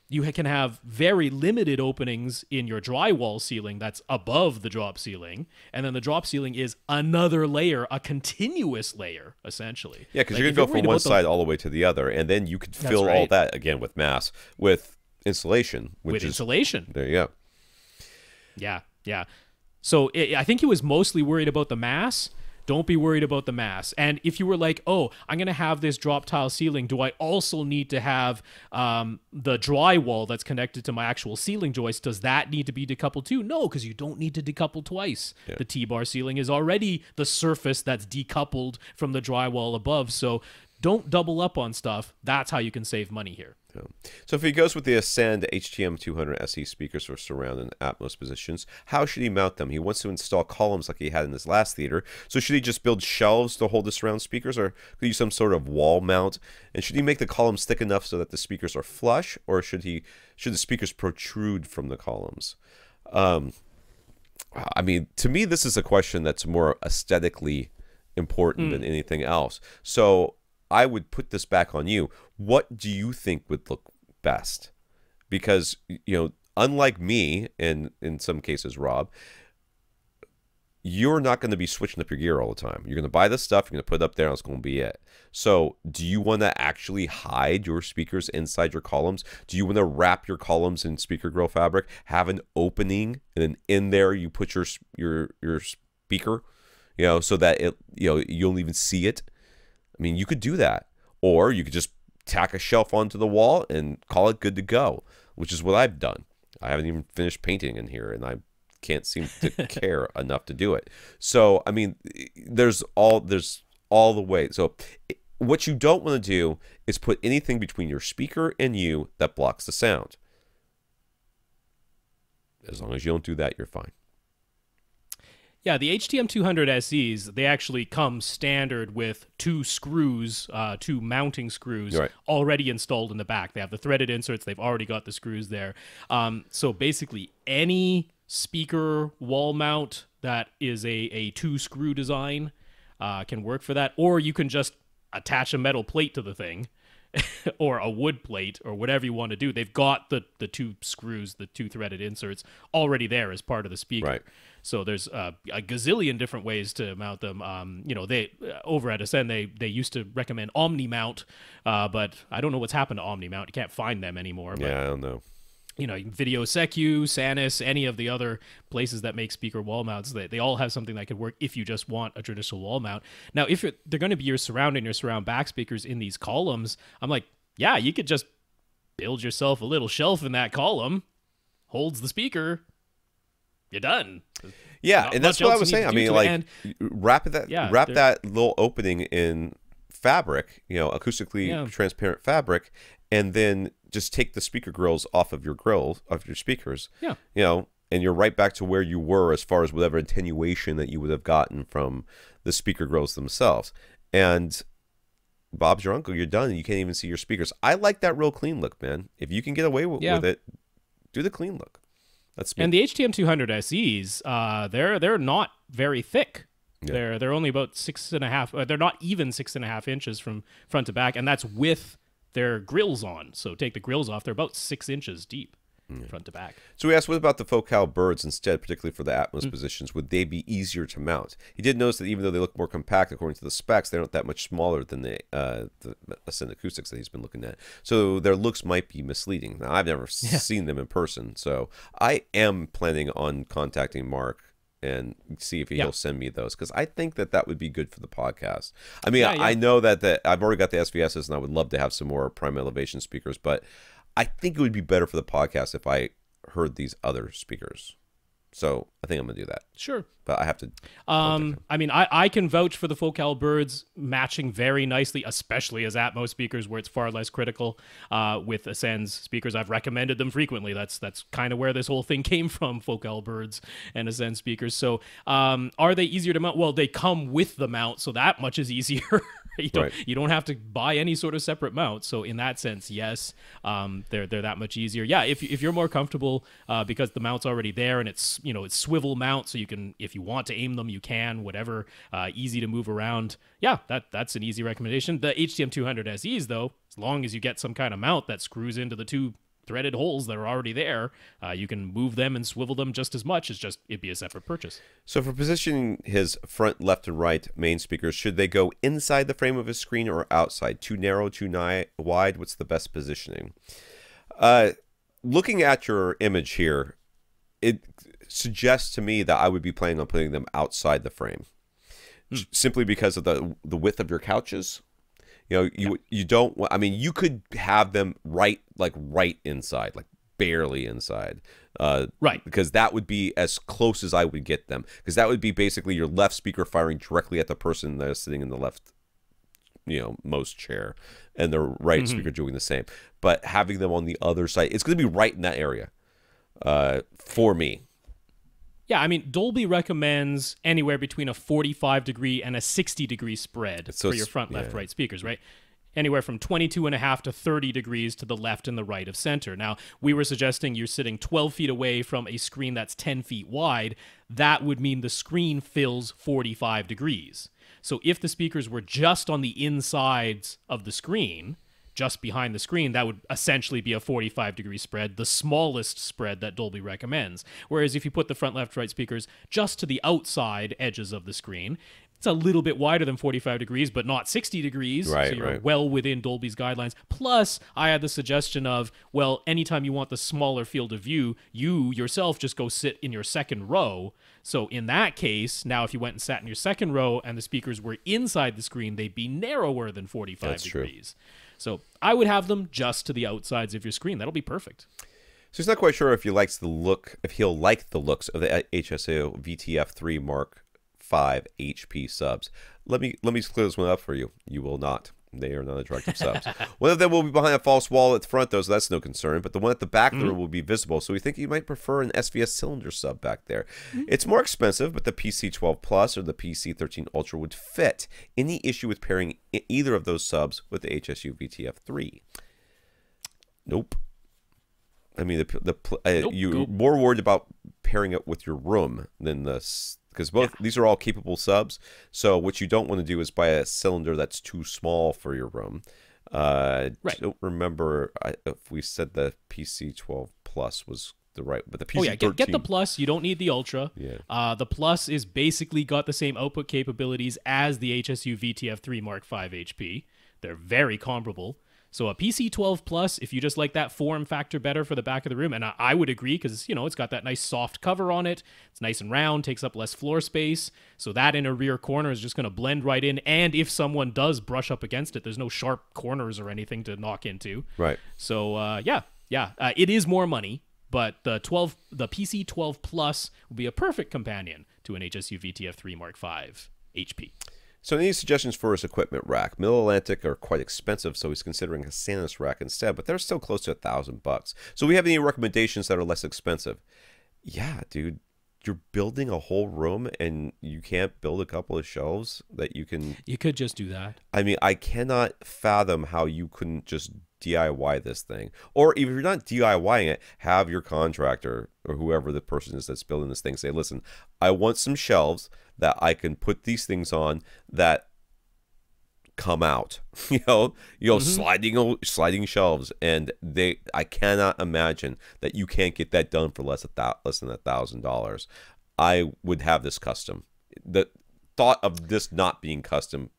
Speaker 2: you can have very limited openings in your drywall ceiling that's above the drop ceiling, and then the drop ceiling is another layer, a continuous layer, essentially.
Speaker 1: Yeah, because you're going to go from one side all the way to the other, and then you could fill all that, again, with mass, with insulation.
Speaker 2: Insulation.
Speaker 1: There you go.
Speaker 2: Yeah, yeah. So I think he was mostly worried about the mass. Don't be worried about the mass. And if you were like, oh, I'm going to have this drop tile ceiling, do I also need to have the drywall that's connected to my actual ceiling joist? Does that need to be decoupled too? No, because you don't need to decouple twice. Yeah. The T-bar ceiling is already the surface that's decoupled from the drywall above. So don't double up on stuff. That's how you can save money here.
Speaker 1: Yeah. So if he goes with the Ascend HTM200 SE speakers for surround and Atmos positions, how should he mount them? He wants to install columns like he had in his last theater. So should he just build shelves to hold the surround speakers, or could he use some sort of wall mount? And should he make the columns thick enough so that the speakers are flush, or should the speakers protrude from the columns? I mean, to me, this is a question that's more aesthetically important than anything else. So I would put this back on you. What do you think would look best? Because, unlike me, and in some cases, Rob, you're not going to be switching up your gear all the time. You're going to buy this stuff, you're going to put it up there, and it's going to be it. So do you want to actually hide your speakers inside your columns? Do you want to wrap your columns in speaker grill fabric, have an opening, and then in there you put your speaker, so that you don't even see it? I mean, you could do that. Or you could just tack a shelf onto the wall and call it good to go, which is what I've done. I haven't even finished painting in here, and I can't seem to care enough to do it. So, I mean, there's all the way. So what you don't want to do is put anything between your speaker and you that blocks the sound. As long as you don't do that, you're fine.
Speaker 2: Yeah, the HTM200 SEs, they actually come standard with 2 screws, 2 mounting screws already installed in the back. They have the threaded inserts. They've already got the screws there. So basically any speaker wall mount that is a 2-screw design can work for that. Or you can just attach a metal plate to the thing or a wood plate or whatever you want to do. They've got the two screws, the two threaded inserts already there as part of the speaker.
Speaker 1: Right.
Speaker 2: So there's a gazillion different ways to mount them. You know, they over at Ascend they used to recommend Omni mount, but I don't know what's happened to Omni mount. You can't find them anymore. But,
Speaker 1: yeah, I don't know.
Speaker 2: You know, Video Secu, Sanis, any of the other places that make speaker wall mounts, they all have something that could work if you just want a traditional wall mount. Now, if they're going to be your surround and your surround back speakers in these columns, I'm like, yeah, you could just build yourself a little shelf in that column, holds the speaker, you're done.
Speaker 1: Yeah,
Speaker 2: Not
Speaker 1: and that's what I was saying. I mean, like, wrap that little opening in fabric, you know, acoustically transparent fabric, and then just take the speaker grills off of your speakers.
Speaker 2: Yeah.
Speaker 1: You know, and you're right back to where you were as far as whatever attenuation that you would have gotten from the speaker grills themselves. And Bob's your uncle, you're done, and you can't even see your speakers. I like that real clean look, man. If you can get away with it, do the clean look. That's me.
Speaker 2: And the HTM 200 SEs, they're not very thick. Yeah. They're only about 6.5. They're not even 6.5 inches from front to back, and that's with their grills on. So take the grills off, they're about 6 inches deep front to back.
Speaker 1: So we asked, what about the Focal birds instead, particularly for the Atmos positions? Would they be easier to mount? He did notice that even though they look more compact according to the specs, they're not that much smaller than the Ascend acoustics that he's been looking at. So their looks might be misleading. Now, I've never seen them in person, so I am planning on contacting Mark and see if he'll send me those, because I think that would be good for the podcast. I mean, I know that I've already got the SVSs, and I would love to have some more prime elevation speakers, but I think it would be better for the podcast if I heard these other speakers. So I think I'm going to do that.
Speaker 2: Sure.
Speaker 1: But I have to.
Speaker 2: I mean, I can vouch for the Focal birds matching very nicely, especially as Atmos speakers, where it's far less critical. With Ascend's speakers, I've recommended them frequently. That's kind of where this whole thing came from, Focal birds and Ascend speakers. So are they easier to mount? Well, they come with the mount, so that much is easier. You don't have to buy any sort of separate mount. So in that sense, yes, they're that much easier. Yeah, if you're more comfortable because the mount's already there and it's swivel mount, so you can, if you want to aim them, you can, whatever, easy to move around. Yeah, that's an easy recommendation. The HTM 200 SEs, though, as long as you get some kind of mount that screws into the two threaded holes that are already there, you can move them and swivel them just as much. It'd be a separate purchase.
Speaker 1: So for positioning his front, left, and right main speakers, should they go inside the frame of his screen or outside? Too narrow, too wide? What's the best positioning? Looking at your image here, it suggests to me that I would be planning on putting them outside the frame, simply because of the width of your couches. You know, you don't. I mean, you could have them right inside, like barely inside,
Speaker 2: right?
Speaker 1: Because that would be as close as I would get them. Because that would be basically your left speaker firing directly at the person that is sitting in the left, most chair, and the right speaker doing the same. But having them on the other side, it's going to be right in that area, for me.
Speaker 2: Yeah, I mean, Dolby recommends anywhere between a 45-degree and a 60-degree spread for your front, left, right speakers, right? Anywhere from 22.5 to 30 degrees to the left and the right of center. Now, we were suggesting you're sitting 12 feet away from a screen that's 10 feet wide. That would mean the screen fills 45 degrees. So if the speakers were just on the insides of the screen, just behind the screen, that would essentially be a 45-degree spread, the smallest spread that Dolby recommends. Whereas if you put the front, left, right speakers just to the outside edges of the screen, it's a little bit wider than 45 degrees, but not 60 degrees.
Speaker 1: Right,
Speaker 2: so you're well within Dolby's guidelines. Plus, I had the suggestion of, well, anytime you want the smaller field of view, you yourself just go sit in your second row. So in that case, now if you went and sat in your second row and the speakers were inside the screen, they'd be narrower than 45 degrees. True. So I would have them just to the outsides of your screen. That'll be perfect.
Speaker 1: So he's not quite sure if he'll like the looks of the HSO VTF3 Mark V HP subs. Let me clear this one up for you. You will not. They are not attractive subs. One of them will be behind a false wall at the front, though, so that's no concern. But the one at the back there will be visible, so we think you might prefer an SVS cylinder sub back there. It's more expensive, but the PC12 Plus or the PC13 Ultra would fit. Any issue with pairing either of those subs with the HSU VTF3? Nope. I mean, you're more worried about pairing it with your room than this. Because these are all capable subs, so what you don't want to do is buy a cylinder that's too small for your room. I don't remember if we said the PC 12 Plus was the right, but the PC 13.
Speaker 2: Get the Plus. You don't need the Ultra.
Speaker 1: Yeah.
Speaker 2: The Plus is basically got the same output capabilities as the HSU VTF3 Mark V HP. They're very comparable. So a PC 12 Plus, if you just like that form factor better for the back of the room, and I would agree because, it's got that nice soft cover on it. It's nice and round, takes up less floor space. So that in a rear corner is just going to blend right in. And if someone does brush up against it, there's no sharp corners or anything to knock into.
Speaker 1: Right.
Speaker 2: So, it is more money, but the PC 12 Plus will be a perfect companion to an HSU VTF3 Mark V HP.
Speaker 1: So any suggestions for his equipment rack? Middle Atlantic are quite expensive, so he's considering a Sanus rack instead, but they're still close to $1,000. So we have any recommendations that are less expensive? Yeah, dude, you're building a whole room and you can't build a couple of shelves that you can...
Speaker 2: You could just do that.
Speaker 1: I mean, I cannot fathom how you couldn't just DIY this thing. Or if you're not DIYing it, have your contractor or whoever the person is that's building this thing say, listen, I want some shelves that I can put these things on that come out, sliding shelves, and I cannot imagine that you can't get that done for less than $1,000. I would have this custom. The thought of this not being custom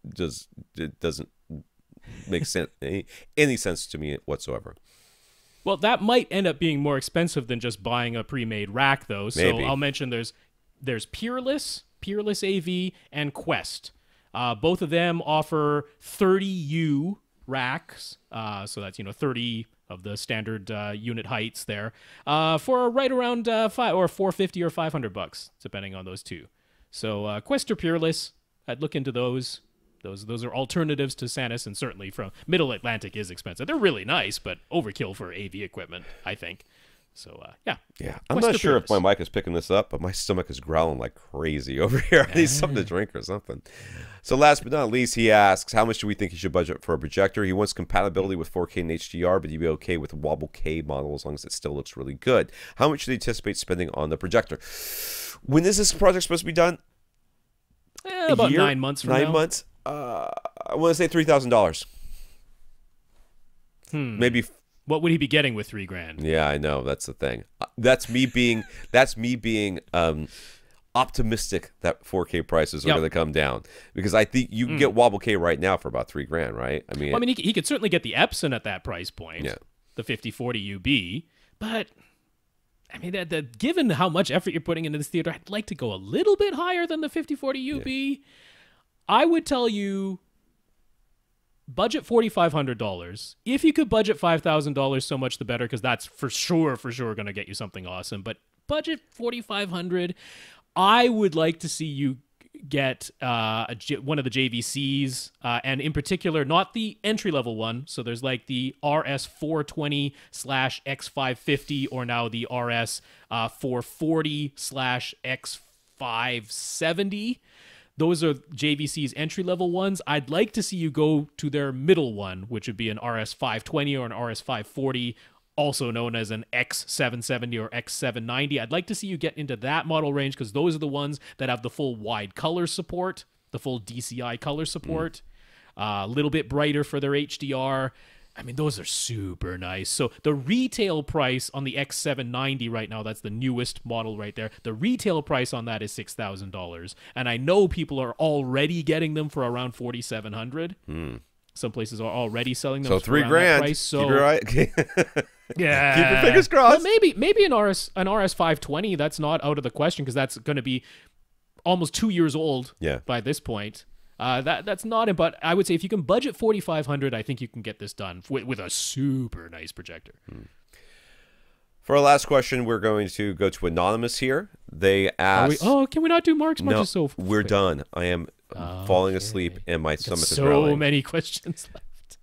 Speaker 1: doesn't make sense any sense to me whatsoever.
Speaker 2: Well, that might end up being more expensive than just buying a pre-made rack, though. So
Speaker 1: Maybe.
Speaker 2: I'll mention there's Peerless AV, and Quest. Both of them offer 30U racks. So that's 30 of the standard unit heights there for right around $450 or $500, depending on those two. So Quest or Peerless, I'd look into those. Those are alternatives to Sanus, and certainly from Middle Atlantic is expensive. They're really nice, but overkill for AV equipment, I think. So, yeah.
Speaker 1: I'm not sure if my mic is picking this up, but my stomach is growling like crazy over here. I need something to drink or something. So last but not least, he asks, how much do we think he should budget for a projector? He wants compatibility with 4K and HDR, but he'd be okay with a Wobble K model as long as it still looks really good. How much should he anticipate spending on the projector? When is this project supposed to be done?
Speaker 2: About 9 months from now.
Speaker 1: 9 months? I want to say $3,000. Maybe.
Speaker 2: What would he be getting with $3,000?
Speaker 1: Yeah, I know. That's the thing. That's me being optimistic that 4K prices are going to come down, because I think you can get Wobble K right now for about $3,000, right? I mean,
Speaker 2: he could certainly get the Epson at that price point.
Speaker 1: Yeah.
Speaker 2: The 5040 UB, but I mean, given how much effort you're putting into this theater, I'd like to go a little bit higher than the 5040 UB. Yeah. I would tell you, budget $4,500. If you could budget $5,000, so much the better, because that's for sure going to get you something awesome. But budget $4,500. I would like to see you get one of the JVCs, and in particular, not the entry-level one. So there's like the RS420/X550, or now the RS440/X570. Those are JVC's entry-level ones. I'd like to see you go to their middle one, which would be an RS520 or an RS540, also known as an X770 or X790. I'd like to see you get into that model range, because those are the ones that have the full wide color support, the full DCI color support, a little bit brighter for their HDR. I mean, those are super nice. So the retail price on the X790 right now, that's the newest model right there, the retail price on that is $6,000. And I know people are already getting them for around $4,700. Some places are already selling them for around that price. So
Speaker 1: keep it right.
Speaker 2: Yeah.
Speaker 1: Keep your fingers crossed.
Speaker 2: But maybe an RS520, that's not out of the question, because that's going to be almost 2 years old by this point. That's not it, but I would say if you can budget $4,500, I think you can get this done with a super nice projector.
Speaker 1: For our last question, we're going to go to Anonymous here. They asked...
Speaker 2: can we not do Mark's?
Speaker 1: No, we're done. I am falling asleep, and my stomach is growling.
Speaker 2: So many questions left.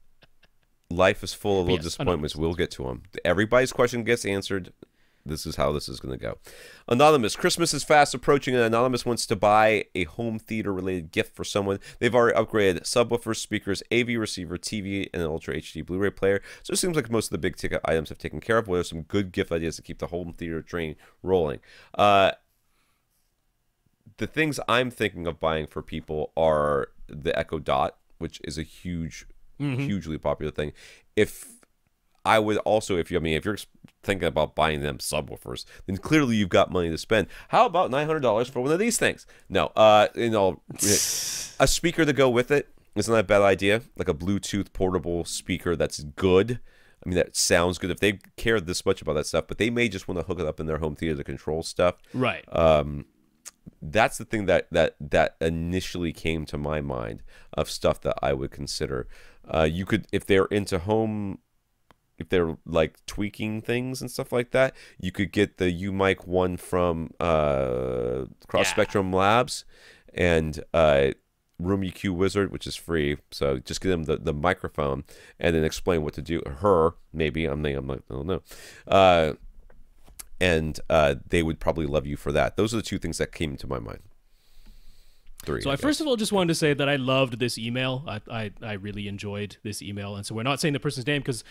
Speaker 1: Life is full of little disappointments. We'll get to them. Everybody's question gets answered. This is how this is going to go. Anonymous, Christmas is fast approaching, and Anonymous wants to buy a home theater-related gift for someone. They've already upgraded subwoofers, speakers, AV receiver, TV, and an Ultra HD Blu-ray player. So it seems like most of the big-ticket items have taken care of. What are some good gift ideas to keep the home theater train rolling? The things I'm thinking of buying for people are the Echo Dot, which is a huge hugely popular thing. If I would also, if you're thinking about buying them subwoofers, then clearly you've got money to spend. How about $900 for one of these things? No, a speaker to go with it is not a bad idea. Like a Bluetooth portable speaker that's good. I mean, that sounds good if they care this much about that stuff, but they may just want to hook it up in their home theater to control stuff.
Speaker 2: Right.
Speaker 1: That's the thing that initially came to my mind of stuff that I would consider. You could, if they're into home, if they're like tweaking things and stuff like that, you could get the UMic one from Cross Spectrum Labs and Room EQ Wizard, which is free. So just give them the microphone and then explain what to do. Her, maybe, I don't know. And they would probably love you for that. Those are the two things that came to my mind. Three.
Speaker 2: So I first of all just wanted to say that I loved this email. I really enjoyed this email. And so we're not saying the person's name because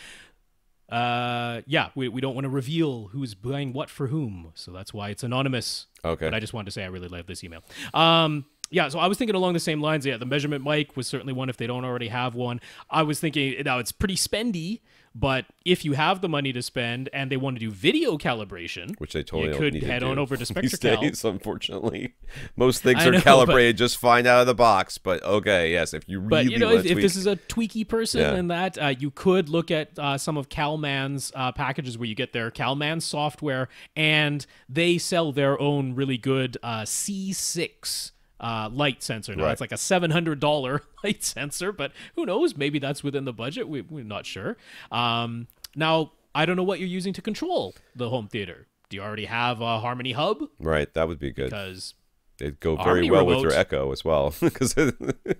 Speaker 2: we don't want to reveal who's buying what for whom. So that's why it's anonymous.
Speaker 1: Okay.
Speaker 2: But I just wanted to say I really love this email. So I was thinking along the same lines. Yeah, the measurement mic was certainly one if they don't already have one. I was thinking, now it's pretty spendy, but if you have the money to spend and they want to do video calibration,
Speaker 1: which they totally
Speaker 2: you could head on over to SpectraCal.
Speaker 1: These days, unfortunately, most things are calibrated just fine out of the box. But okay, yes, if you really
Speaker 2: if this is a tweaky person and that, you could look at some of CalMan's packages where you get their CalMan software and they sell their own really good C6 light sensor. Now, it's like a $700 light sensor, but who knows? Maybe that's within the budget. We're not sure. Now, I don't know what you're using to control the home theater. Do you already have a Harmony Hub?
Speaker 1: Right, that would be good.
Speaker 2: Because
Speaker 1: it'd go very well with your Echo as well.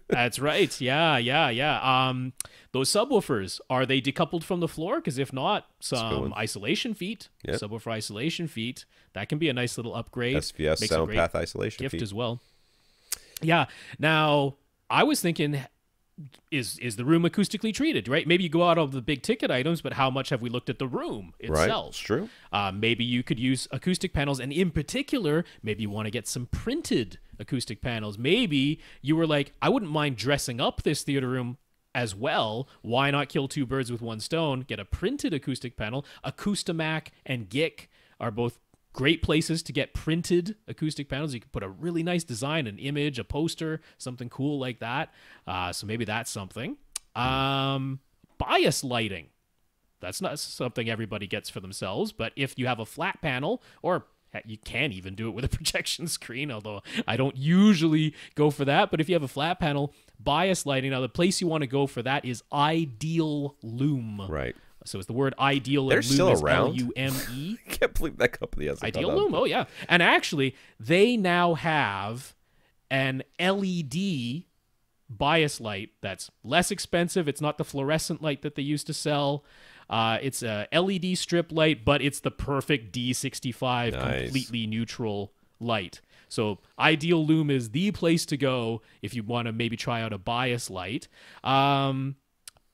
Speaker 2: That's right. Yeah. Those subwoofers, are they decoupled from the floor? Because if not, some isolation feet, subwoofer isolation feet, that can be a nice little upgrade.
Speaker 1: SVS sound path isolation
Speaker 2: gift
Speaker 1: feet
Speaker 2: as well. Yeah. Now, I was thinking, is the room acoustically treated, right? Maybe you go out of the big ticket items, but how much have we looked at the room itself?
Speaker 1: Right, it's true.
Speaker 2: Maybe you could use acoustic panels, and in particular, maybe you want to get some printed acoustic panels. Maybe you were like, I wouldn't mind dressing up this theater room as well. Why not kill two birds with one stone? Get a printed acoustic panel. Acoustimac and GIC are both great places to get printed acoustic panels. You can put a really nice design, an image, a poster, something cool like that. So maybe that's something. Bias lighting. That's not something everybody gets for themselves, but if you have a flat panel, or you can even do it with a projection screen, although I don't usually go for that. But if you have a flat panel, bias lighting. Now, the place you want to go for that is Ideal Lume.
Speaker 1: Right.
Speaker 2: So it's the word ideal.
Speaker 1: They're still around.
Speaker 2: Lume.
Speaker 1: I can't believe that company has
Speaker 2: Ideal Lume. Oh yeah, and actually they now have an LED bias light that's less expensive. It's not the fluorescent light that they used to sell. It's a LED strip light, but it's the perfect D65 completely neutral light. So Ideal Lume is the place to go if you want to maybe try out a bias light.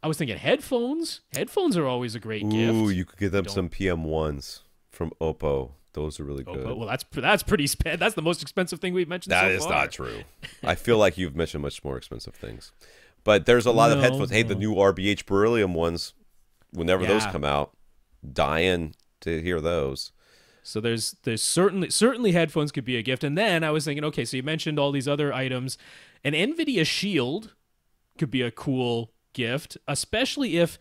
Speaker 2: I was thinking headphones. Headphones are always a great gift.
Speaker 1: Ooh, you could give them some PM1s from Oppo. Those are really good.
Speaker 2: Well, that's pretty that's the most expensive thing we've mentioned so far.
Speaker 1: That is not true. I feel like you've mentioned much more expensive things. But there's a lot of headphones. Hey, the new RBH Beryllium ones, whenever those come out, dying to hear those.
Speaker 2: So there's certainly headphones could be a gift. And then I was thinking, okay, so you mentioned all these other items. An NVIDIA Shield could be a cool gift, especially if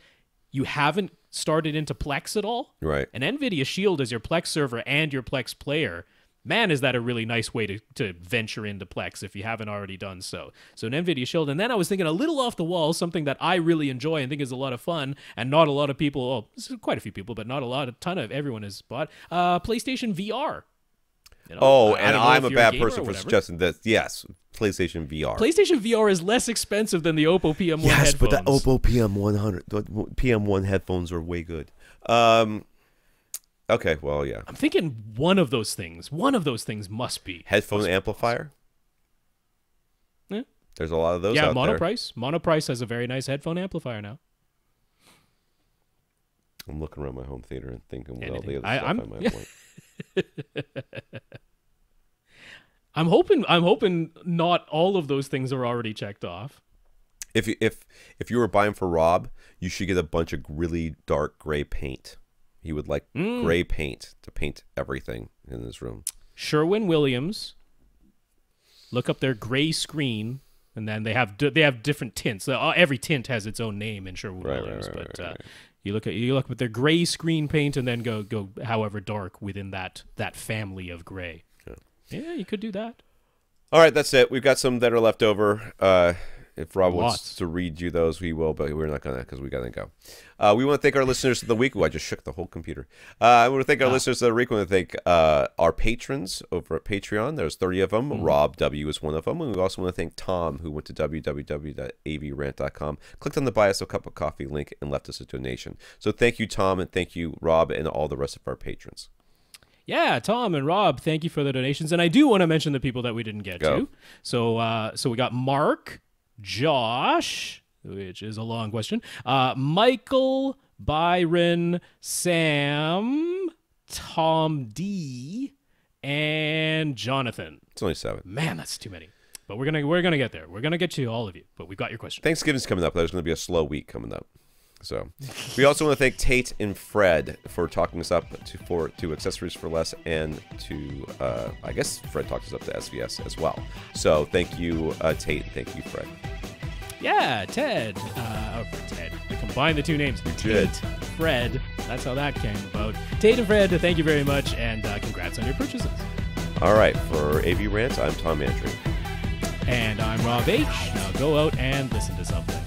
Speaker 2: you haven't started into Plex at all.
Speaker 1: Right.
Speaker 2: An NVIDIA Shield is your Plex server and your Plex player. Man, is that a really nice way to venture into Plex if you haven't already done so. So an NVIDIA Shield. And then I was thinking a little off the wall, something that I really enjoy and think is a lot of fun, and not a lot of people, quite a few people, but not a ton of everyone has bought, PlayStation VR.
Speaker 1: You know, and I'm a bad person for suggesting that. Yes, PlayStation VR.
Speaker 2: PlayStation VR is less expensive than the Oppo PM1 headphones.
Speaker 1: Yes, but the Oppo PM1 headphones are way good. Okay, well, yeah.
Speaker 2: I'm thinking one of those things must be.
Speaker 1: Headphone amplifier?
Speaker 2: Yeah.
Speaker 1: There's a lot of those out there.
Speaker 2: Monoprice has a very nice headphone amplifier now.
Speaker 1: I'm looking around my home theater and thinking what all the other stuff I might want. I'm
Speaker 2: hoping not all of those things are already checked off.
Speaker 1: if you were buying for Rob, you should get a bunch of really dark gray paint. He would like gray paint to paint everything in his room.
Speaker 2: Sherwin-Williams. Look up their gray screen, and then they have different tints. Every tint has its own name in Sherwin-Williams, but you look at their gray screen paint, and then go however dark within that family of gray. Yeah, you could do that.
Speaker 1: All right, that's it. We've got some that are left over. If Rob wants to read you those, we will, but we're not going to because we got to go. We want to thank our listeners of the week. Ooh, I just shook the whole computer. I want to thank our listeners of the week. We want to thank our patrons over at Patreon. There's 30 of them. Rob W. is one of them. And we also want to thank Tom, who went to www.avrant.com, clicked on the Buy Us a Cup of Coffee link, and left us a donation. So thank you, Tom, and thank you, Rob, and all the rest of our patrons.
Speaker 2: Yeah, Tom and Rob, thank you for the donations. And I do want to mention the people that we didn't get to. So we got Mark, Josh, which is a long question, Michael, Byron, Sam, Tom D, and Jonathan.
Speaker 1: It's only 7.
Speaker 2: Man, that's too many. But we're gonna get there. We're gonna get to all of you. But we've got your question.
Speaker 1: Thanksgiving's coming up. There's going to be a slow week coming up. So we also want to thank Tate and Fred for talking us up to Accessories for Less, and to I guess Fred talked us up to SVS as well. So thank you, Tate, and thank you, Fred.
Speaker 2: Yeah, Ted. Ted. I combined the two names. Tate, Fred. That's how that came about. Tate and Fred, thank you very much, and congrats on your purchases.
Speaker 1: All right, for AVRant, I'm Tom Andry.
Speaker 2: And I'm Rob H. Now go out and listen to something.